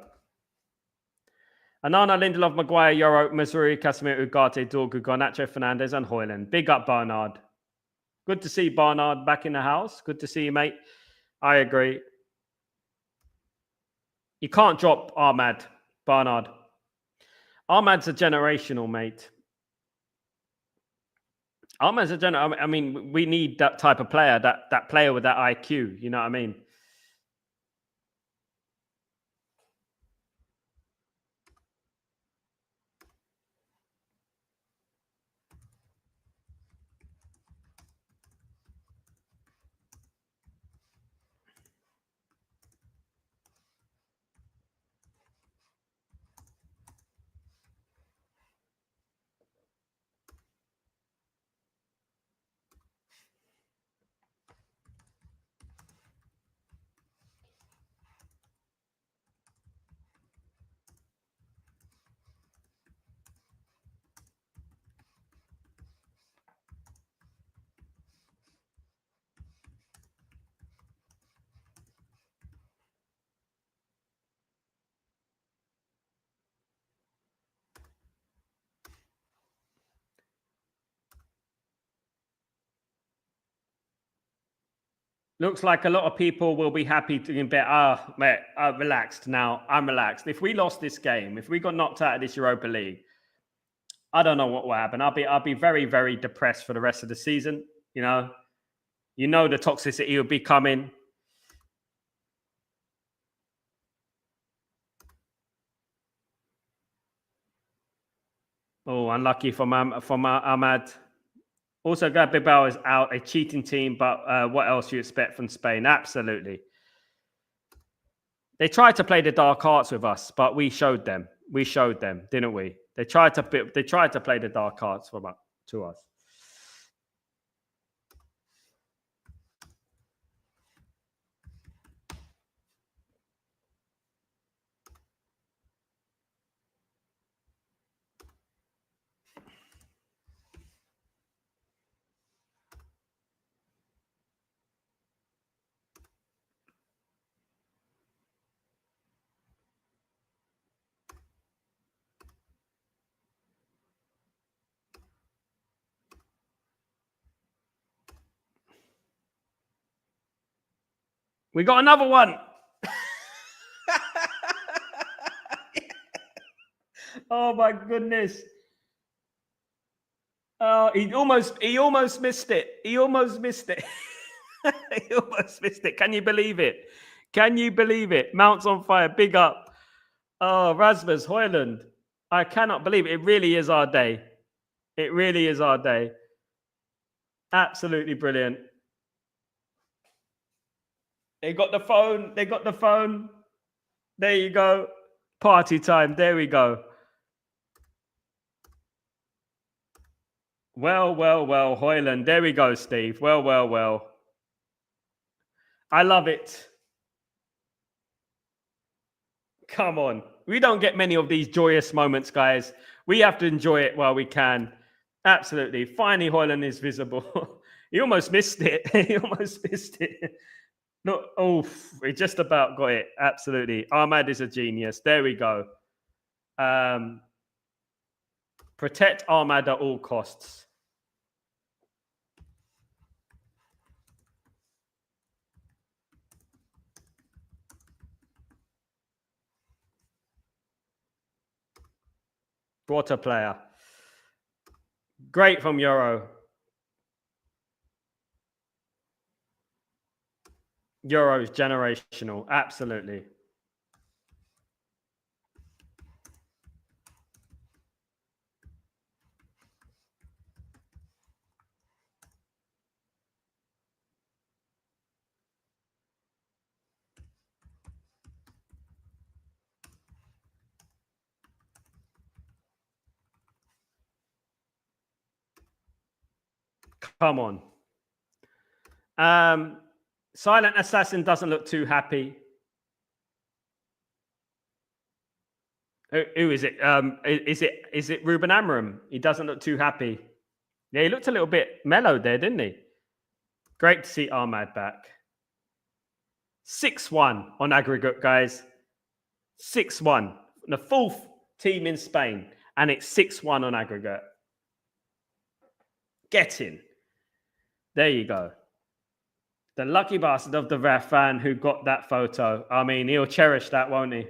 Anana, Lindelof, Maguire, Yoro, Missouri, Casemiro, Ugarte, Dorgu, Garnacho, Fernandez, and Hoyland. Big up, Barnard. Good to see Barnard back in the house. Good to see you, mate. I agree. You can't drop Barnard. Ahmad's a generational, mate. Ahmad's a generational. I mean, we need that type of player, that player with that IQ. You know what I mean? Looks like a lot of people will be happy to bet. Mate, relaxed now. I'm relaxed. If we lost this game, if we got knocked out of this Europa League, I don't know what will happen. I'll be very, very depressed for the rest of the season. You know the toxicity will be coming. Oh, unlucky from Ahmad. Also, Athletic Bilbao is out, a cheating team, but what else do you expect from Spain? Absolutely. They tried to play the dark arts with us, but we showed them. We showed them, didn't we? They tried to play the dark arts to us. We got another one. Oh my goodness. Oh, he almost missed it. He almost missed it. He almost missed it. Can you believe it? Can you believe it? Mounts on fire. Big up. Oh, Rasmus Hoyland. I cannot believe it. It really is our day. It really is our day. Absolutely brilliant. They got the phone. They got the phone. There you go. Party time. There we go. Well, Hoyland. There we go, Steve. Well. I love it. Come on. We don't get many of these joyous moments, guys. We have to enjoy it while we can. Absolutely. Finally, Hoyland is visible. He almost missed it. He almost missed it. Look, we just about got it. Absolutely. Ahmad is a genius. There we go. Protect Ahmad at all costs. What a player. Great from Euro. Euro is generational. Absolutely. Come on. Silent Assassin doesn't look too happy. Who is it? Is it Ruben Amorim? He doesn't look too happy. Yeah, he looked a little bit mellow there, didn't he? Great to see Ahmad back. 6-1 on aggregate, guys. 6-1. The fourth team in Spain, and it's 6-1 on aggregate. Get in. There you go. The lucky bastard of the ref fan who got that photo. I mean, he'll cherish that, won't he?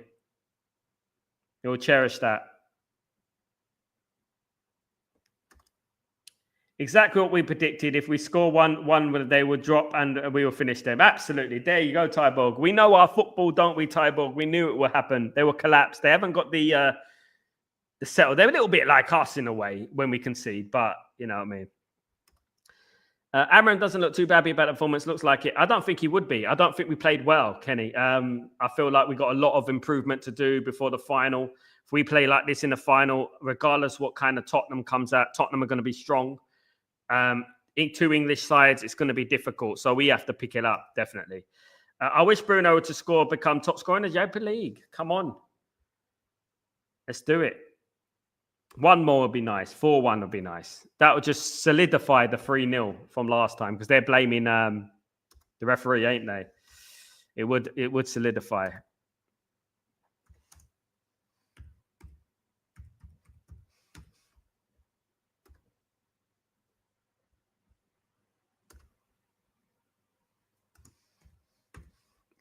He'll cherish that. Exactly what we predicted. If we score one, they would drop and we will finish them. Absolutely. There you go, Tyborg. We know our football, don't we, Tyborg? We knew it would happen. They will collapse. They haven't got the settle. They're a little bit like us in a way when we concede, but you know what I mean. Amron doesn't look too bad about the performance. Looks like it. I don't think he would be. I don't think we played well, Kenny. I feel like we got a lot of improvement to do before the final. If we play like this in the final, regardless what kind of Tottenham comes out, Tottenham are going to be strong. Two English sides, it's going to be difficult. So we have to pick it up, definitely. I wish Bruno to score, become top scorer in the Europa League. Come on. Let's do it. One more would be nice. 4-1 would be nice. That would just solidify the 3-0 from last time because they're blaming the referee, ain't they? It would solidify.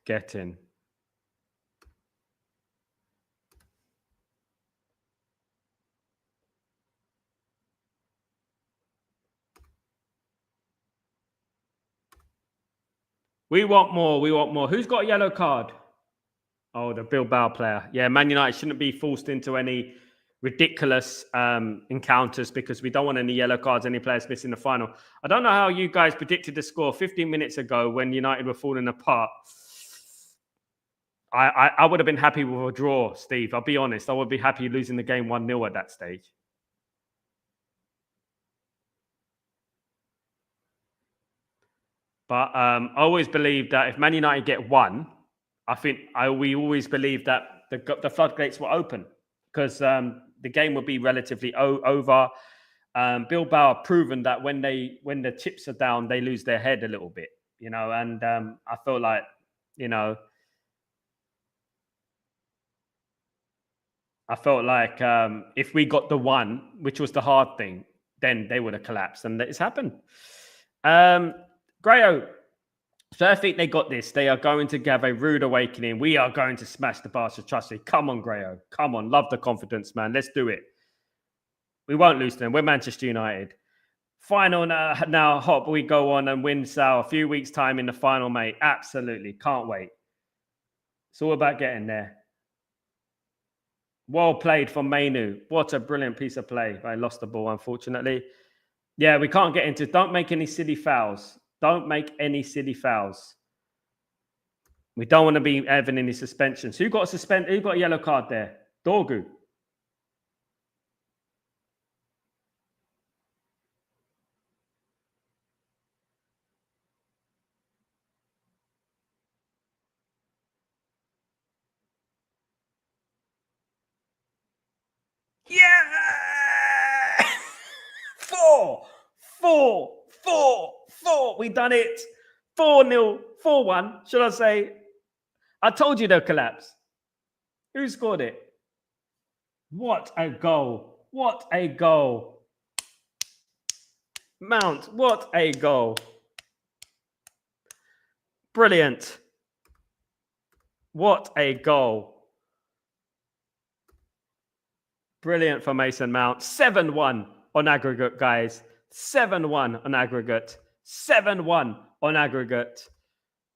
Get in. We want more. We want more. Who's got a yellow card? Oh, the Bilbao player. Yeah, Man United shouldn't be forced into any ridiculous encounters because we don't want any yellow cards, any players missing the final. I don't know how you guys predicted the score 15 minutes ago when United were falling apart. I would have been happy with a draw, Steve. I'll be honest. I would be happy losing the game 1-0 at that stage. But I always believe that if Man United get one, we always believe that the floodgates will open because the game will be relatively over. Bilbao have proven that when the chips are down, they lose their head a little bit, and I feel like, if we got the one, which was the hard thing, then they would have collapsed, and it's happened. Grayo, so I think they got this. They are going to have a rude awakening. We are going to smash the Barca. Trust me. Come on, Grayo. Come on. Love the confidence, man. Let's do it. We won't lose to them. We're Manchester United. Final now. Hop, we go on and win Sal. A few weeks' time in the final, mate. Absolutely. Can't wait. It's all about getting there. Well played from Mainu. What a brilliant piece of play. I lost the ball, unfortunately. Yeah, we can't get into. Don't make any silly fouls. Don't make any silly fouls. We don't want to be having any suspensions. Who got a yellow card there? Dorgu. Yeah! 4. We done it. 4-0. 4-1. Should I say? I told you they'll collapse. Who scored it? What a goal. What a goal. Mount, what a goal. Brilliant. What a goal. Brilliant for Mason Mount. 7-1 on aggregate, guys. 7-1 on aggregate. 7-1 on aggregate.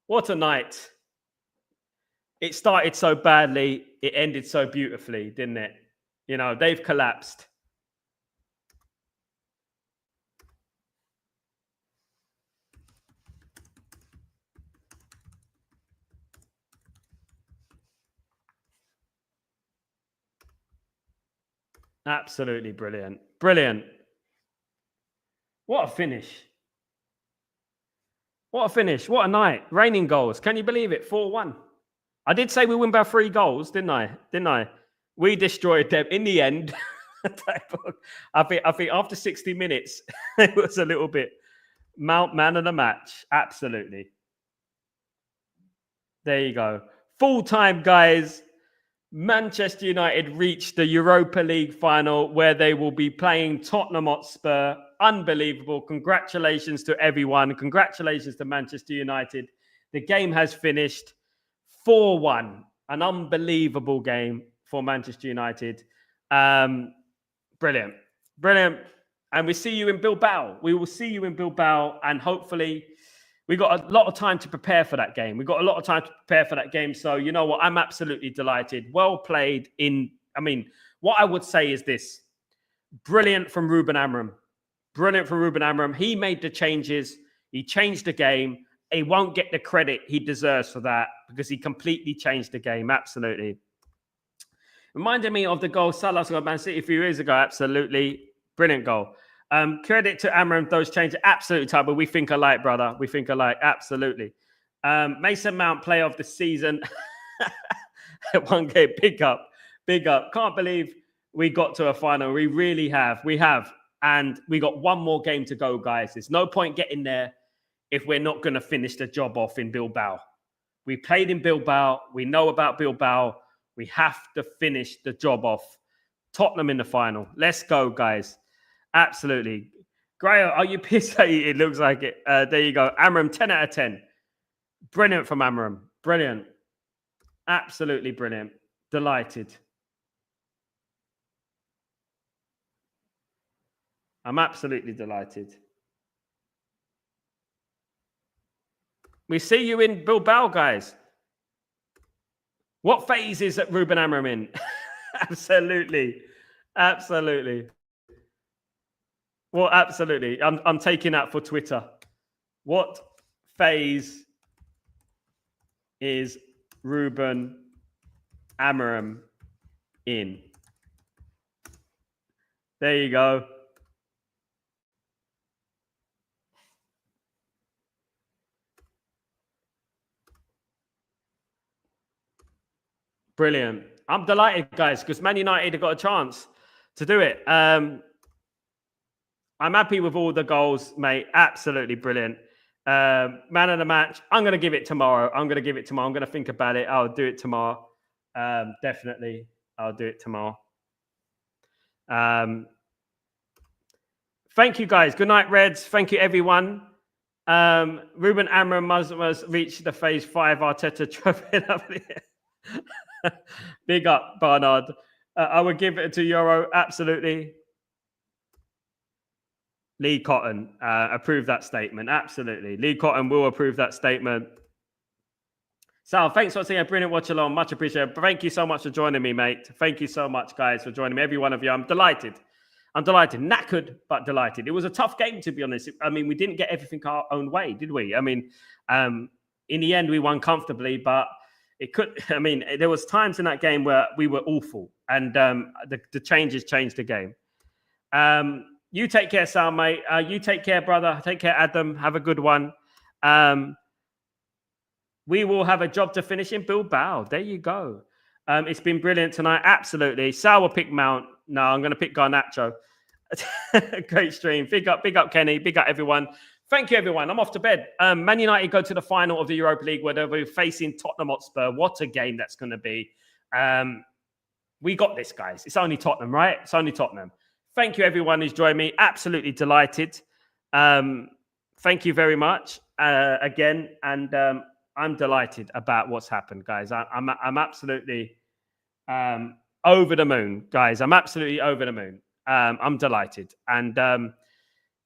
What a night. It started so badly. It ended so beautifully, didn't it? They've collapsed. Absolutely brilliant. Brilliant. What a finish. What a finish. What a night. Raining goals. Can you believe it? 4-1. I did say we win by 3 goals, didn't I? We destroyed them in the end. I think after 60 minutes, it was a little bit Mount man of the match. Absolutely. There you go. Full time, guys. Manchester United reached the Europa League final where they will be playing Tottenham Hotspur. Unbelievable. Congratulations to everyone. Congratulations to Manchester United. The game has finished 4-1. An unbelievable game for Manchester United. Brilliant. Brilliant. And we see you in Bilbao. We will see you in Bilbao, and hopefully we got a lot of time to prepare for that game. So, you know what? I'm absolutely delighted. Well played what I would say is this. Brilliant from Ruben Amorim. He made the changes. He changed the game. He won't get the credit he deserves for that because he completely changed the game. Absolutely. Reminded me of the goal Salah scored Man City a few years ago. Absolutely. Brilliant goal. Credit to Amorim, those changes. Absolutely, Tubber. We think alike, brother. We think alike. Absolutely. Mason Mount, player of the season. One game. Big up. Can't believe we got to a final. We really have. We have. And we got one more game to go, guys. There's no point getting there if we're not going to finish the job off in Bilbao. We played in Bilbao. We know about Bilbao. We have to finish the job off. Tottenham in the final. Let's go, guys. Absolutely. Grayo, are you pissed? It looks like it. There you go. Amorim, 10 out of 10. Brilliant from Amorim. Brilliant. Absolutely brilliant. Delighted. I'm absolutely delighted. We see you in Bilbao, guys. What phase is Ruben Amorim in? Absolutely. Absolutely. Well, absolutely. I'm taking that for Twitter. What phase is Ruben Amorim in? There you go. Brilliant. I'm delighted, guys, because Man United have got a chance to do it. I'm happy with all the goals, mate. Absolutely brilliant. Man of the match. I'm going to give it tomorrow. I'm going to think about it. I'll do it tomorrow. Definitely. I'll do it tomorrow. Thank you, guys. Good night, Reds. Thank you, everyone. Ruben Amorim must reach the phase 5 Arteta trophy. Big up, Barnard. I would give it to Euro. Absolutely. Lee Cotton approve that statement. Absolutely. Lee Cotton will approve that statement. Sal, thanks for saying a brilliant watch along. Much appreciated. Thank you so much for joining me, mate. Thank you so much, guys, for joining me. Every one of you. I'm delighted. Knackered, but delighted. It was a tough game, to be honest. I mean, we didn't get everything our own way, did we? I mean, in the end, we won comfortably, but it could. I mean, there was times in that game where we were awful, and the changes changed the game. You take care, Sal, mate. You take care, brother. Take care, Adam. Have a good one. We will have a job to finish in Bilbao. There you go. It's been brilliant tonight. Absolutely. Sal will pick Mount. No, I'm going to pick Garnacho. Great stream. Big up Kenny. Big up everyone. Thank you, everyone. I'm off to bed. Man United go to the final of the Europa League where they'll be facing Tottenham Hotspur. What a game that's going to be. We got this, guys. It's only Tottenham, right? It's only Tottenham. Thank you, everyone who's joined me. Absolutely delighted. Thank you very much again. And I'm delighted about what's happened, guys. I'm absolutely over the moon, guys. I'm absolutely over the moon. I'm delighted. And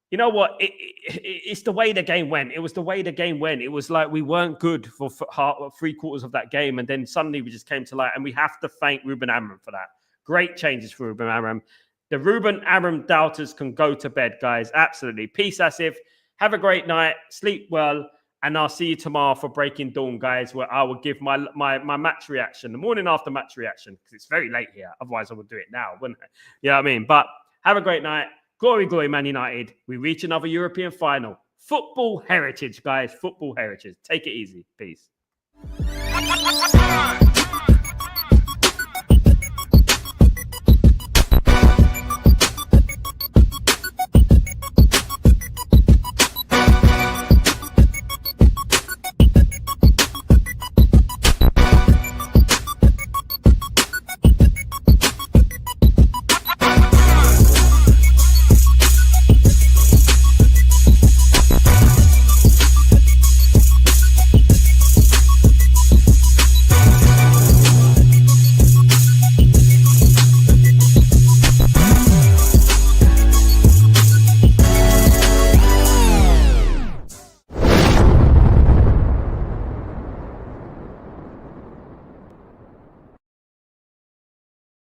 you know what? It's the way the game went. It was the way the game went. It was like we weren't good for 3/4 of that game. And then suddenly we just came to light. And we have to thank Ruben Amorim for that. Great changes for Ruben Amorim. The Ruben Amorim doubters can go to bed, guys. Absolutely. Peace, Asif. Have a great night. Sleep well. And I'll see you tomorrow for Breaking Dawn, guys, where I will give my match reaction, the morning after match reaction, because it's very late here. Otherwise, I would do it now, wouldn't I? You know what I mean? But have a great night. Glory, glory, Man United. We reach another European final. Football heritage, guys. Football heritage. Take it easy. Peace.